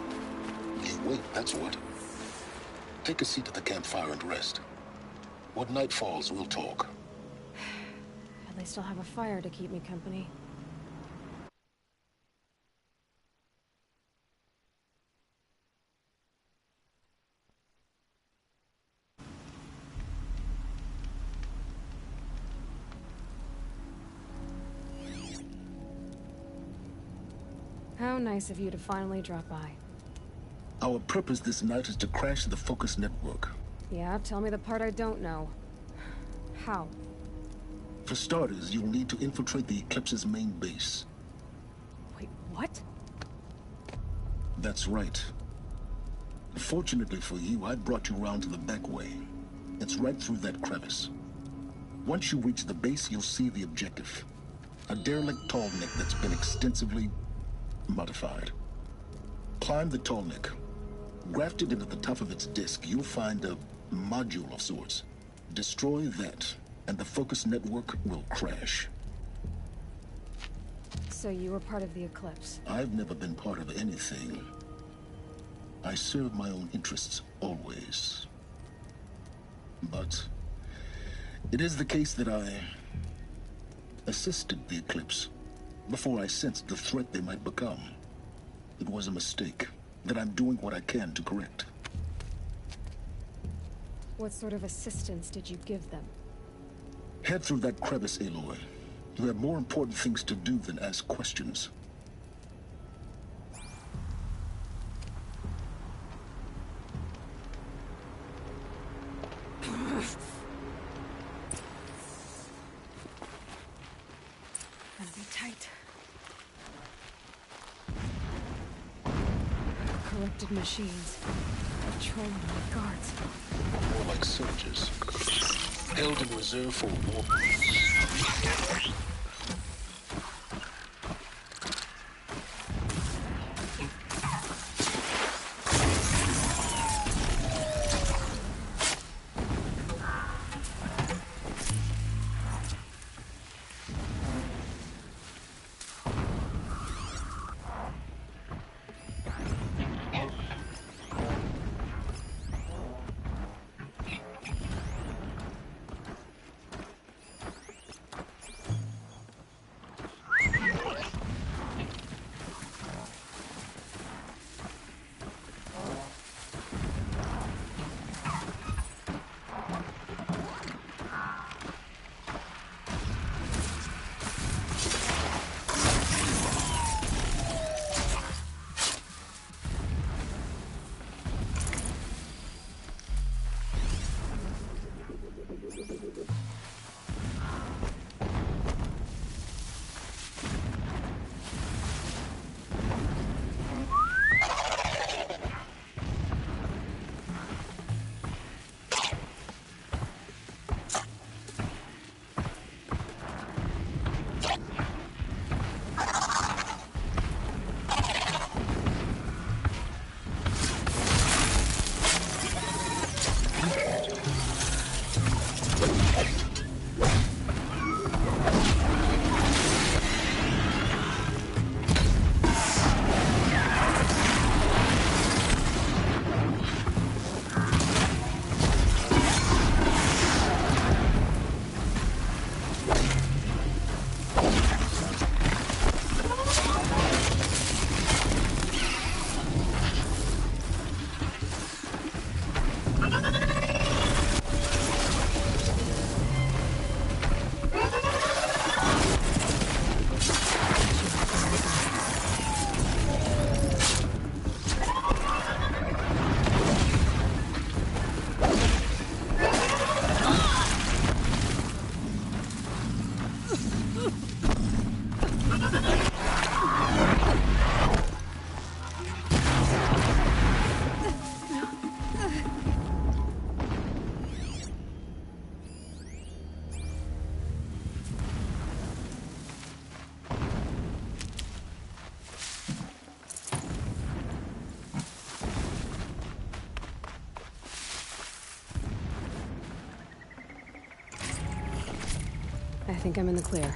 You wait, that's what. Take a seat at the campfire and rest. When night falls, we'll talk. At least I'll have a fire to keep me company. How nice of you to finally drop by. Our purpose this night is to crash the focus network. Yeah, tell me the part I don't know. How? For starters, you'll need to infiltrate the Eclipse's main base. Wait, what? That's right. Fortunately for you, I brought you around to the back way. It's right through that crevice. Once you reach the base, you'll see the objective. A derelict tall neck that's been extensively modified. Climb the tall neck. Grafted into the top of its disk, you'll find a module of sorts. Destroy that, and the focus network will crash. So you were part of the Eclipse? I've never been part of anything. I serve my own interests, always. But it is the case that I assisted the Eclipse before I sensed the threat they might become. It was a mistake that I'm doing what I can to correct. What sort of assistance did you give them? Head through that crevice, Aloy. You have more important things to do than ask questions. Gonna be tight. Corrupted machines. Patrolling with guards. More like soldiers. Held in reserve for war. I think I'm in the clear.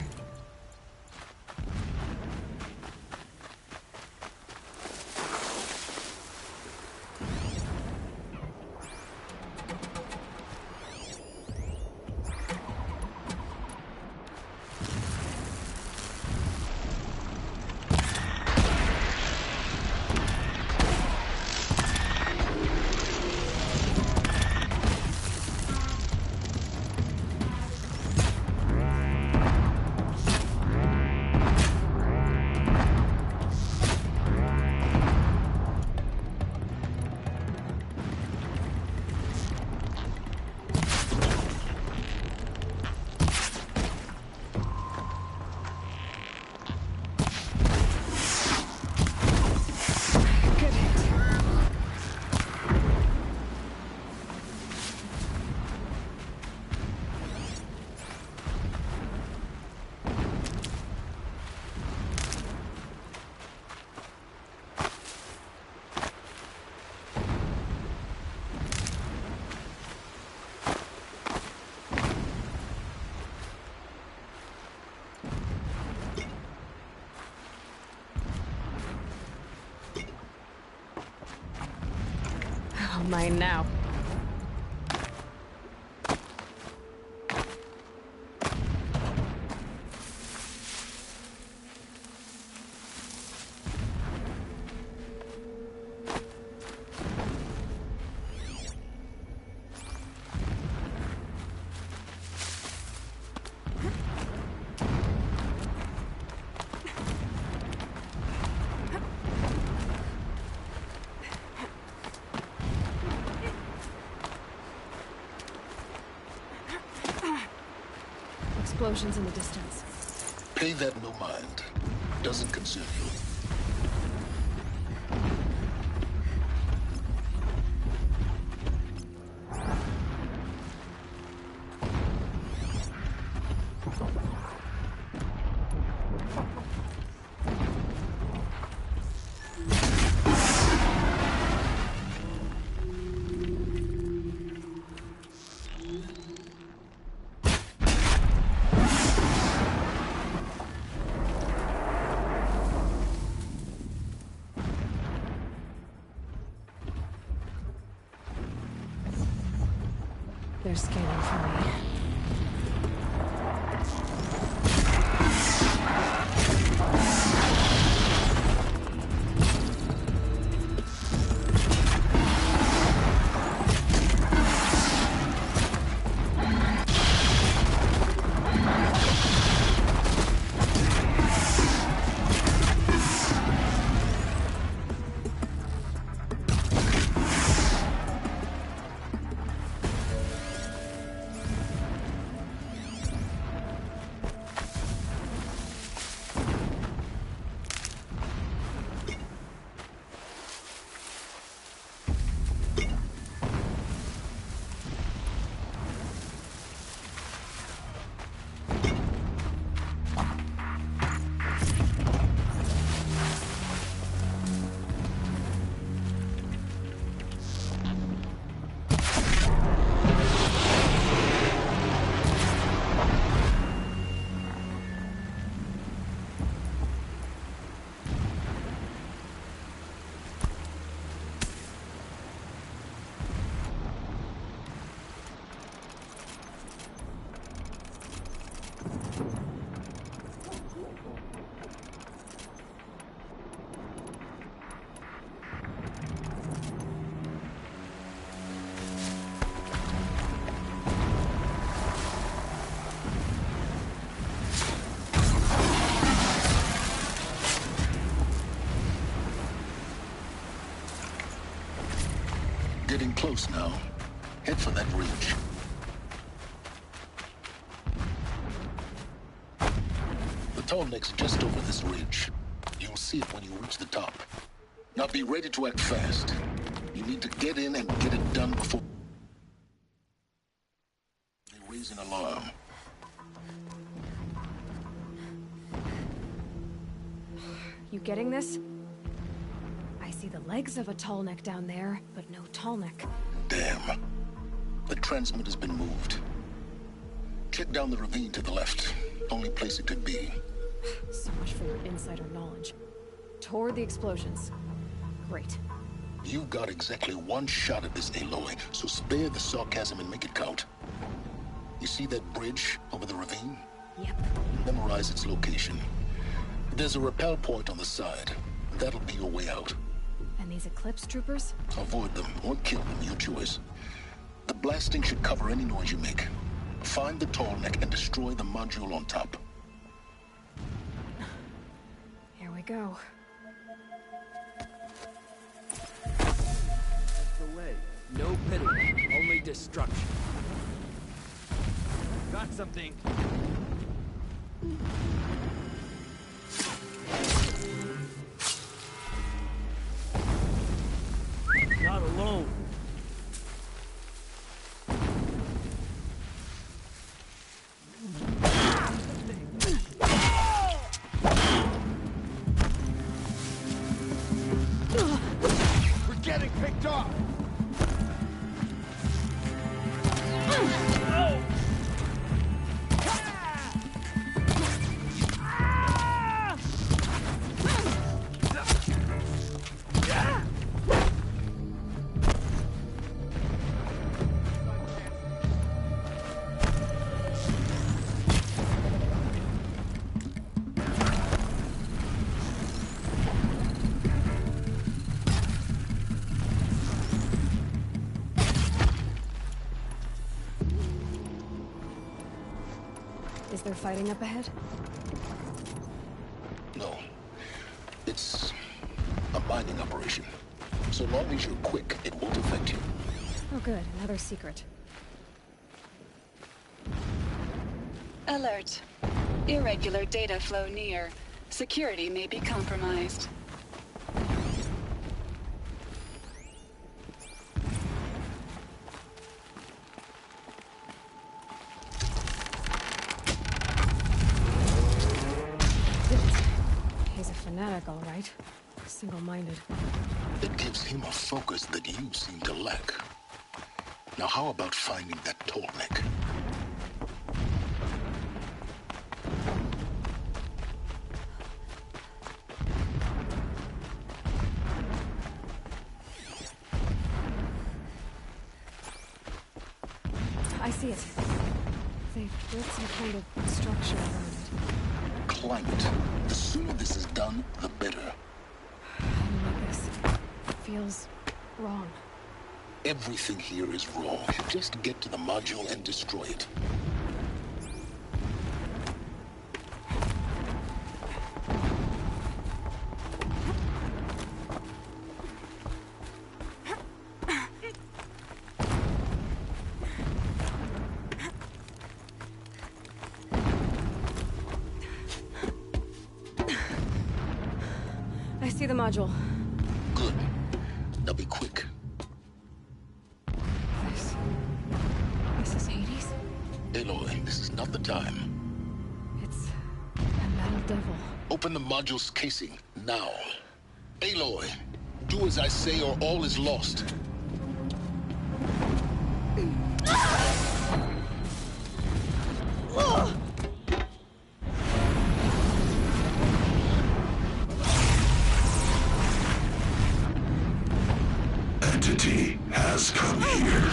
Mine now. Explosions in the distance. Pay that no mind. Doesn't concern you. They're scanning for me. Getting close now. Head for that ridge. The tall neck's just over this ridge. You'll see it when you reach the top. Now be ready to act fast. You need to get in and get it done before they raise an alarm. You getting this? I see the legs of a tall neck down there, but no tall neck. Damn. The transmitter's been moved. Check down the ravine to the left. Only place it could be. So much for your insider knowledge. Toward the explosions. Great. You've got exactly one shot at this, Aloy, so spare the sarcasm and make it count. You see that bridge over the ravine? Yep. Memorize its location. There's a rappel point on the side. That'll be your way out. And these Eclipse troopers? Avoid them or kill them, your choice. The blasting should cover any noise you make. Find the tall neck and destroy the module on top. Here we go. Delay. No pity. Only destruction. Got something. Not alone. We're getting picked off. there fighting up ahead? No. It's a mining operation. So long as you're quick, it won't affect you. Oh good, another secret. Alert. Irregular data flow near. Security may be compromised. He's a fanatic, all right. Single-minded. It gives him a focus that you seem to lack. Now how about finding that Tolmec? I see it. They've built some kind of structure around it. Climb it. The sooner this is done, the better. I don't like this. It feels wrong. Everything here is wrong. Just get to the module and destroy it. I see the module. Good. Now be quick. This is Hades? Aloy, this is not the time. It's a metal devil. Open the module's casing, now. Aloy, do as I say or all is lost. Entity has come here.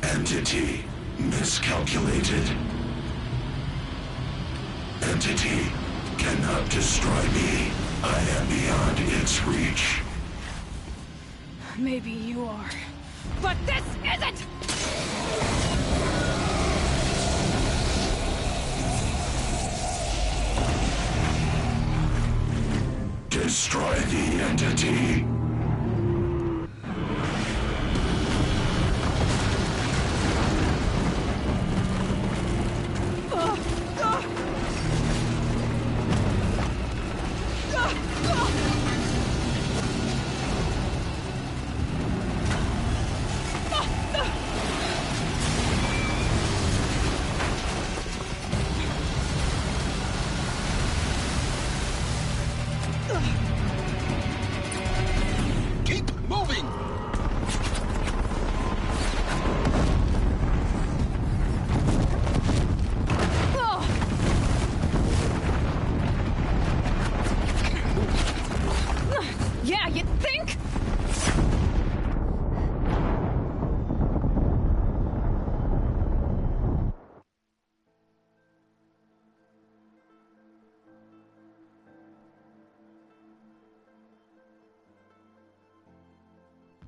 Entity miscalculated. Entity cannot destroy me. I am beyond its reach. Maybe you are. But this isn't! Destroy the entity. Yeah, you think?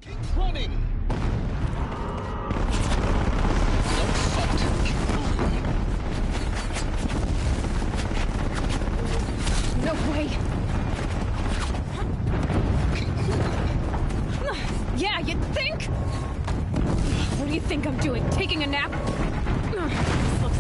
Keep running! Don't fight. Keep moving. No way! Yeah, you think? What do you think I'm doing? Taking a nap? This looks...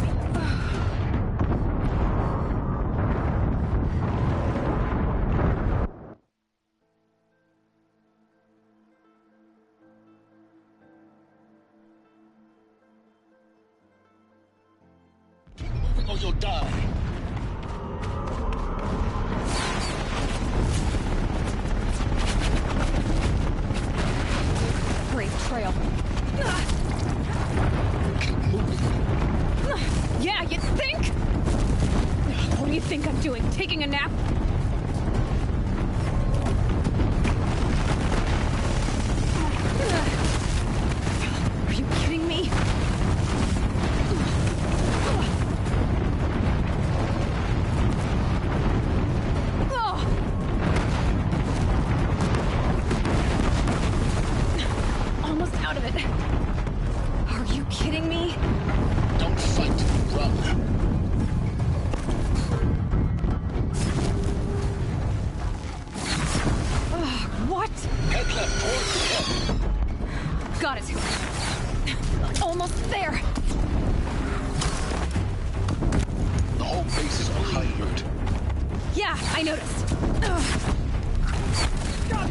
Keep moving or you'll die. Great trail. Keep moving. Yeah, you think? What do you think I'm doing? Taking a nap? Are you kidding me? Got it. Almost there. The whole base is on high alert. Yeah, I noticed.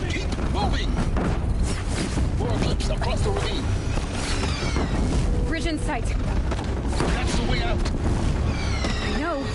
Keep moving! More eclipse across the ravine. Bridge in sight. That's the way out. I know.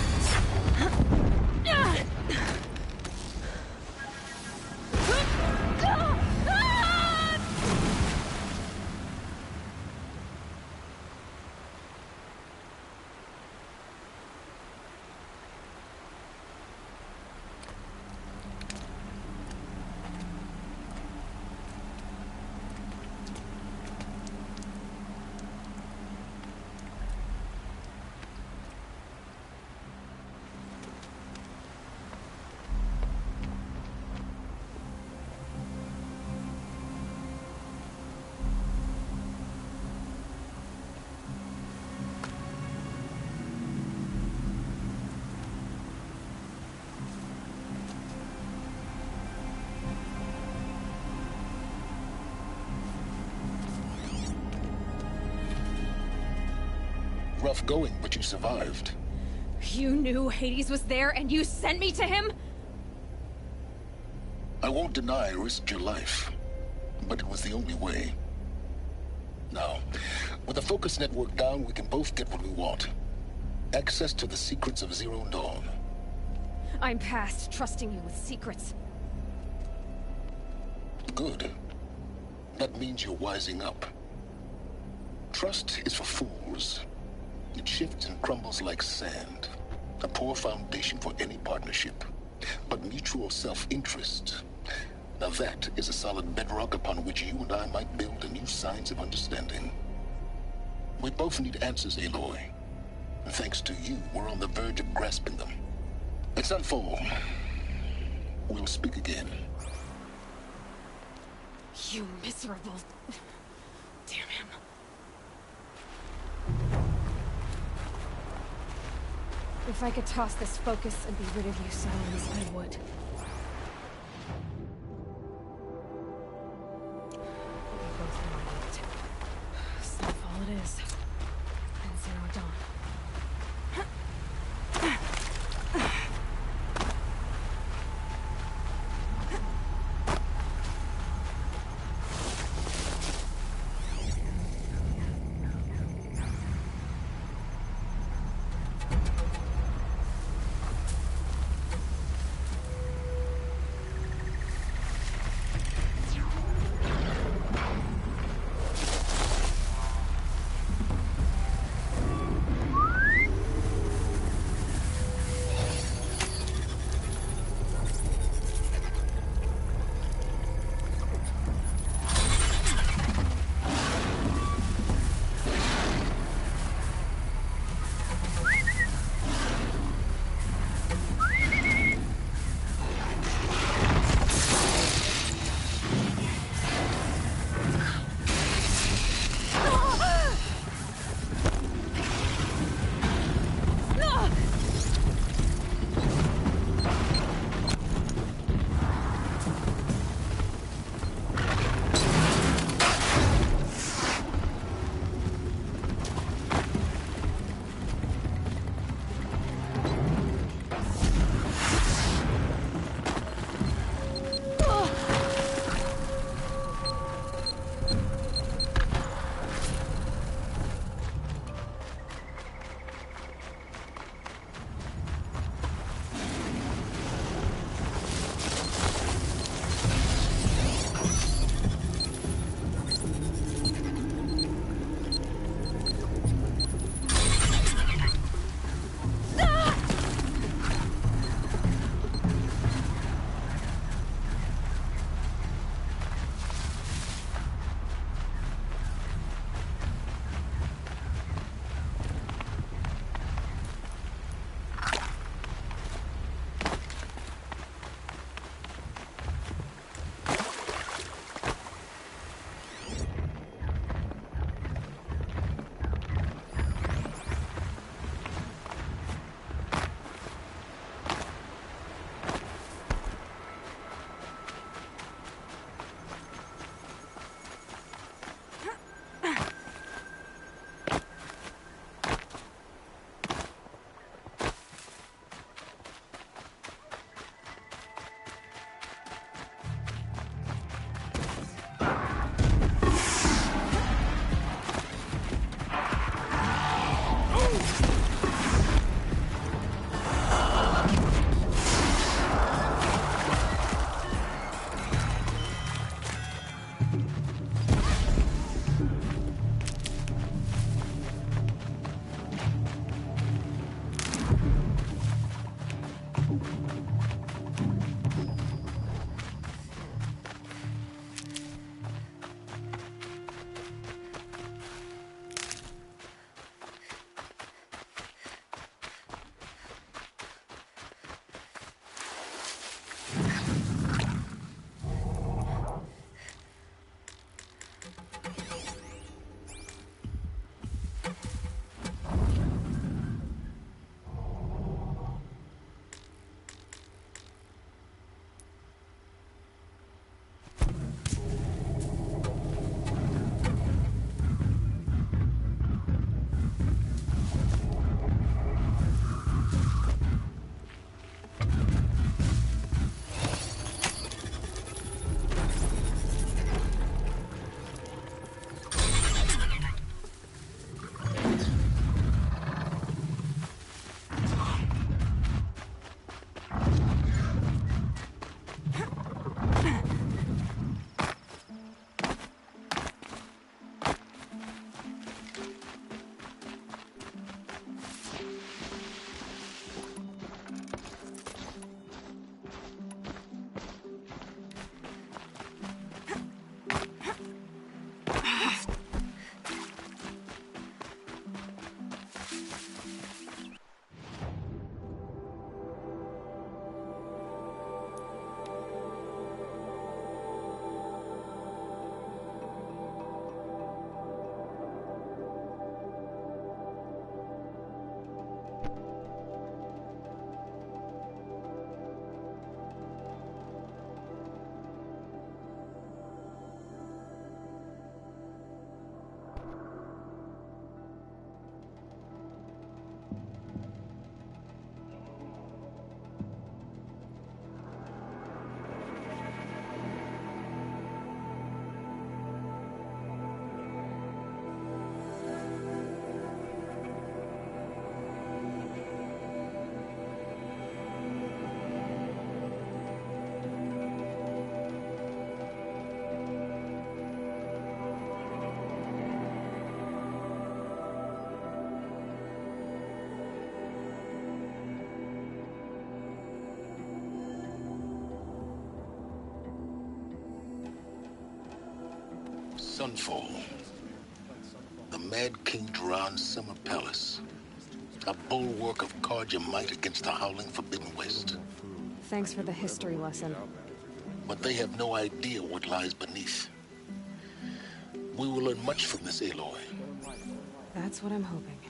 Rough going, but you survived. You knew Hades was there and you sent me to him? I won't deny I risked your life, but it was the only way. Now, with the focus network down, we can both get what we want. Access to the secrets of Zero Dawn. I'm past trusting you with secrets. Good. That means you're wising up. Trust is for fools. It shifts and crumbles like sand. A poor foundation for any partnership. But mutual self-interest. Now that is a solid bedrock upon which you and I might build a new science of understanding. We both need answers, Aloy. And thanks to you, we're on the verge of grasping them. Let's unfold. We'll speak again. You miserable... Damn him. If I could toss this focus and be rid of you, Silence, I would. We both know it. Snowfall it is. And Zero Dawn. Sunfall. The Mad King Duran's summer palace. A bulwark of Carja might against the howling Forbidden West. Thanks for the history lesson. But they have no idea what lies beneath. We will learn much from this, Aloy. That's what I'm hoping.